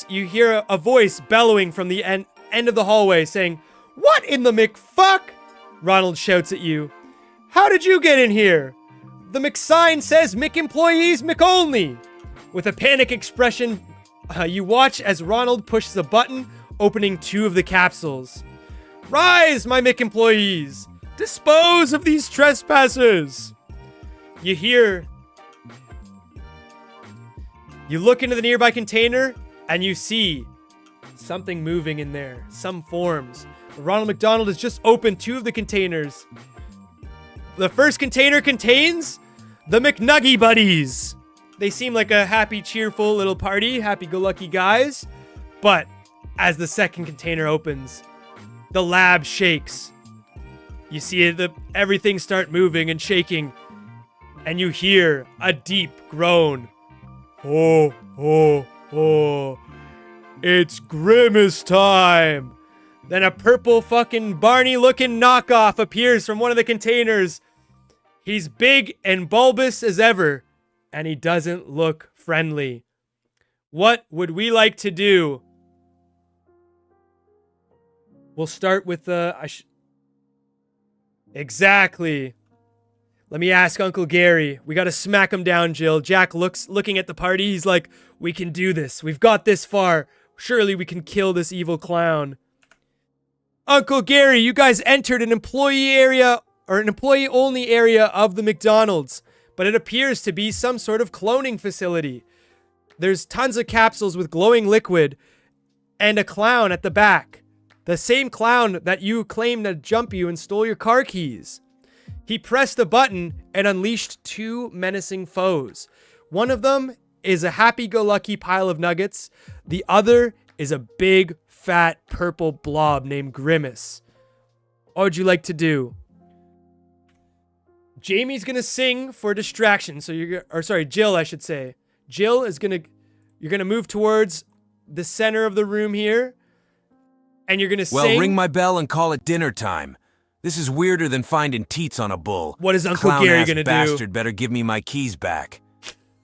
you hear a voice bellowing from the end of the hallway saying, "What in the McFuck?" Ronald shouts at you. "How did you get in here? The McSign says McEmployees McOnly." With a panic expression, you watch as Ronald pushes a button, opening 2 of the capsules. "Rise, my McEmployees! Dispose of these trespassers!" You look into the nearby container, and you see something moving in there. Some forms. Ronald McDonald has just opened 2 of the containers. The first container contains the McNuggy Buddies. They seem like a happy, cheerful little party, happy-go-lucky guys. But as the second container opens, the lab shakes. You see everything start moving and shaking, and you hear a deep groan. "Oh, oh, oh. It's Grimace time." Then a purple fucking Barney-looking knockoff appears from one of the containers. He's big and bulbous as ever, and he doesn't look friendly. What would we like to do? We'll start with the... Exactly. Let me ask Uncle Gary. We gotta smack him down, Jill. Jack looking at the party. He's like, "We can do this. We've got this far. Surely we can kill this evil clown." Uncle Gary, you guys entered an employee area, or an employee-only area of the McDonald's, but it appears to be some sort of cloning facility. There's tons of capsules with glowing liquid, and a clown at the back. The same clown that you claimed to jump you and stole your car keys. He pressed a button and unleashed 2 menacing foes. One of them is a happy-go-lucky pile of nuggets. The other is a big, fat, purple blob named Grimace. What would you like to do? Jamie's gonna sing for distraction. So Jill, I should say. Jill is you're gonna move towards the center of the room here. And you're gonna sing. Well, ring my bell and call it dinner time. This is weirder than finding teats on a bull. What is Uncle Gary gonna do? Bastard better give me my keys back.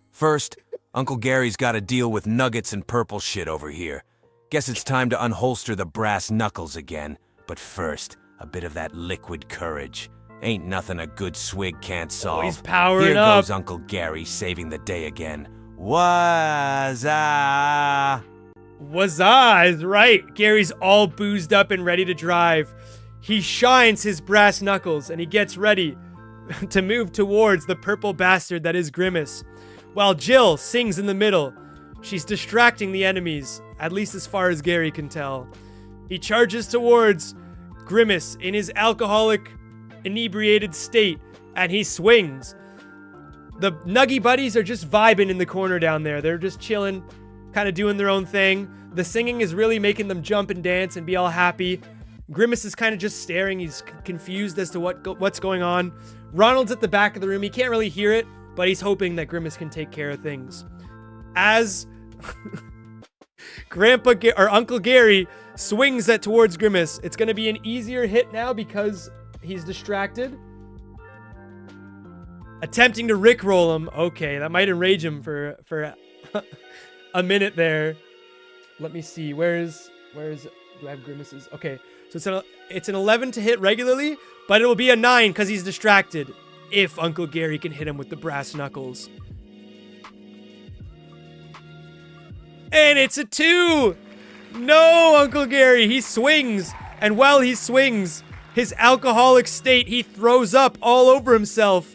First, Uncle Gary's got to deal with nuggets and purple shit over here. Guess it's time to unholster the brass knuckles again. But first, a bit of that liquid courage. Ain't nothing a good swig can't solve. Oh, he's powering Here up. goes Uncle Gary saving the day again. Wazza! Wazza is right. Gary's all boozed up and ready to drive. He shines his brass knuckles and he gets ready to move towards the purple bastard that is Grimace. While Jill sings in the middle, she's distracting the enemies, at least as far as Gary can tell. He charges towards Grimace in his alcoholic, inebriated state, and he swings. The Nuggy Buddies are just vibing in the corner down there. They're just chilling, kind of doing their own thing. The singing is really making them jump and dance and be all happy. Grimace is kind of just staring. He's confused as to what's going on. Ronald's at the back of the room. He can't really hear it, but he's hoping that Grimace can take care of things. As Uncle Gary swings that towards Grimace, it's going to be an easier hit now because he's distracted. Attempting to rickroll him. Okay, that might enrage him for a minute there. Let me see. Where's do I have Grimace's? Okay, so it's an 11 to hit regularly, but it will be a 9 because he's distracted. If Uncle Gary can hit him with the brass knuckles. And it's a 2! No, Uncle Gary, he swings. And while he swings, his alcoholic state, he throws up all over himself.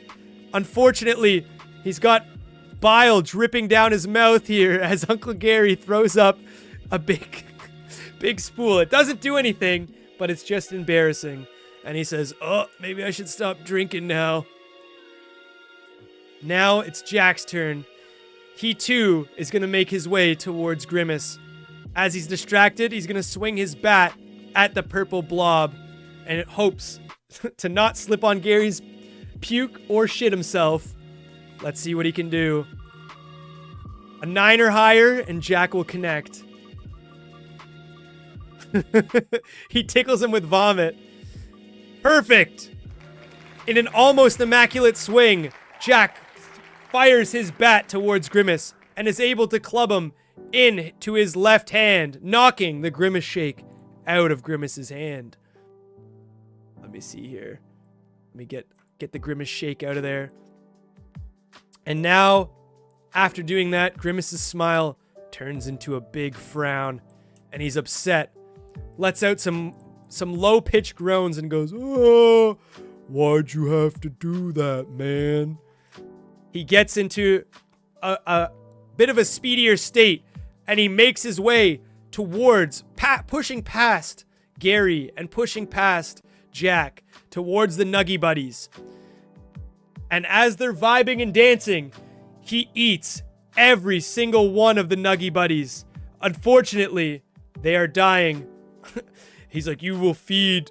Unfortunately, he's got bile dripping down his mouth here as Uncle Gary throws up a big spool. It doesn't do anything, but it's just embarrassing. And he says, "Oh, maybe I should stop drinking now." Now it's Jack's turn. He too is going to make his way towards Grimace. As he's distracted, he's going to swing his bat at the purple blob, and it hopes to not slip on Gary's puke or shit himself. Let's see what he can do. A 9 or higher, and Jack will connect. He tickles him with vomit. Perfect! In an almost immaculate swing, Jack fires his bat towards Grimace, and is able to club him into his left hand, knocking the Grimace Shake out of Grimace's hand. Let me see here. Let me get the Grimace Shake out of there. And now, after doing that, Grimace's smile turns into a big frown, and he's upset. Lets out some low-pitched groans and goes, "Oh, why'd you have to do that, man?" He gets into a bit of a speedier state, and he makes his way towards, pushing past Gary and pushing past Jack towards the Nuggy Buddies. And as they're vibing and dancing, he eats every single one of the Nuggy Buddies. Unfortunately, they are dying. He's like, "You will feed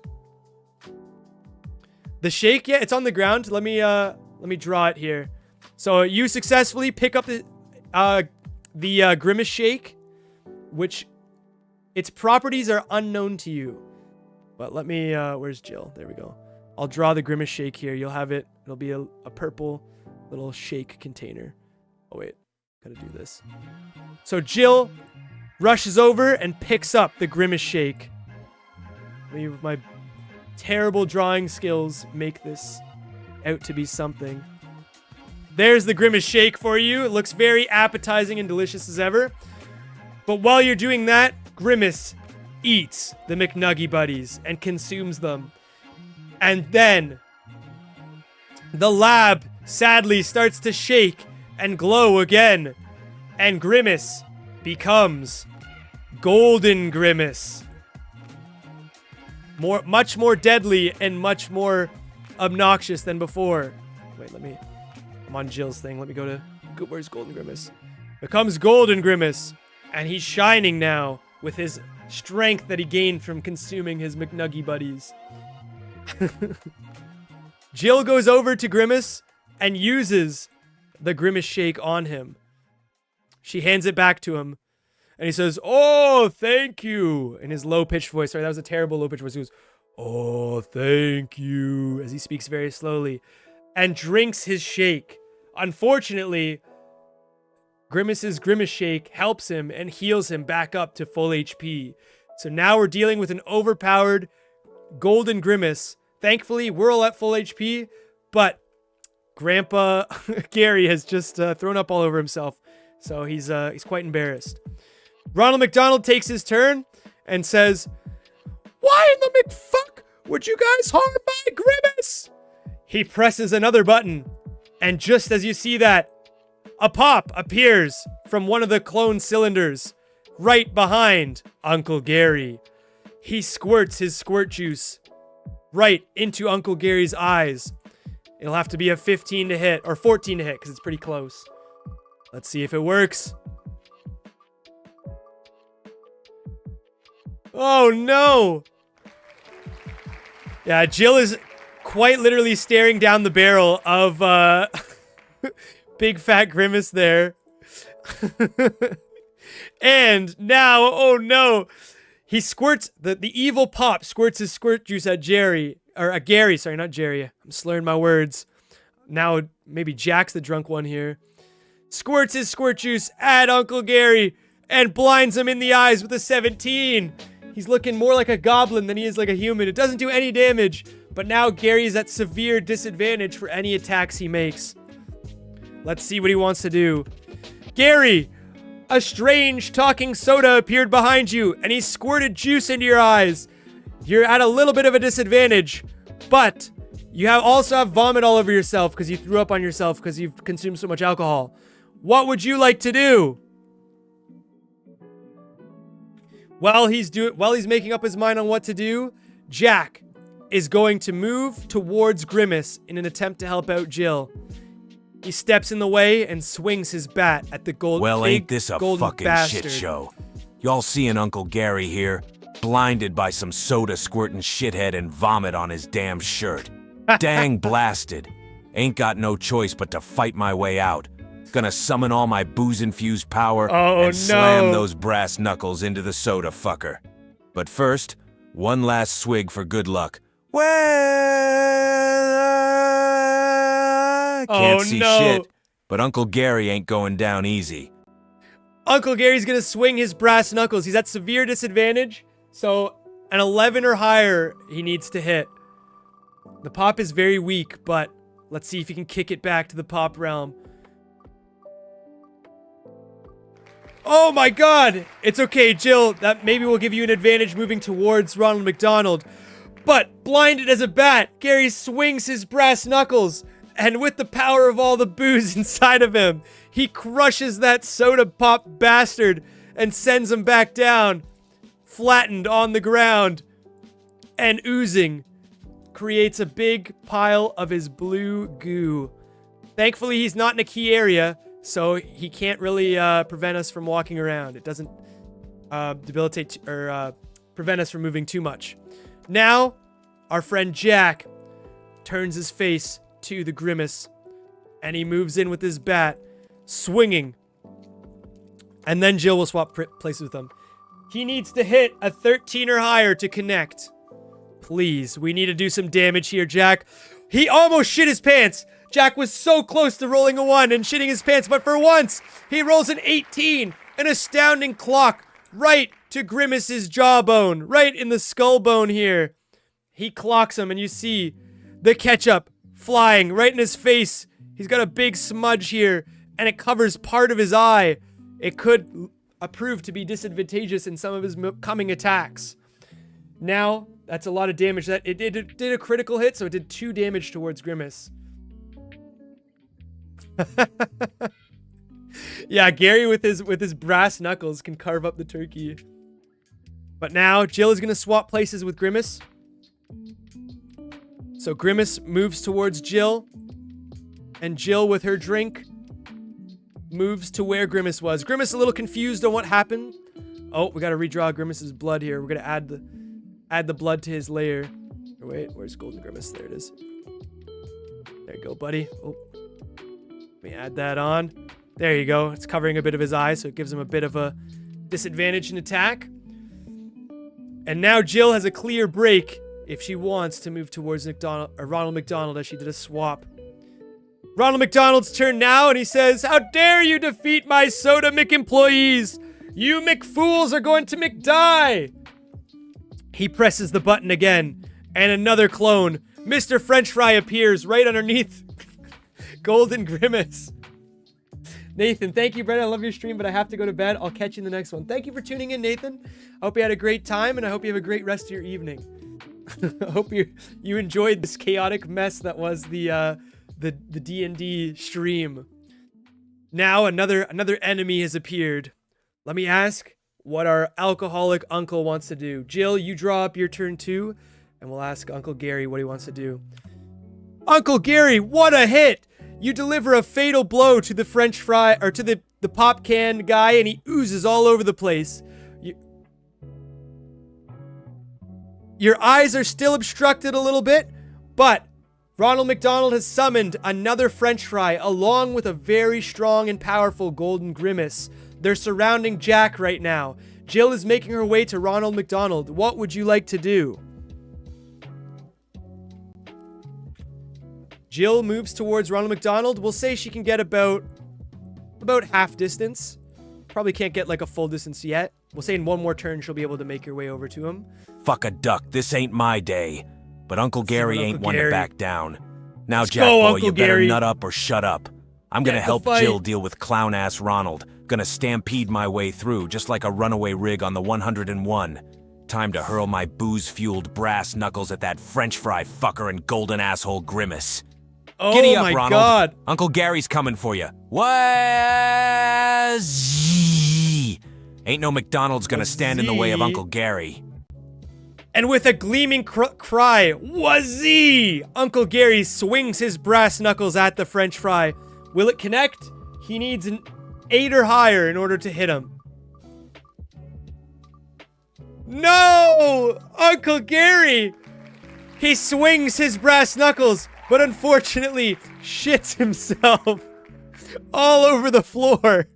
the shake." Yeah, it's on the ground. Let me draw it here. So you successfully pick up the Grimace Shake, which its properties are unknown to you. But let me, where's Jill? There we go. I'll draw the Grimace Shake here. You'll have it. It'll be a purple little shake container. Oh, wait. Gotta do this. So Jill rushes over and picks up the Grimace Shake. Me, with my terrible drawing skills, make this out to be something. There's the Grimace Shake for you. It looks very appetizing and delicious as ever. But while you're doing that, Grimace eats the McNuggy Buddies and consumes them. And then the lab sadly starts to shake and glow again. And Grimace becomes Golden Grimace. Much more deadly and much more obnoxious than before. Wait, I'm on Jill's thing. Let me go to, where's Golden Grimace? Becomes Golden Grimace. And he's shining now with his strength that he gained from consuming his McNuggy Buddies. Jill goes over to Grimace and uses the Grimace Shake on him. She hands it back to him. And he says, "Oh, thank you," in his low-pitched voice. Sorry, that was a terrible low-pitched voice. He goes, "Oh, thank you," as he speaks very slowly. And drinks his shake. Unfortunately, Grimace's Grimace Shake helps him and heals him back up to full HP. So now we're dealing with an overpowered Golden Grimace. Thankfully, we're all at full HP, but Grandpa Gary has just thrown up all over himself. So he's quite embarrassed. Ronald McDonald takes his turn and says, "Why in the McFuck would you guys harm my Grimace?" He presses another button, and just as you see that, a pop appears from one of the clone cylinders right behind Uncle Gary. He squirts his squirt juice right into Uncle Gary's eyes. It'll have to be a 15 to hit, or 14 to hit, because it's pretty close. Let's see if it works. Oh no! Yeah, Jill is quite literally staring down the barrel of big fat Grimace there. And now, oh no! He squirts, the evil pop squirts his squirt juice at Gary, sorry, not Jerry. I'm slurring my words. Now, maybe Jack's the drunk one here. Squirts his squirt juice at Uncle Gary and blinds him in the eyes with a 17. He's looking more like a goblin than he is like a human. It doesn't do any damage, but now Gary is at severe disadvantage for any attacks he makes. Let's see what he wants to do. Gary, a strange talking soda appeared behind you, and he squirted juice into your eyes. You're at a little bit of a disadvantage, but you also have vomit all over yourself because you threw up on yourself because you've consumed so much alcohol. What would you like to do? While he's making up his mind on what to do, Jack is going to move towards Grimace in an attempt to help out Jill. He steps in the way and swings his bat at the gold. Well, ain't this a fucking shit show? Y'all seeing Uncle Gary here, blinded by some soda squirting shithead and vomit on his damn shirt. Dang blasted. Ain't got no choice but to fight my way out. Gonna summon all my booze-infused power and slam those brass knuckles into the soda fucker. But first, one last swig for good luck. Well, can't see shit, but Uncle Gary ain't going down easy. Uncle Gary's gonna swing his brass knuckles. He's at severe disadvantage, so an 11 or higher he needs to hit. The pop is very weak, but let's see if he can kick it back to the pop realm. Oh my god! It's okay, Jill. That maybe will give you an advantage moving towards Ronald McDonald. But blinded as a bat, Gary swings his brass knuckles, and with the power of all the booze inside of him, he crushes that soda pop bastard and sends him back down, flattened on the ground, and oozing. Creates a big pile of his blue goo. Thankfully, he's not in a key area, so he can't really prevent us from walking around. It doesn't debilitate or prevent us from moving too much. Now, our friend Jack turns his face to the grimace, and he moves in with his bat, swinging. And then Jill will swap places with him. He needs to hit a 13 or higher to connect. Please, we need to do some damage here, Jack. He almost shit his pants. Jack was so close to rolling a 1 and shitting his pants, but for once, he rolls an 18. An astounding clock right to Grimace's jawbone, right in the skull bone here. He clocks him, and you see the ketchup flying right in his face. He's got a big smudge here, and it covers part of his eye. It could prove to be disadvantageous in some of his coming attacks. Now, that's a lot of damage. That it did a critical hit, so it did 2 damage towards Grimace. Yeah, Gary with his brass knuckles can carve up the turkey. But now Jill is gonna swap places with Grimace. So Grimace moves towards Jill, and Jill with her drink moves to where Grimace was. Grimace a little confused on what happened. Oh, we gotta redraw Grimace's blood here. We're gonna add the blood to his layer. Oh, wait, where's Golden Grimace? There it is. There you go, buddy. Oh, let me add that on. There you go. It's covering a bit of his eye, so it gives him a bit of a disadvantage in attack. And now Jill has a clear break if she wants to move towards Ronald McDonald, as she did a swap. Ronald McDonald's turn now, and he says, "How dare you defeat my Soda McEmployees! You McFools are going to McDie!" He presses the button again, and another clone, Mr. French Fry, appears right underneath Golden Grimace. Nathan, thank you, Brett. I love your stream, but I have to go to bed. I'll catch you in the next one. Thank you for tuning in, Nathan. I hope you had a great time, and I hope you have a great rest of your evening. I hope you enjoyed this chaotic mess that was the D&D stream. Now another enemy has appeared. Let me ask what our alcoholic uncle wants to do. Jill, you draw up your turn 2, and we'll ask Uncle Gary what he wants to do. Uncle Gary, what a hit! You deliver a fatal blow to the French fry, or to the pop can guy, and he oozes all over the place. Your eyes are still obstructed a little bit, but Ronald McDonald has summoned another French fry, along with a very strong and powerful Golden Grimace. They're surrounding Jack right now. Jill is making her way to Ronald McDonald. What would you like to do? Jill moves towards Ronald McDonald. We'll say she can get about half distance. Probably can't get like a full distance yet. We'll say in one more turn she'll be able to make her way over to him. Fuck a duck, this ain't my day. But Uncle Gary ain't one to back down. Now, Let's Jack go, boy, Uncle you better Gary. nut up or shut up. I'm gonna help Jill deal with clown-ass Ronald. Gonna stampede my way through, just like a runaway rig on the 101. Time to hurl my booze-fueled brass knuckles at that French fry fucker and golden asshole Grimace. Oh Giddy up, my Ronald. god. Uncle Gary's coming for you. Wazee! Ain't no McDonald's gonna stand in the way of Uncle Gary. And with a gleaming cry, Wazee! Uncle Gary swings his brass knuckles at the French fry. Will it connect? He needs an 8 or higher in order to hit him. No! Uncle Gary! He swings his brass knuckles, but unfortunately shits himself all over the floor.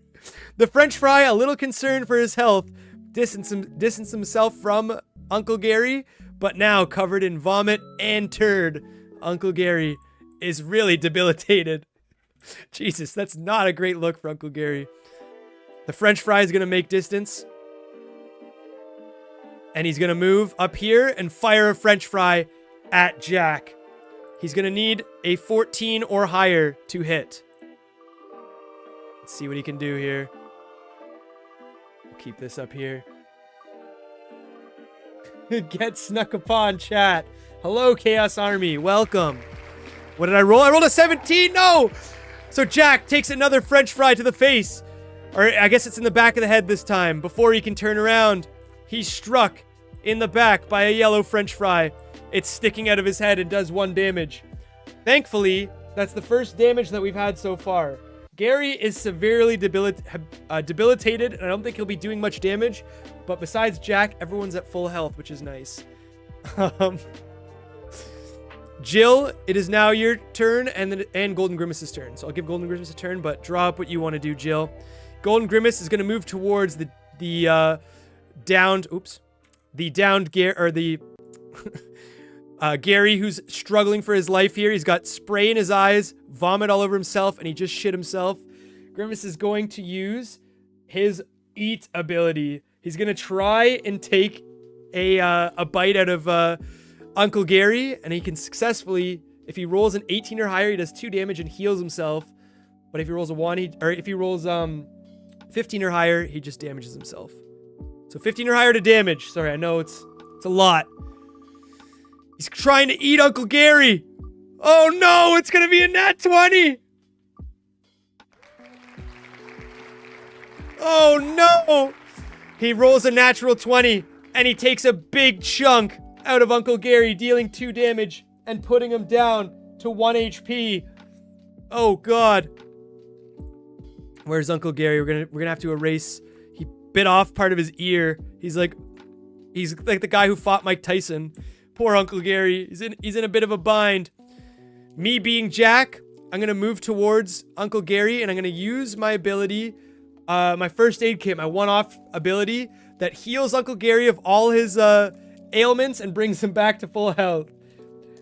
The French fry, a little concerned for his health, distanced himself from Uncle Gary, but now covered in vomit and turd. Uncle Gary is really debilitated. Jesus, that's not a great look for Uncle Gary. The French fry is going to make distance. And he's going to move up here and fire a French fry at Jack. He's going to need a 14 or higher to hit. Let's see what he can do here. We'll keep this up here. Get snuck upon, chat. Hello, Chaos Army. Welcome. What did I roll? I rolled a 17. No! So Jack takes another French fry to the face. Or I guess it's in the back of the head this time. Before he can turn around, he's struck in the back by a yellow French fry. It's sticking out of his head and does 1 damage. Thankfully, that's the first damage that we've had so far. Gary is severely debilitated, and I don't think he'll be doing much damage. But besides Jack, everyone's at full health, which is nice. Jill, it is now your turn, and Golden Grimace's turn. So I'll give Golden Grimace a turn, but draw up what you want to do, Jill. Golden Grimace is going to move towards the downed Gary, who's struggling for his life here. He's got spray in his eyes, vomit all over himself, and he just shit himself. Grimace is going to use his eat ability. He's going to try and take a bite out of Uncle Gary, and he can successfully, if he rolls an 18 or higher, he does 2 damage and heals himself. But if he rolls a 1, if he rolls 15 or higher, he just damages himself. So 15 or higher to damage. Sorry, I know it's a lot. He's trying to eat Uncle Gary. Oh no, it's gonna be a nat 20. Oh no. He rolls a natural 20 and he takes a big chunk out of Uncle Gary, dealing 2 damage and putting him down to 1 HP. Oh god. Where's Uncle Gary? We're gonna have to erase. He bit off part of his ear. He's like the guy who fought Mike Tyson. Poor Uncle Gary. He's in a bit of a bind. Me being Jack, I'm gonna move towards Uncle Gary and I'm gonna use my ability, my first aid kit, my one-off ability that heals Uncle Gary of all his ailments and brings him back to full health.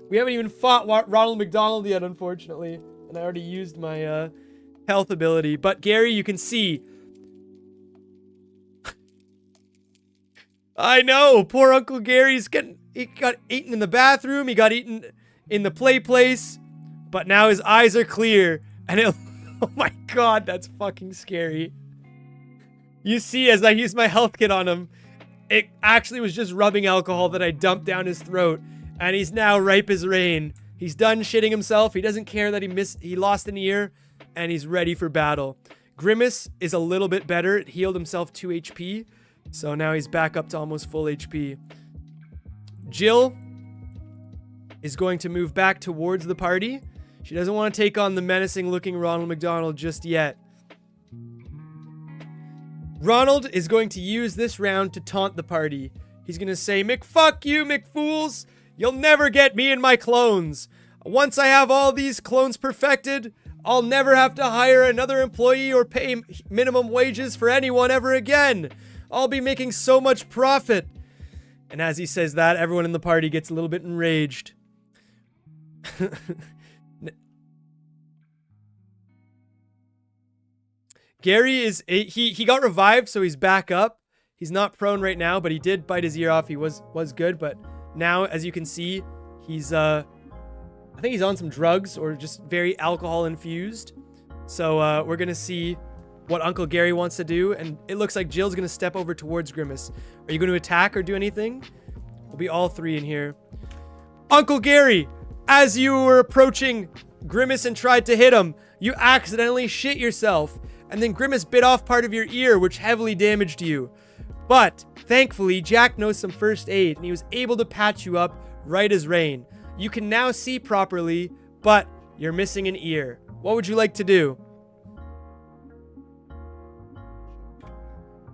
We haven't even fought Ronald McDonald yet, unfortunately, and I already used my health ability. But Gary, you can see. I know, poor Uncle Gary's he got eaten in the bathroom, he got eaten in the play place, but now his eyes are clear, and oh my god, that's fucking scary. You see, as I used my health kit on him, it actually was just rubbing alcohol that I dumped down his throat, and he's now ripe as rain. He's done shitting himself, he doesn't care that he lost an ear, and he's ready for battle. Grimace is a little bit better, it healed himself 2 HP, so now he's back up to almost full HP. Jill is going to move back towards the party. She doesn't want to take on the menacing-looking Ronald McDonald just yet. Ronald is going to use this round to taunt the party. He's going to say, "McFuck you, McFools! You'll never get me and my clones. Once I have all these clones perfected, I'll never have to hire another employee or pay minimum wages for anyone ever again. I'll be making so much profit." And as he says that, everyone in the party gets a little bit enraged. Gary is, he got revived, so he's back up. He's not prone right now, but he did bite his ear off. He was good, but now, as you can see, he's, I think he's on some drugs or just very alcohol infused. So we're gonna see what Uncle Gary wants to do, and it looks like Jill's gonna step over towards Grimace. Are you going to attack or do anything? We'll be all 3 in here. Uncle Gary, as you were approaching Grimace and tried to hit him, you accidentally shit yourself, and then Grimace bit off part of your ear, which heavily damaged you. But thankfully, Jack knows some first aid, and he was able to patch you up right as rain. You can now see properly, but you're missing an ear. What would you like to do?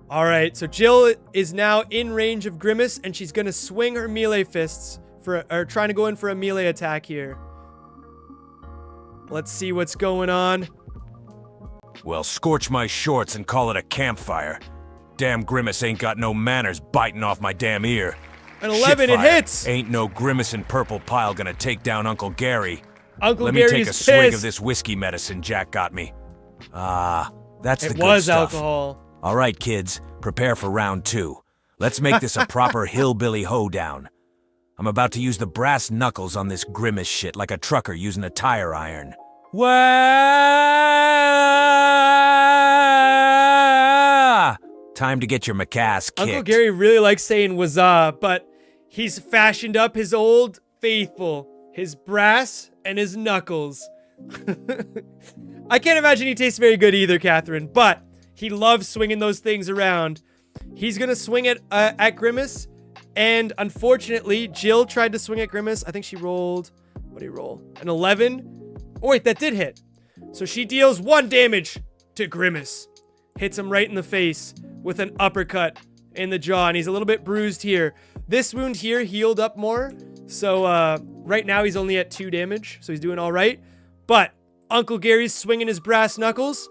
Alright, so Jill is now in range of Grimace, and she's gonna swing her melee fists or trying to go in for a melee attack here. Let's see what's going on. Well, scorch my shorts and call it a campfire. Damn Grimace ain't got no manners biting off my damn ear. An 11, it hits! Ain't no Grimace and Purple Pile gonna take down Uncle Gary. Uncle Let Gary's me take a pissed. swig of this whiskey medicine Jack got me. Ah, that's the good stuff. It was alcohol. All right, kids, prepare for round 2. Let's make this a proper hillbilly hoedown. I'm about to use the brass knuckles on this grimace shit like a trucker using a tire iron. Wah! Time to get your macass kicked. Uncle Gary really likes saying "wazah," but he's fashioned up his old faithful, his brass and his knuckles. I can't imagine he tastes very good either, Catherine, but he loves swinging those things around. He's gonna swing it at Grimace, and unfortunately, Jill tried to swing at Grimace. I think she rolled, what did he roll? An 11? Oh wait, that did hit. So she deals 1 damage to Grimace. Hits him right in the face with an uppercut in the jaw, and he's a little bit bruised here. This wound here healed up more, so right now he's only at 2 damage, so he's doing all right. But Uncle Gary's swinging his brass knuckles.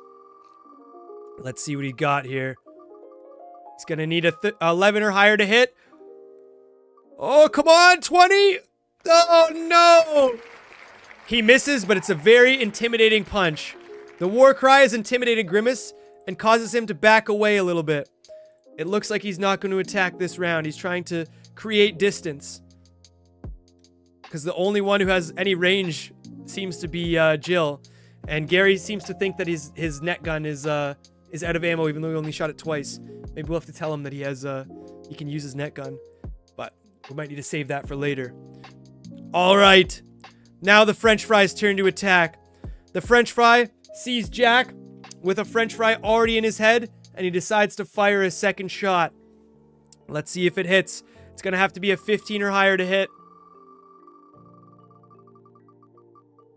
Let's see what he got here. He's gonna need a 11 or higher to hit. Oh, come on, 20! Oh, no! He misses, but it's a very intimidating punch. The war cry has intimidated Grimace and causes him to back away a little bit. It looks like he's not going to attack this round. He's trying to create distance. Because the only one who has any range seems to be Jill. And Gary seems to think that his net gun is out of ammo, even though he only shot it twice. Maybe we'll have to tell him that he can use his net gun. But we might need to save that for later. All right. Now the French fry's turn to attack. The French fry sees Jack with a French fry already in his head, and he decides to fire a second shot. Let's see if it hits. It's going to have to be a 15 or higher to hit.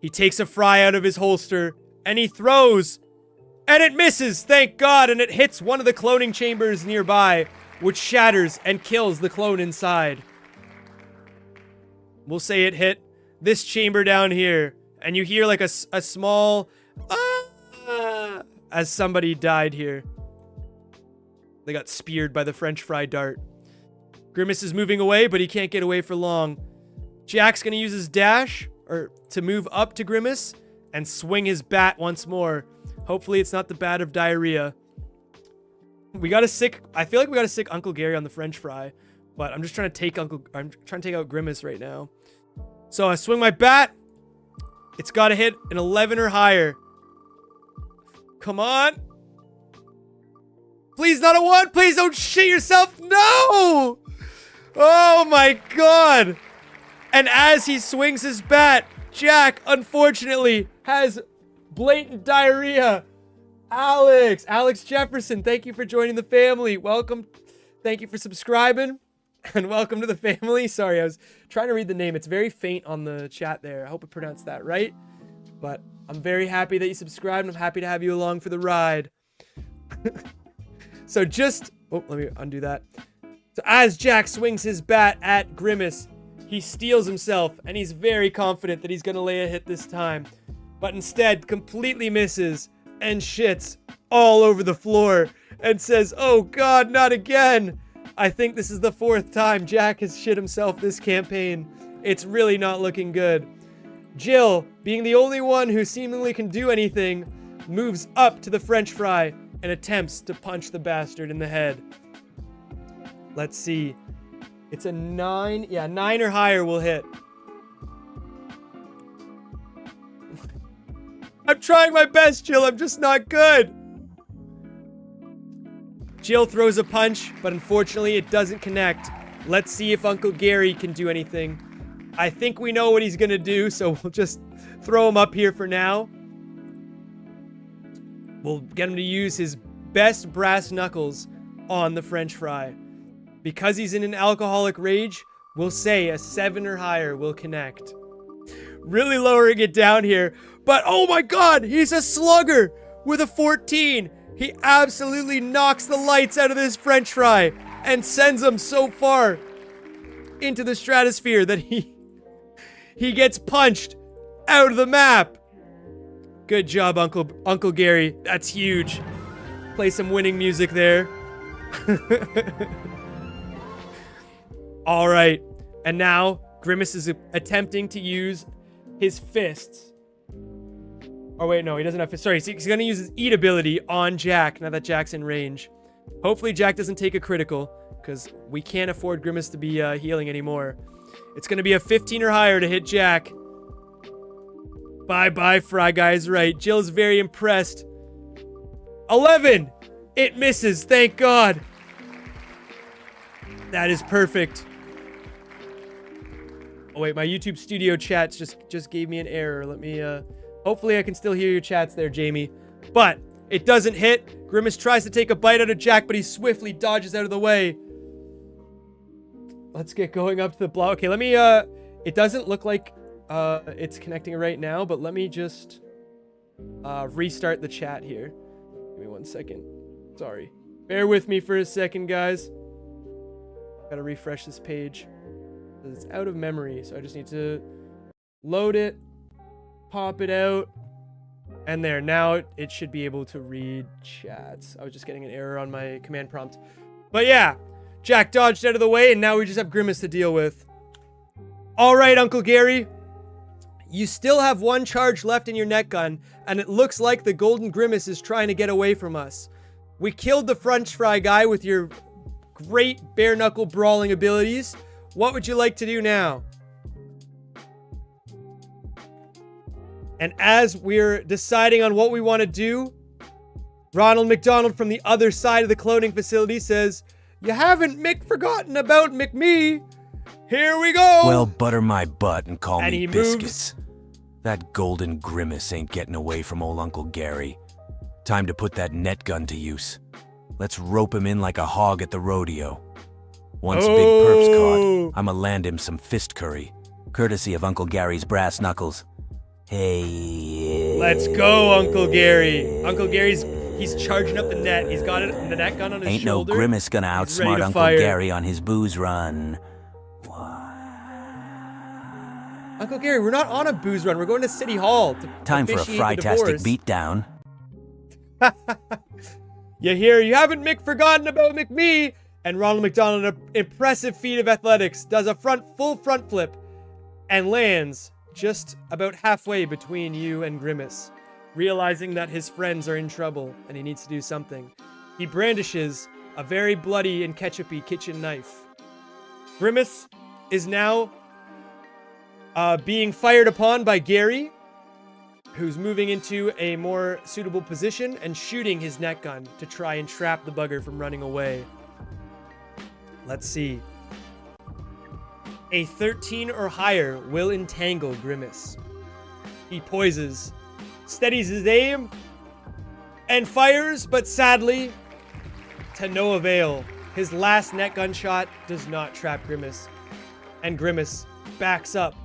He takes a fry out of his holster, and he throws. And it misses, thank God, and it hits one of the cloning chambers nearby, which shatters and kills the clone inside. We'll say it hit this chamber down here, and you hear like a small as somebody died here. They got speared by the French fry dart. Grimace is moving away, but he can't get away for long. Jack's gonna use his dash to move up to Grimace and swing his bat once more. Hopefully it's not the bat of diarrhea. I feel like we got a sick Uncle Gary on the French fry, but I'm just trying to take out Grimace right now. So I swing my bat. It's got to hit an 11 or higher. Come on. Please not a 1. Please don't shit yourself. No. Oh my God. And as he swings his bat, Jack, unfortunately, has blatant diarrhea. Alex Jefferson, thank you for joining the family. Welcome. Thank you for subscribing. And welcome to the family. Sorry, I was trying to read the name. It's very faint on the chat there. I hope I pronounced that right. But I'm very happy that you subscribed, and I'm happy to have you along for the ride. So let me undo that. So as Jack swings his bat at Grimace, he steels himself, and he's very confident that he's going to lay a hit this time. But instead, completely misses and shits all over the floor and says, "Oh God, not again." I think this is the 4th time Jack has shit himself this campaign. It's really not looking good. Jill, being the only one who seemingly can do anything, moves up to the French fry and attempts to punch the bastard in the head. Let's see. It's a 9. Yeah, 9 or higher will hit. I'm trying my best, Jill. I'm just not good. Jill throws a punch, but unfortunately it doesn't connect. Let's see if Uncle Gary can do anything. I think we know what he's gonna do, so we'll just throw him up here for now. We'll get him to use his best brass knuckles on the French fry. Because he's in an alcoholic rage, we'll say a 7 or higher will connect. Really lowering it down here, but oh my God, he's a slugger with a 14. He absolutely knocks the lights out of this French fry and sends him so far into the stratosphere that he gets punched out of the map. Good job, Uncle Gary. That's huge. Play some winning music there. All right. And now Grimace is attempting to use his fists. Oh, wait, no, he doesn't have fists. Sorry, he's going to use his eat ability on Jack now that Jack's in range. Hopefully Jack doesn't take a critical, because we can't afford Grimace to be healing anymore. It's going to be a 15 or higher to hit Jack. Bye-bye, Fry Guy's right. Jill's very impressed. 11! It misses, thank God. That is perfect. Oh wait, my YouTube studio chats just gave me an error. Let me, hopefully I can still hear your chats there, Jamie. But it doesn't hit. Grimace tries to take a bite out of Jack, but he swiftly dodges out of the way. Let's get going up to the block. Okay, let me, it doesn't look like it's connecting right now, but let me just restart the chat here. Give me 1 second. Sorry. Bear with me for a second, guys. Gotta refresh this page. It's out of memory, so I just need to load it, pop it out, and there. Now it should be able to read chats. I was just getting an error on my command prompt. But yeah, Jack dodged out of the way, and now we just have Grimace to deal with. All right, Uncle Gary. You still have 1 charge left in your net gun, and it looks like the Golden Grimace is trying to get away from us. We killed the French fry guy with your great bare-knuckle brawling abilities. What would you like to do now? And as we're deciding on what we want to do, Ronald McDonald from the other side of the cloning facility says, "You haven't forgotten about McMee. Here we go." Well, butter my butt and call And me he biscuits. That golden grimace ain't getting away from old Uncle Gary. Time to put that net gun to use. Let's rope him in like a hog at the rodeo. Once Big Perp's caught, I'ma land him some fist curry, courtesy of Uncle Gary's brass knuckles. Hey. Let's go, Uncle Gary. Uncle Gary's, he's charging up the net. He's got it, the net gun on his Ain't shoulder. no grimace gonna He's ready outsmart to Uncle fire. Gary on his booze run. Uncle Gary, we're not on a booze run. We're going to City Hall to Time for a officiate the fry-tastic divorce. beatdown. You hear, you haven't forgotten about McMee. And Ronald McDonald, an impressive feat of athletics, does a full front flip and lands just about halfway between you and Grimace, realizing that his friends are in trouble and he needs to do something. He brandishes a very bloody and ketchupy kitchen knife. Grimace is now being fired upon by Gary, who's moving into a more suitable position and shooting his net gun to try and trap the bugger from running away. Let's see. A 13 or higher will entangle Grimace. He poises, steadies his aim, and fires, but sadly, to no avail. His last net gun shot does not trap Grimace, and Grimace backs up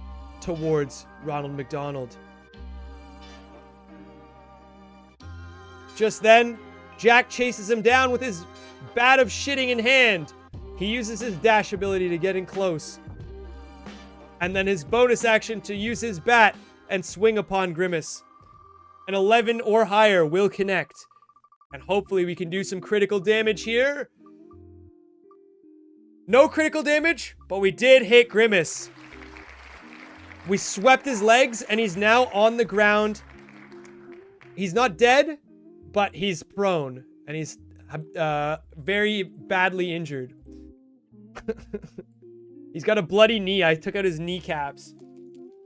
towards Ronald McDonald. Just then, Jack chases him down with his bat of shitting in hand. He uses his dash ability to get in close. And then his bonus action to use his bat and swing upon Grimace. An 11 or higher will connect. And hopefully we can do some critical damage here. No critical damage, but we did hit Grimace. We swept his legs and he's now on the ground. He's not dead, but he's prone. And he's very badly injured. He's got a bloody knee. I took out his kneecaps.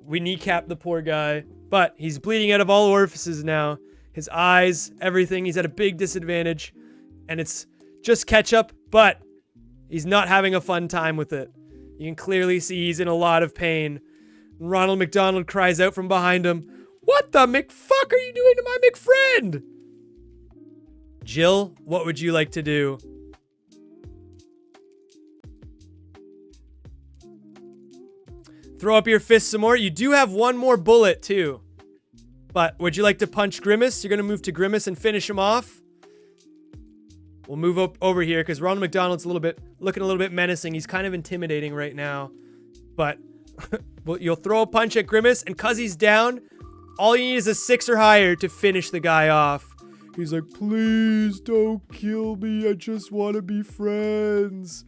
We kneecapped the poor guy. But he's bleeding out of all orifices now. His eyes, everything. He's at a big disadvantage. And it's just ketchup, but he's not having a fun time with it. You can clearly see he's in a lot of pain. Ronald McDonald cries out from behind him, "What the McFuck are you doing to my McFriend?" Jill, what would you like to do? Throw up your fist some more. You do have one more bullet, too. But would you like to punch Grimace? You're going to move to Grimace and finish him off. We'll move up over here because Ronald McDonald's looking a little bit menacing. He's kind of intimidating right now. But well, you'll throw a punch at Grimace, and because he's down, all you need is a 6 or higher to finish the guy off. He's like, "Please don't kill me. I just want to be friends."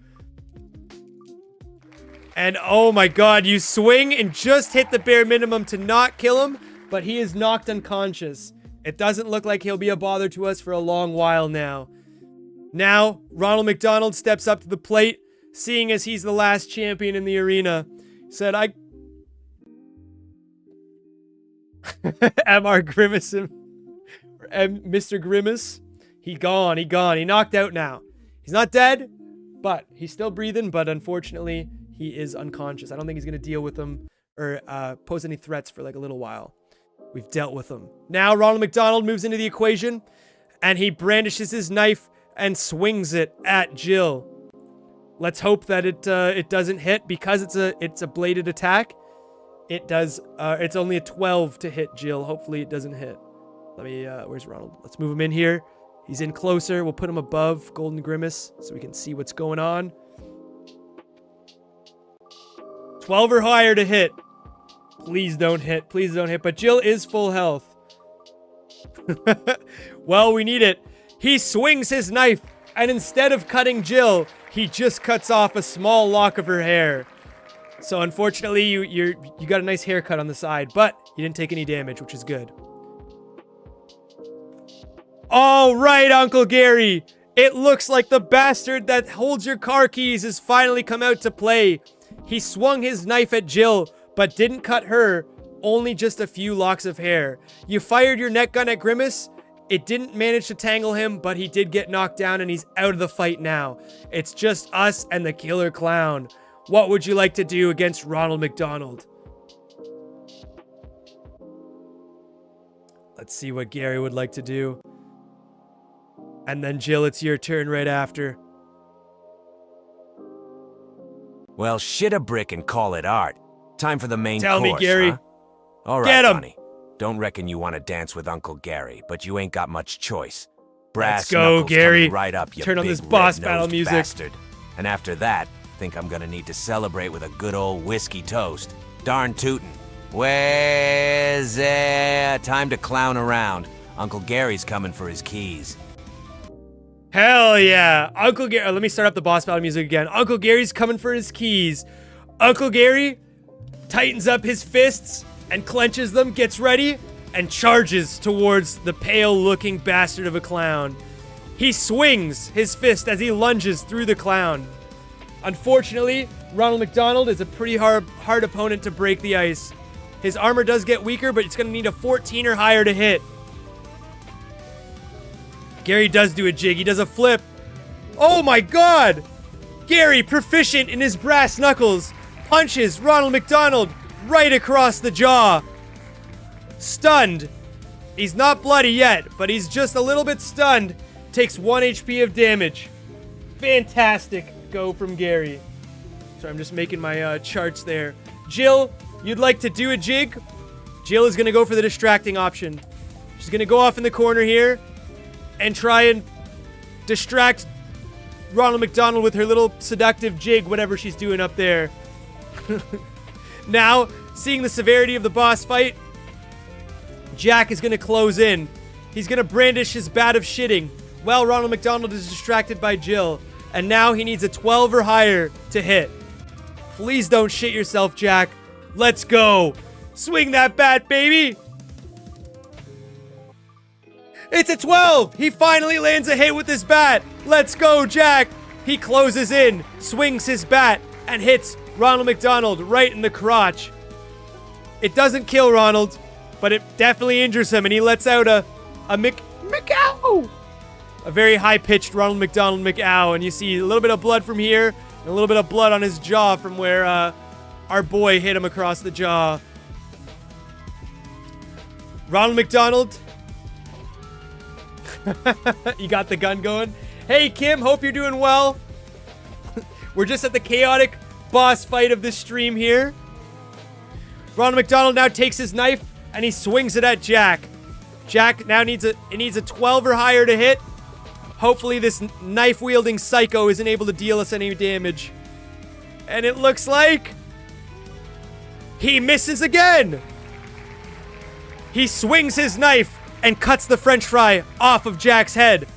And oh my god, you swing and just hit the bare minimum to not kill him, but he is knocked unconscious. It doesn't look like he'll be a bother to us for a long while now. Now, Ronald McDonald steps up to the plate, seeing as he's the last champion in the arena. Said, MR Grimace, Mr. Grimace, he gone. He knocked out now. He's not dead, but he's still breathing, but unfortunately, he is unconscious. I don't think he's going to deal with them or pose any threats for like a little while. We've dealt with him. Now, Ronald McDonald moves into the equation, and he brandishes his knife and swings it at Jill. Let's hope that it doesn't hit because it's a bladed attack. It does. It's only a 12 to hit Jill. Hopefully it doesn't hit. Let me. Where's Ronald? Let's move him in here. He's in closer. We'll put him above Golden Grimace so we can see what's going on. 12 or higher to hit. Please don't hit. Please don't hit. But Jill is full health. Well, we need it. He swings his knife, and instead of cutting Jill, he just cuts off a small lock of her hair. So unfortunately, you got a nice haircut on the side, but you didn't take any damage, which is good. All right, Uncle Gary. It looks like the bastard that holds your car keys has finally come out to play. He swung his knife at Jill, but didn't cut her, only just a few locks of hair. You fired your net gun at Grimace. It didn't manage to tangle him, but he did get knocked down and he's out of the fight now. It's just us and the killer clown. What would you like to do against Ronald McDonald? Let's see what Gary would like to do. And then Jill, it's your turn right after. Well, shit a brick and call it art. Time for the main course, Tell me, Gary. huh? All right, Get him. Bonnie. Don't reckon you want to dance with Uncle Gary, but you ain't got much choice. Brass Let's go, knuckles Gary. coming right up, you Turn on big this boss battle red-nosed music. bastard. And after that, think I'm gonna need to celebrate with a good old whiskey toast. Darn tootin'. Where's time to clown around. Uncle Gary's coming for his keys. Hell yeah. Uncle Gary. Let me start up the boss battle music again. Uncle Gary's coming for his keys. Uncle Gary tightens up his fists and clenches them, gets ready, and charges towards the pale-looking bastard of a clown. He swings his fist as he lunges through the clown. Unfortunately, Ronald McDonald is a pretty hard opponent to break the ice. His armor does get weaker, but it's going to need a 14 or higher to hit. Gary does do a jig. He does a flip. Oh my god! Gary, proficient in his brass knuckles, punches Ronald McDonald right across the jaw. Stunned. He's not bloody yet, but he's just a little bit stunned. Takes 1 HP of damage. Fantastic go from Gary. So I'm just making my charts there. Jill, you'd like to do a jig? Jill is going to go for the distracting option. She's going to go off in the corner here and try and distract Ronald McDonald with her little seductive jig, whatever she's doing up there. Now, seeing the severity of the boss fight, Jack is going to close in. He's going to brandish his bat of shitting. Well, Ronald McDonald is distracted by Jill, and now he needs a 12 or higher to hit. Please don't shit yourself, Jack. Let's go. Swing that bat, baby. It's a 12. He finally lands a hit with his bat. Let's go, Jack. He closes in, swings his bat, and hits Ronald McDonald right in the crotch. It doesn't kill Ronald, but it definitely injures him, and he lets out a McOw! A very high-pitched Ronald McDonald McOw, and you see a little bit of blood from here, and a little bit of blood on his jaw from where our boy hit him across the jaw. Ronald McDonald. You got the gun going. Hey, Kim, hope you're doing well. We're just at the chaotic boss fight of this stream here. Ronald McDonald now takes his knife and he swings it at Jack. Jack now needs a 12 or higher to hit. Hopefully this knife-wielding psycho isn't able to deal us any damage. And it looks like he misses again. He swings his knife and cuts the French fry off of Jack's head.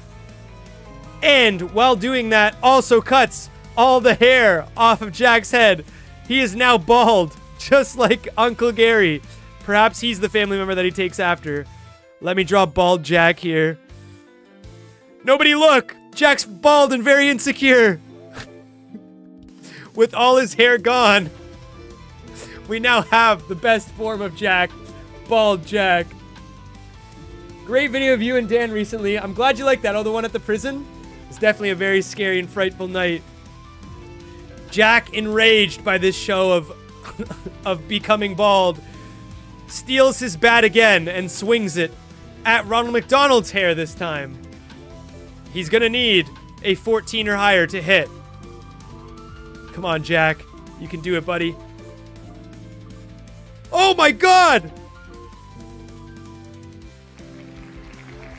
And while doing that, also cuts all the hair off of Jack's head. He is now bald, just like Uncle Gary. Perhaps he's the family member that he takes after. Let me draw bald Jack here. Nobody look! Jack's bald and very insecure. With all his hair gone, we now have the best form of Jack, Bald Jack. Great video of you and Dan recently. I'm glad you liked that. Oh, the one at the prison? It's definitely a very scary and frightful night. Jack, enraged by this show of becoming bald, steals his bat again and swings it at Ronald McDonald's hair this time. He's gonna need a 14 or higher to hit. Come on, Jack. You can do it, buddy. Oh my god!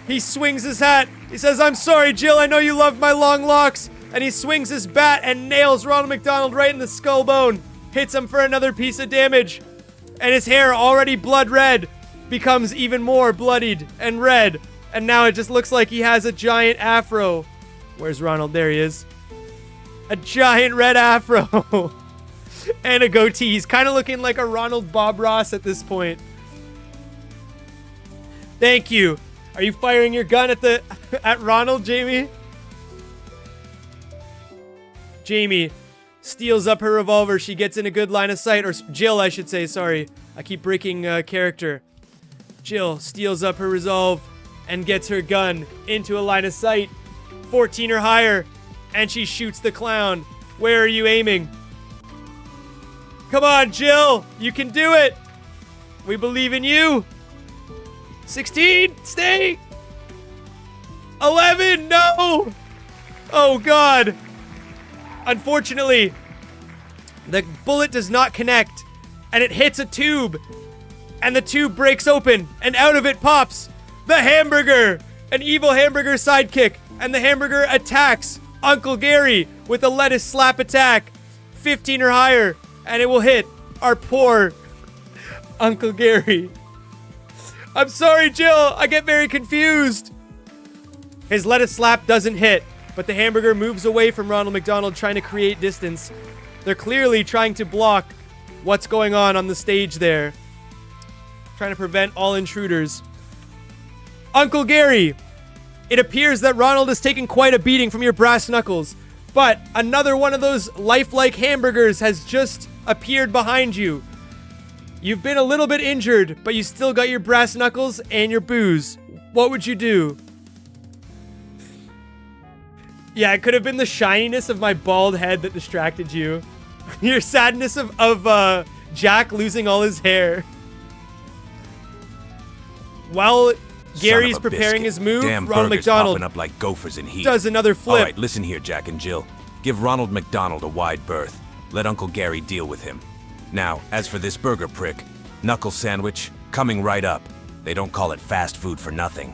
He swings his hat. He says, "I'm sorry, Jill. I know you love my long locks." And he swings his bat and nails Ronald McDonald right in the skull bone. Hits him for another piece of damage. And his hair, already blood red, becomes even more bloodied and red. And now it just looks like he has a giant afro. Where's Ronald? There he is. A giant red afro. And a goatee. He's kind of looking like a Ronald Bob Ross at this point. Thank you. Are you firing your gun at Ronald, Jamie? Jamie steals up her revolver. She gets in a good line of sight. Or Jill, I should say. Sorry. I keep breaking character. Jill steals up her resolve and gets her gun into a line of sight. 14 or higher. And she shoots the clown. Where are you aiming? Come on, Jill. You can do it. We believe in you. 16. Stay. 11. No. Oh, God. Unfortunately, the bullet does not connect. And it hits a tube. And the tube breaks open. And out of it pops the hamburger. An evil hamburger sidekick. And the hamburger attacks Uncle Gary with a lettuce slap attack. 15 or higher. And it will hit our poor Uncle Gary. I'm sorry, Jill. I get very confused. His lettuce slap doesn't hit, but the hamburger moves away from Ronald McDonald, trying to create distance. They're clearly trying to block what's going on the stage there. Trying to prevent all intruders. Uncle Gary, it appears that Ronald has taken quite a beating from your brass knuckles, but another one of those lifelike hamburgers has just appeared behind you. You've been a little bit injured, but you still got your brass knuckles and your booze. What would you do? Yeah, it could have been the shininess of my bald head that distracted you. Your sadness of Jack losing all his hair. While Gary's preparing his move, Damn Ronald McDonald popping up like gophers in heat. does another flip. All right, listen here, Jack and Jill. Give Ronald McDonald a wide berth. Let Uncle Gary deal with him. Now, as for this burger prick, knuckle sandwich, coming right up. They don't call it fast food for nothing.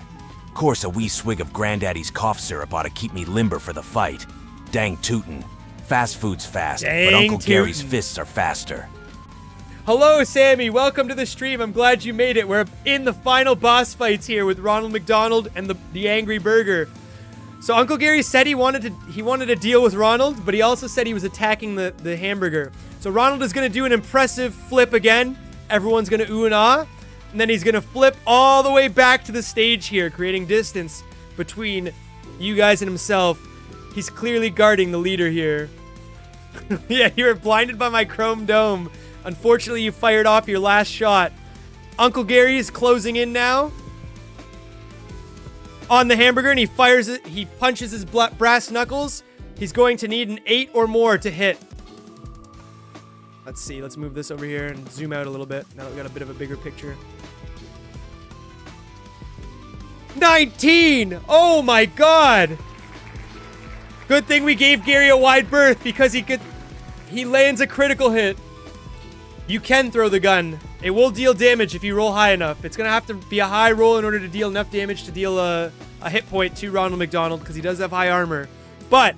Course, a wee swig of Granddaddy's cough syrup ought to keep me limber for the fight. Dang tootin'. Fast food's fast, but Uncle Gary's fists are faster. Hello, Sammy. Welcome to the stream. I'm glad you made it. We're in the final boss fights here with Ronald McDonald and the Angry Burger. So Uncle Gary said he wanted to deal with Ronald, but he also said he was attacking the hamburger. So Ronald is going to do an impressive flip again. Everyone's going to ooh and ah. And then he's going to flip all the way back to the stage here, creating distance between you guys and himself. He's clearly guarding the leader here. Yeah, you were blinded by my chrome dome. Unfortunately, you fired off your last shot. Uncle Gary is closing in now on the hamburger, and he fires it. He punches his brass knuckles. He's going to need an 8 or more to hit. Let's see. Let's move this over here and zoom out a little bit. Now that we got a bit of a bigger picture. 19! Oh my god! Good thing we gave Gary a wide berth because he lands a critical hit. You can throw the gun. It will deal damage if you roll high enough. It's going to have to be a high roll in order to deal enough damage to deal a hit point to Ronald McDonald because he does have high armor. But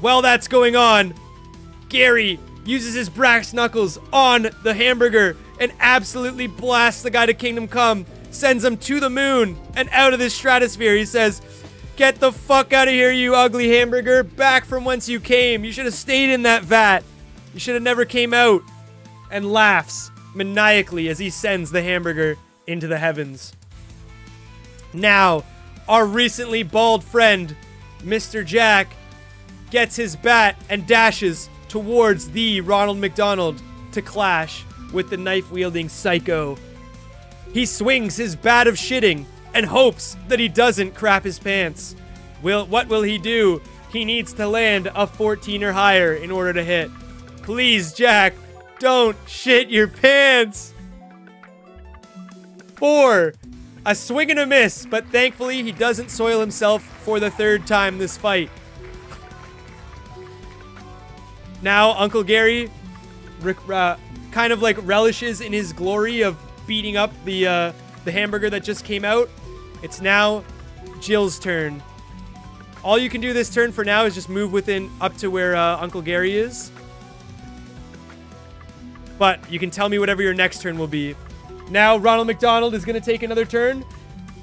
while that's going on, Gary uses his brass knuckles on the hamburger and absolutely blasts the guy to Kingdom Come. Sends him to the moon and out of this stratosphere. He says, "Get the fuck out of here, you ugly hamburger. Back from whence you came. You should have stayed in that vat. You should have never came out." And laughs maniacally as he sends the hamburger into the heavens. Now, our recently bald friend Mr. Jack gets his bat and dashes towards the Ronald McDonald to clash with the knife-wielding psycho. He swings his bat of shitting and hopes that he doesn't crap his pants. What will he do? He needs to land a 14 or higher in order to hit. Please, Jack, don't shit your pants. 4. A swing and a miss, but thankfully he doesn't soil himself for the 3rd time this fight. Now Uncle Gary kind of like relishes in his glory of beating up the hamburger that just came out. It's now Jill's turn. All you can do this turn for now is just move up to where Uncle Gary is. But you can tell me whatever your next turn will be. Now Ronald McDonald is going to take another turn.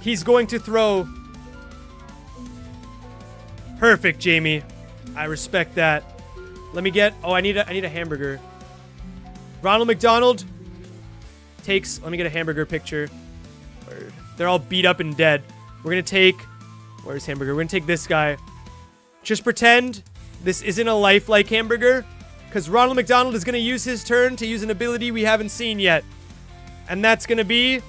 He's going to throw. Perfect, Jamie. I respect that. Let me get... Oh, I need a hamburger. Ronald McDonald takes... Let me get a hamburger picture. They're all beat up and dead. We're going to take... Where's hamburger? We're going to take this guy. Just pretend this isn't a lifelike hamburger, because Ronald McDonald is going to use his turn to use an ability we haven't seen yet. And that's going to be...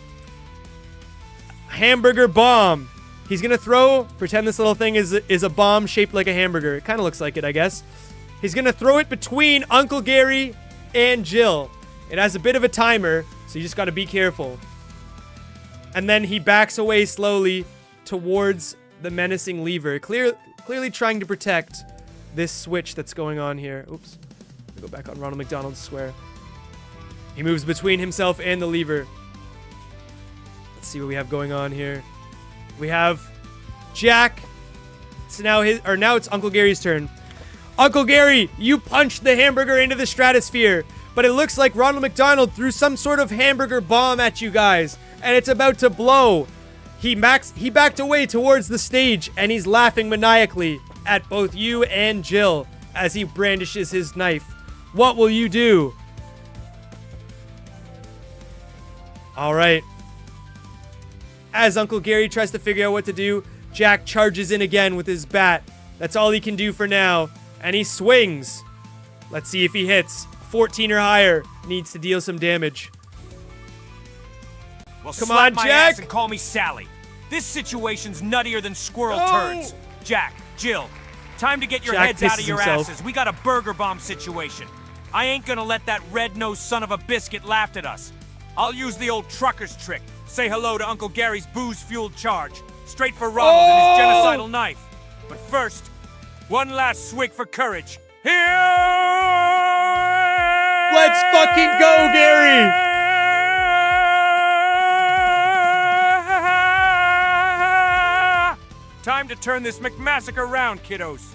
Hamburger bomb. He's going to throw... Pretend this little thing is a bomb shaped like a hamburger. It kind of looks like it, I guess. He's going to throw it between Uncle Gary and Jill. It has a bit of a timer, so you just got to be careful. And then he backs away slowly towards the menacing lever, clearly trying to protect this switch that's going on here. Oops. Go back on Ronald McDonald's square. He moves between himself and the lever. Let's see what we have going on here. We have Jack. So now it's Uncle Gary's turn. Uncle Gary, you punched the hamburger into the stratosphere, but it looks like Ronald McDonald threw some sort of hamburger bomb at you guys, and it's about to blow. He backed away towards the stage, and he's laughing maniacally at both you and Jill as he brandishes his knife. What will you do? All right. As Uncle Gary tries to figure out what to do, Jack charges in again with his bat. That's all he can do for now. And he swings. Let's see if he hits. 14 or higher. Needs to deal some damage. Well, come slap on, my Jack. ass and call me Sally. This situation's nuttier than squirrel No. turds. Jack, Jill, time to get your Jack heads out of pisses your himself. asses. We got a burger bomb situation. I ain't gonna let that red-nosed son of a biscuit laugh at us. I'll use the old trucker's trick. Say hello to Uncle Gary's booze-fueled charge. Straight for Ronald and his genocidal knife. But first, one last swig for courage. Here! Let's fucking go, Gary! Time to turn this McMassacre around, kiddos.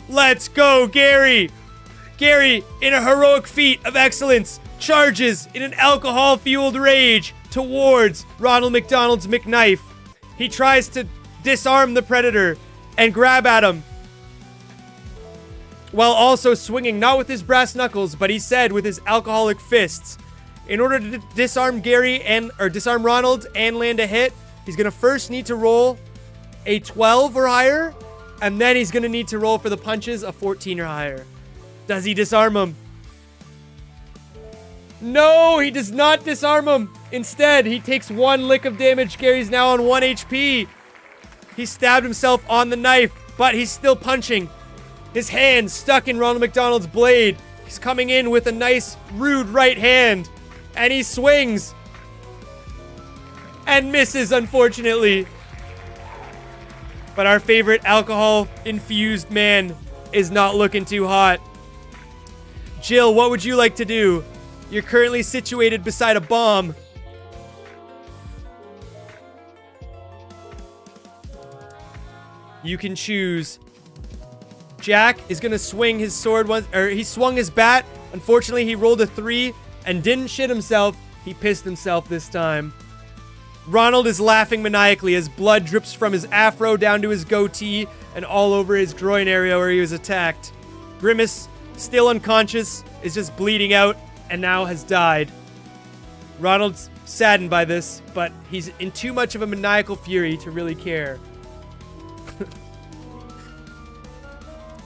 Let's go, Gary! Gary, in a heroic feat of excellence, charges in an alcohol-fueled rage towards Ronald McDonald's McKnife. He tries to disarm the predator and grab at him, while also swinging not with his brass knuckles, but he said with his alcoholic fists. In order to disarm disarm Ronald and land a hit, he's gonna first need to roll a 12 or higher, and then he's gonna need to roll for the punches a 14 or higher. Does he disarm him? No, he does not disarm him. Instead, he takes 1 lick of damage. Gary's now on 1 HP. He stabbed himself on the knife, but he's still punching. His hand stuck in Ronald McDonald's blade. He's coming in with a nice, rude right hand. And he swings. And misses, unfortunately. But our favorite alcohol-infused man is not looking too hot. Jill, what would you like to do? You're currently situated beside a bomb. You can choose. Jack is going to swing his sword once, or he swung his bat. Unfortunately, he rolled a 3 and didn't shit himself. He pissed himself this time. Ronald is laughing maniacally as blood drips from his afro down to his goatee and all over his groin area where he was attacked. Grimace, still unconscious, is just bleeding out and now has died. Ronald's saddened by this, but he's in too much of a maniacal fury to really care.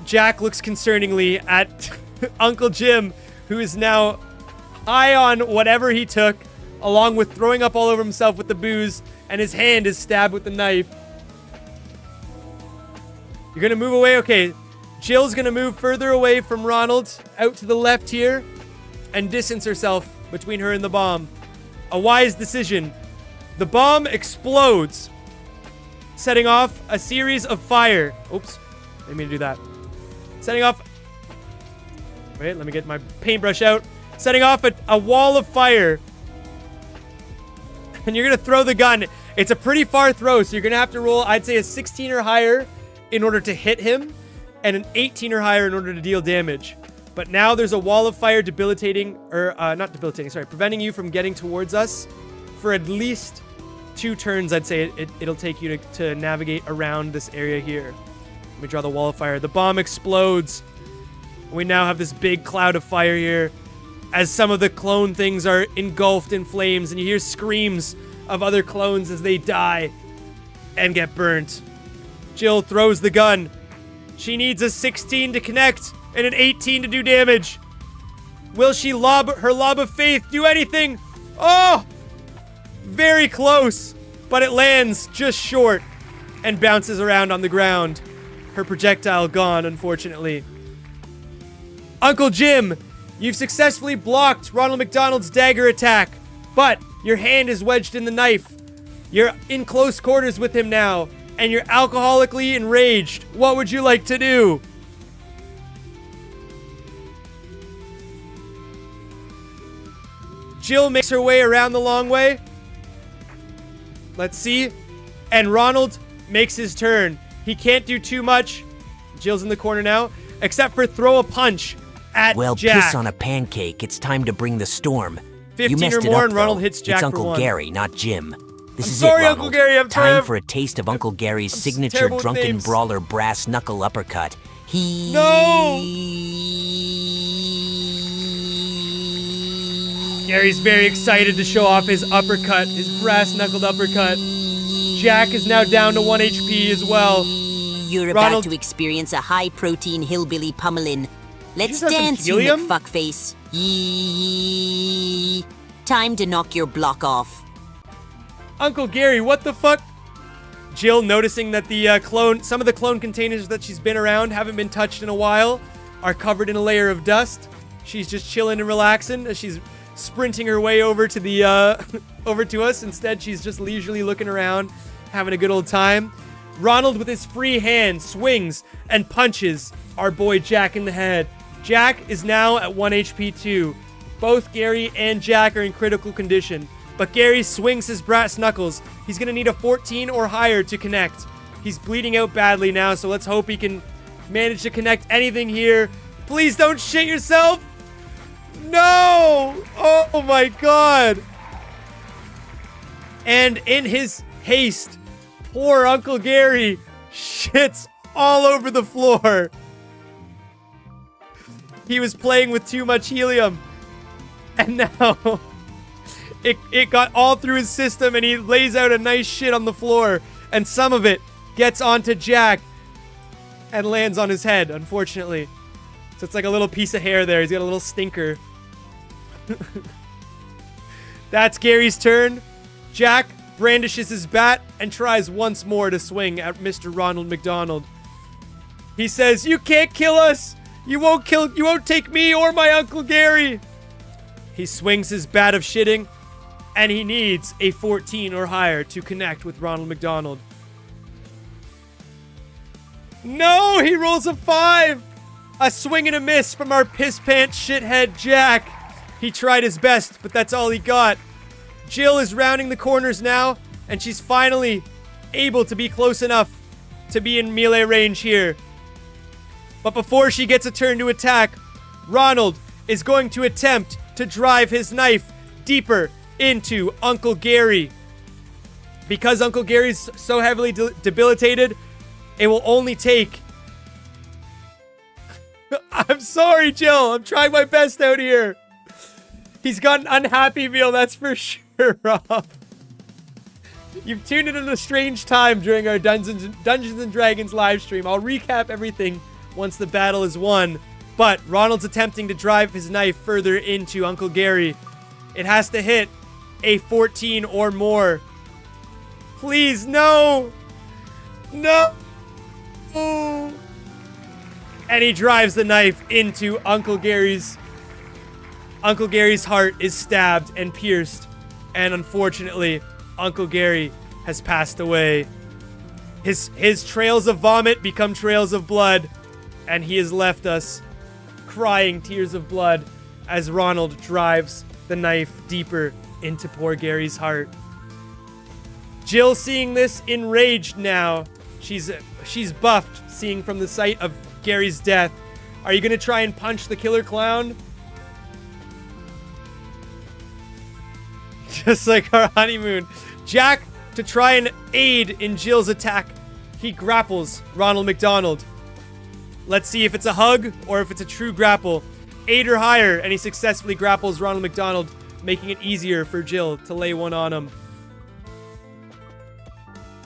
Jack looks concerningly at Uncle Jim, who is now high on whatever he took, along with throwing up all over himself with the booze, and his hand is stabbed with the knife. You're gonna move away? Okay. Jill's gonna move further away from Ronald, out to the left here, and distance herself between her and the bomb. A wise decision. The bomb explodes, setting off a series of fire. Oops, didn't mean to do that. Setting off... Wait, let me get my paintbrush out. Setting off a wall of fire. And you're gonna throw the gun. It's a pretty far throw, so you're gonna have to roll, I'd say, a 16 or higher in order to hit him, and an 18 or higher in order to deal damage. But now there's a wall of fire debilitating, or not debilitating, sorry, preventing you from getting towards us for at least 2 turns. I'd say it'll take you to navigate around this area here. Let me draw the wall of fire. The bomb explodes. We now have this big cloud of fire here as some of the clone things are engulfed in flames, and you hear screams of other clones as they die and get burnt. Jill throws the gun. She needs a 16 to connect and an 18 to do damage. Will she lob her lob of faith do anything? Oh! Very close, but it lands just short and bounces around on the ground. Her projectile gone, unfortunately. Uncle Jim, you've successfully blocked Ronald McDonald's dagger attack, but your hand is wedged in the knife. You're in close quarters with him now, and you're alcoholically enraged. What would you like to do? Jill makes her way around the long way. Let's see. And Ronald makes his turn. He can't do too much. Jill's in the corner now, except for throw a punch at Well, Jack. piss on a pancake. It's time to bring the storm. 15 You messed or it more, up, and Ronald though. hits Jack It's for Uncle 1. Gary, not Jim. This I'm is sorry, it, Uncle Ronald. Gary, I'm Time sorry. for a taste of Uncle Gary's signature terrible with drunken names. brawler brass knuckle uppercut. No! Gary's very excited to show off his uppercut, his brass-knuckled uppercut. Jack is now down to 1 HP as well. You're Ronald- about to experience a high-protein hillbilly pummeling. Let's just have some dance, you helium? McFuckface. Yee. Time to knock your block off. Uncle Gary, what the fuck? Jill, noticing that the some of the clone containers that she's been around haven't been touched in a while, are covered in a layer of dust. She's just chilling and relaxing as she's sprinting her way over to the over to us. Instead, she's just leisurely looking around, having a good old time. Ronald, with his free hand, swings and punches our boy Jack in the head. Jack is now at 1 HP too. Both Gary and Jack are in critical condition, but Gary swings his brass knuckles. He's gonna need a 14 or higher to connect. He's bleeding out badly now, so let's hope he can manage to connect anything here. Please don't shit yourself. No! Oh my god! And in his haste, poor Uncle Gary shits all over the floor. He was playing with too much helium. And now it got all through his system, and he lays out a nice shit on the floor. And some of it gets onto Jack and lands on his head, unfortunately. So it's like a little piece of hair there. He's got a little stinker. That's Gary's turn. Jack brandishes his bat and tries once more to swing at Mr. Ronald McDonald. He says, "You can't kill us. You won't take me or my Uncle Gary." He swings his bat of shitting, and he needs a 14 or higher to connect with Ronald McDonald. No, he rolls a 5. A swing and a miss from our piss pants shithead Jack. He tried his best, but that's all he got. Jill is rounding the corners now, and she's finally able to be close enough to be in melee range here. But before she gets a turn to attack, Ronald is going to attempt to drive his knife deeper into Uncle Gary. Because Uncle Gary's so heavily debilitated, it will only take... I'm sorry, Jill. I'm trying my best out here. He's got an unhappy meal, that's for sure, Rob. You've tuned in at a strange time during our Dungeons and Dragons live stream. I'll recap everything once the battle is won. But Ronald's attempting to drive his knife further into Uncle Gary. It has to hit a 14 or more. Please, no! No! And he drives the knife into Uncle Gary's. Uncle Gary's heart is stabbed and pierced. And unfortunately, Uncle Gary has passed away. His trails of vomit become trails of blood. And he has left us crying tears of blood as Ronald drives the knife deeper into poor Gary's heart. Jill, seeing this, enraged now. She's buffed, seeing from the sight of Gary's death. Are you gonna try and punch the killer clown? Just like our honeymoon. Jack, to try and aid in Jill's attack, he grapples Ronald McDonald. Let's see if it's a hug or if it's a true grapple. 8 or higher, and he successfully grapples Ronald McDonald, making it easier for Jill to lay one on him.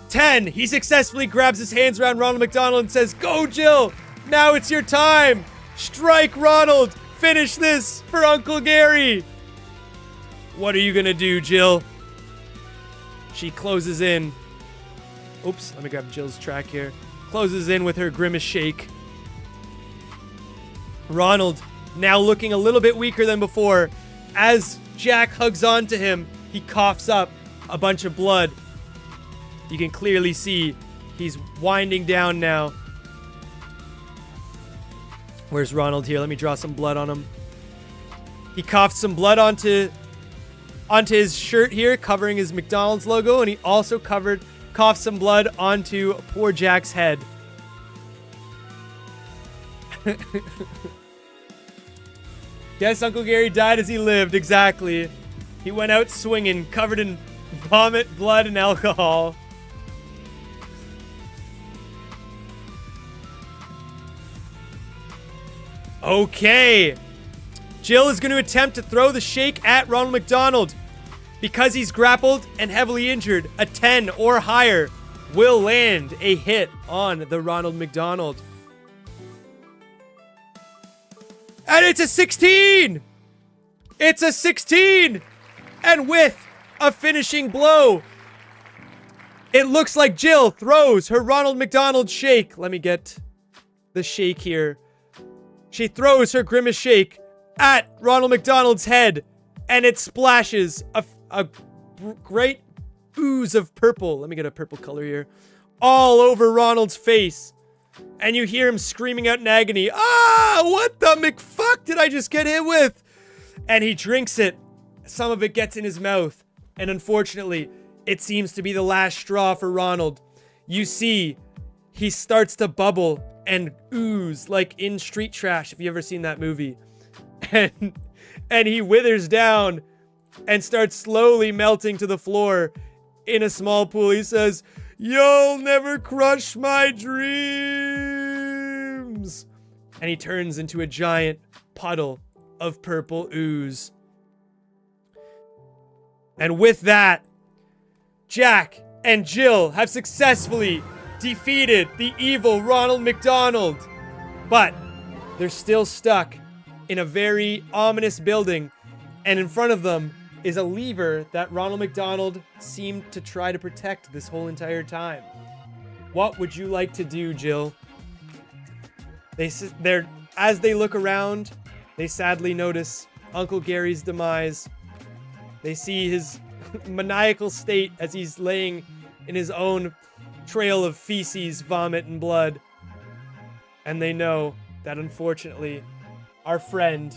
10, he successfully grabs his hands around Ronald McDonald and says, "Go, Jill! Now it's your time! Strike, Ronald! Finish this for Uncle Gary!" What are you gonna do, Jill? She closes in. Oops, let me grab Jill's track here. Closes in with her grimace shake. Ronald, now looking a little bit weaker than before. As Jack hugs onto him, he coughs up a bunch of blood. You can clearly see he's winding down now. Where's Ronald here? Let me draw some blood on him. He coughed some blood onto his shirt here, covering his McDonald's logo, and he also coughed some blood onto poor Jack's head. Yes, Uncle Gary died as he lived, exactly. He went out swinging, covered in vomit, blood, and alcohol. Okay. Jill is going to attempt to throw the shake at Ronald McDonald. Because he's grappled and heavily injured, a 10 or higher will land a hit on the Ronald McDonald. And it's a 16! It's a 16! And with a finishing blow, it looks like Jill throws her Ronald McDonald shake. Let me get the shake here. She throws her grimace shake at Ronald McDonald's head, and it splashes a great ooze of purple. Let me get a purple color here. All over Ronald's face. And you hear him screaming out in agony. Ah, what the McFuck did I just get hit with? And he drinks it. Some of it gets in his mouth. And unfortunately, it seems to be the last straw for Ronald. You see, he starts to bubble and ooze like in Street Trash, if you've ever seen that movie. And he withers down and starts slowly melting to the floor in a small pool. He says, "You'll never crush my dreams." And he turns into a giant puddle of purple ooze. And with that, Jack and Jill have successfully defeated the evil Ronald McDonald. But they're still stuck in a very ominous building. And in front of them is a lever that Ronald McDonald seemed to try to protect this whole entire time. What would you like to do, Jill? As they look around, they sadly notice Uncle Gary's demise. They see his maniacal state as he's laying in his own trail of feces, vomit, and blood. And they know that unfortunately, our friend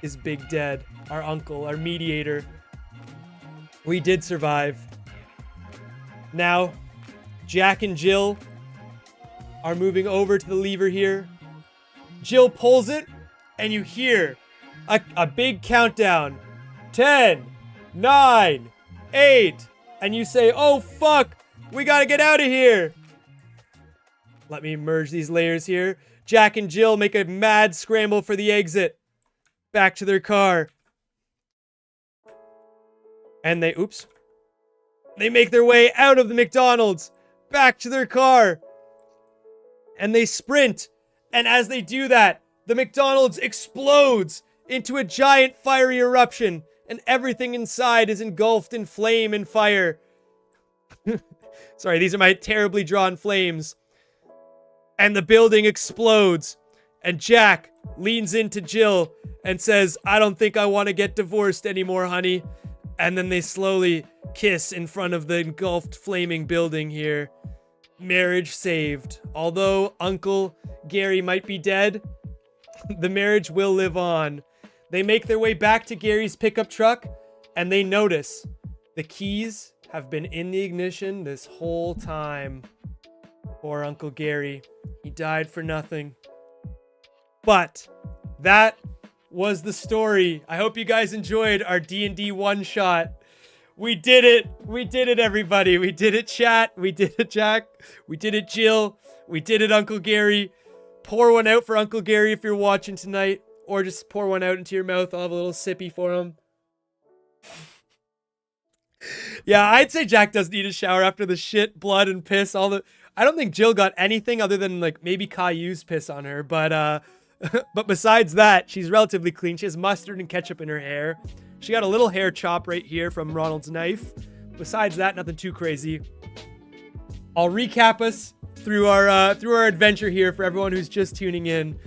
is big dead. Our uncle, our mediator. We did survive. Now, Jack and Jill are moving over to the lever here. Jill pulls it, and you hear a big countdown. 10, 9, 8, and you say, "Oh fuck, we gotta get out of here." Let me merge these layers here. Jack and Jill make a mad scramble for the exit. Back to their car. And they make their way out of the McDonald's, back to their car. And they sprint And as they do that, the McDonald's explodes into a giant fiery eruption, and everything inside is engulfed in flame and fire. Sorry, these are my terribly drawn flames. And the building explodes, and Jack leans into Jill and says, "I don't think I want to get divorced anymore, honey." And then they slowly kiss in front of the engulfed flaming building here. Marriage saved. Although Uncle Gary might be dead, the marriage will live on. They make their way back to Gary's pickup truck, and they notice the keys have been in the ignition this whole time. Poor Uncle Gary. He died for nothing. But that was the story. I hope you guys enjoyed our D&D one-shot. We did it. We did it, everybody. We did it, chat. We did it, Jack. We did it, Jill. We did it, Uncle Gary. Pour one out for Uncle Gary if you're watching tonight. Or just pour one out into your mouth. I'll have a little sippy for him. Yeah, I'd say Jack does need a shower after the shit, blood, and piss. I don't think Jill got anything other than like maybe Caillou's piss on her. But but besides that, she's relatively clean. She has mustard and ketchup in her hair. She got a little hair chop right here from Ronald's knife. Besides that, nothing too crazy. I'll recap us through our adventure here for everyone who's just tuning in.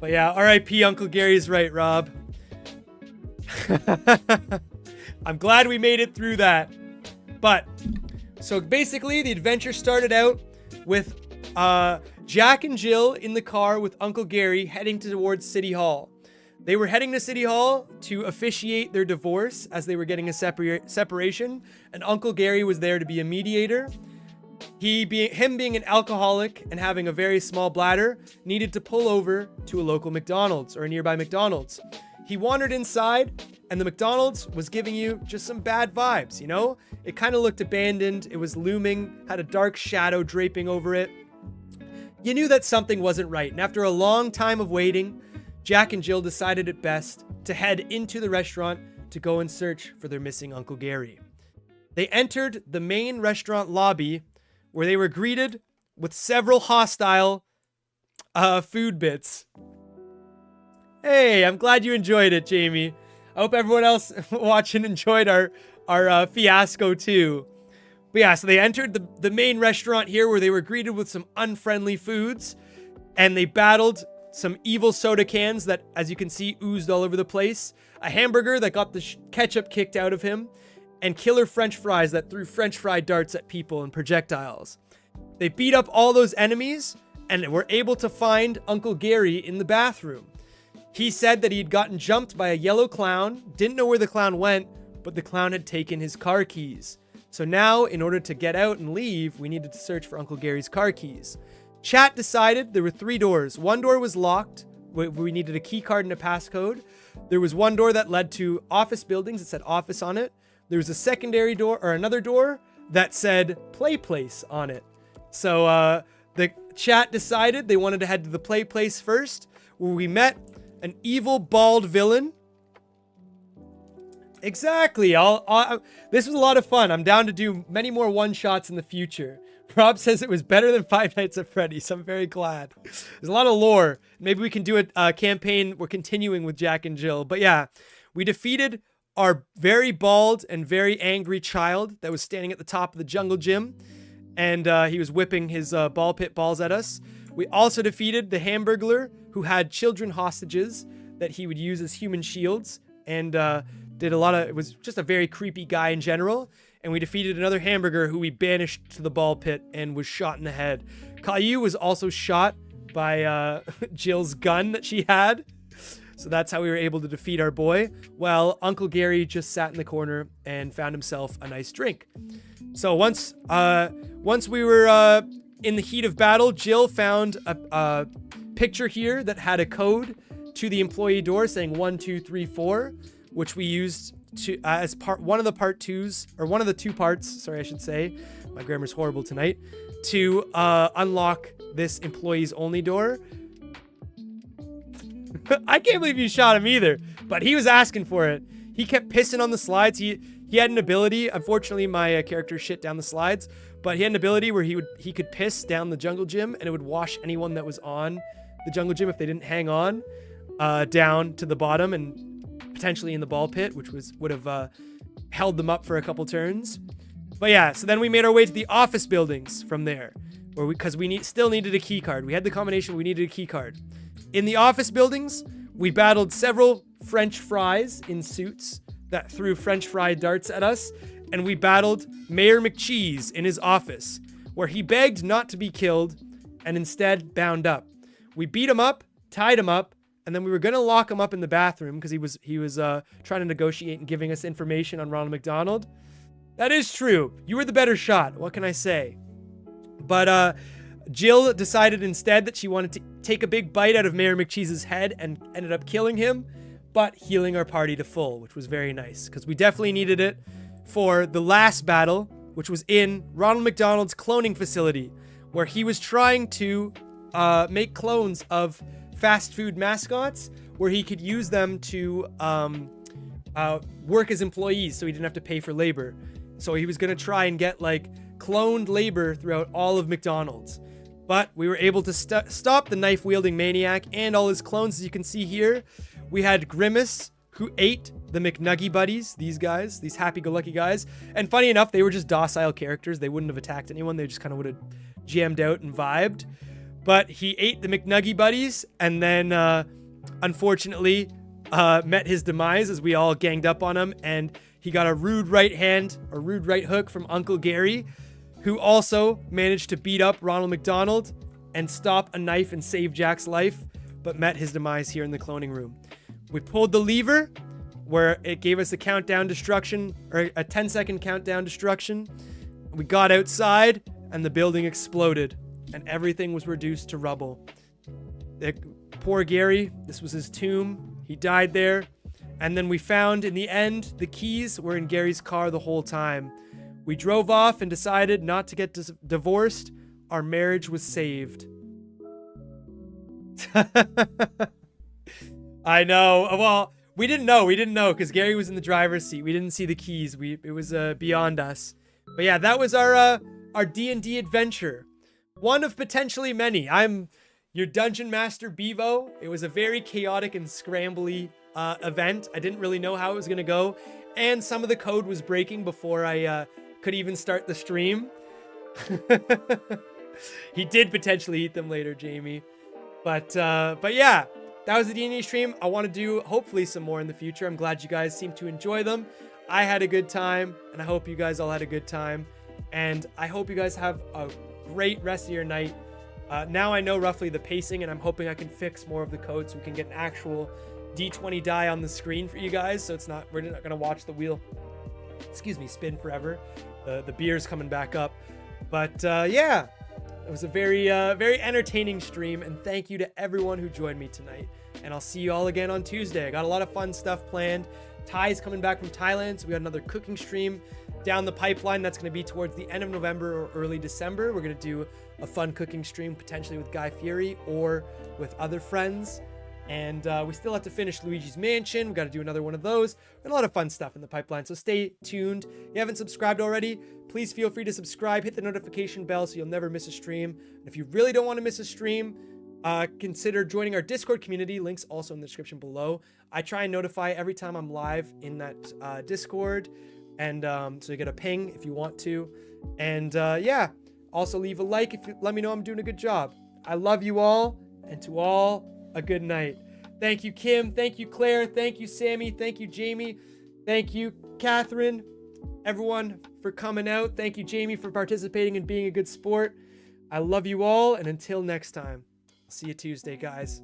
But yeah, R.I.P. Uncle Gary's right, Rob. I'm glad we made it through that. But so basically, the adventure started out with Jack and Jill in the car with Uncle Gary heading towards City Hall. They were heading to City Hall to officiate their divorce as they were getting a separation, and Uncle Gary was there to be a mediator. Him being an alcoholic and having a very small bladder, needed to pull over to a local McDonald's or a nearby McDonald's. He wandered inside, and the McDonald's was giving you just some bad vibes, you know? It kind of looked abandoned, it was looming, had a dark shadow draping over it. You knew that something wasn't right, and after a long time of waiting, Jack and Jill decided it best to head into the restaurant to go and search for their missing Uncle Gary. They entered the main restaurant lobby, where they were greeted with several hostile food bits. Hey, I'm glad you enjoyed it, Jamie. I hope everyone else watching enjoyed our fiasco too. But yeah, so they entered the main restaurant here where they were greeted with some unfriendly foods, and they battled some evil soda cans that, as you can see, oozed all over the place, a hamburger that got the ketchup kicked out of him, and killer french fries that threw french fry darts at people and projectiles. They beat up all those enemies and were able to find Uncle Gary in the bathroom. He said that he'd gotten jumped by a yellow clown, didn't know where the clown went, but the clown had taken his car keys. So now, in order to get out and leave, we needed to search for Uncle Gary's car keys. Chat decided there were 3 doors. One door was locked. We needed a key card and a passcode. There was one door that led to office buildings. It said office on it. There was a secondary door, or another door, that said play place on it. So the chat decided they wanted to head to the play place first, where we met an evil bald villain. Exactly. This was a lot of fun. I'm down to do many more one-shots in the future. Rob says it was better than Five Nights at Freddy's. I'm very glad. There's a lot of lore. Maybe we can do a campaign. We're continuing with Jack and Jill. But yeah, we defeated our very bald and very angry child that was standing at the top of the jungle gym. And he was whipping his ball pit balls at us. We also defeated the Hamburglar, who had children hostages that he would use as human shields. And it was just a very creepy guy in general. And we defeated another hamburger who we banished to the ball pit and was shot in the head. Caillou was also shot by Jill's gun that she had. So that's how we were able to defeat our boy. Well, Uncle Gary just sat in the corner and found himself a nice drink. So once we were in the heat of battle, Jill found a picture here that had a code to the employee door saying 1, 2, 3, 4, which we used to as one of the 2 parts. Sorry, I should say. My grammar's horrible tonight. To unlock this employees only door. I can't believe you shot him either, but he was asking for it. He kept pissing on the slides. He had an ability. Unfortunately, my character shit down the slides, but he had an ability where he could piss down the jungle gym and it would wash anyone that was on the jungle gym if they didn't hang on down to the bottom and potentially in the ball pit, which would have held them up for a couple turns. But yeah, so then we made our way to the office buildings from there, because we still needed a key card. We had the combination, we needed a key card. In the office buildings, we battled several French fries in suits that threw French fry darts at us, and we battled Mayor McCheese in his office, where he begged not to be killed and instead bound up. We beat him up, tied him up, and then we were gonna lock him up in the bathroom because he was trying to negotiate and giving us information on Ronald McDonald. That is true. You were the better shot. What can I say? But Jill decided instead that she wanted to take a big bite out of Mayor McCheese's head and ended up killing him, but healing our party to full, which was very nice because we definitely needed it for the last battle, which was in Ronald McDonald's cloning facility, where he was trying to make clones of fast food mascots where he could use them to work as employees so he didn't have to pay for labor. So he was going to try and get like cloned labor throughout all of McDonald's. But we were able to stop the knife-wielding maniac and all his clones. As you can see here, we had Grimace, who ate the McNuggy buddies, these guys, these happy-go-lucky guys. And funny enough, they were just docile characters. They wouldn't have attacked anyone. They just kind of would have jammed out and vibed. But he ate the McNuggy buddies and then, unfortunately, met his demise as we all ganged up on him. And he got a rude right hook from Uncle Gary, who also managed to beat up Ronald McDonald and stop a knife and save Jack's life, but met his demise here in the cloning room. We pulled the lever, where it gave us a countdown destruction, or a 10-second countdown destruction. We got outside, and the building exploded, and everything was reduced to rubble. Poor Gary, this was his tomb. He died there. And then we found, in the end, the keys were in Gary's car the whole time. We drove off and decided not to get divorced. Our marriage was saved. I know. Well, we didn't know because Gary was in the driver's seat. We didn't see the keys. It was beyond us. But yeah, that was our D&D adventure. One of potentially many. I'm your dungeon master, Bevo. It was a very chaotic and scrambly event. I didn't really know how it was going to go. And some of the code was breaking before I could even start the stream. He did potentially eat them later, Jamie. But yeah, that was the D&D stream. I want to do hopefully some more in the future. I'm glad you guys seem to enjoy them. I had a good time, and I hope you guys all had a good time. And I hope you guys have a great rest of your night. Now I know roughly the pacing, and I'm hoping I can fix more of the code so we can get an actual D20 die on the screen for you guys. So we're not gonna watch the wheel, spin forever. The beer's coming back up. But yeah, it was a very entertaining stream, and thank you to everyone who joined me tonight. And I'll see you all again on Tuesday. I got a lot of fun stuff planned. Ty's coming back from Thailand, so we got another cooking stream down the pipeline. That's going to be towards the end of November or early December. We're going to do a fun cooking stream, potentially with Guy Fieri or with other friends. And we still have to finish Luigi's Mansion. We got to do another one of those. And a lot of fun stuff in the pipeline, so stay tuned. If you haven't subscribed already, please feel free to subscribe. Hit the notification bell so you'll never miss a stream. And if you really don't want to miss a stream, consider joining our Discord community. Links also in the description below. I try and notify every time I'm live in that Discord. And so you get a ping if you want to. And yeah, also leave a like if you let me know I'm doing a good job. I love you all, and to all, a good night. Thank you, Kim. Thank you, Claire. Thank you, Sammy. Thank you, Jamie. Thank you, Catherine. Everyone for coming out. Thank you, Jamie, for participating and being a good sport. I love you all, and until next time, I'll see you Tuesday, guys.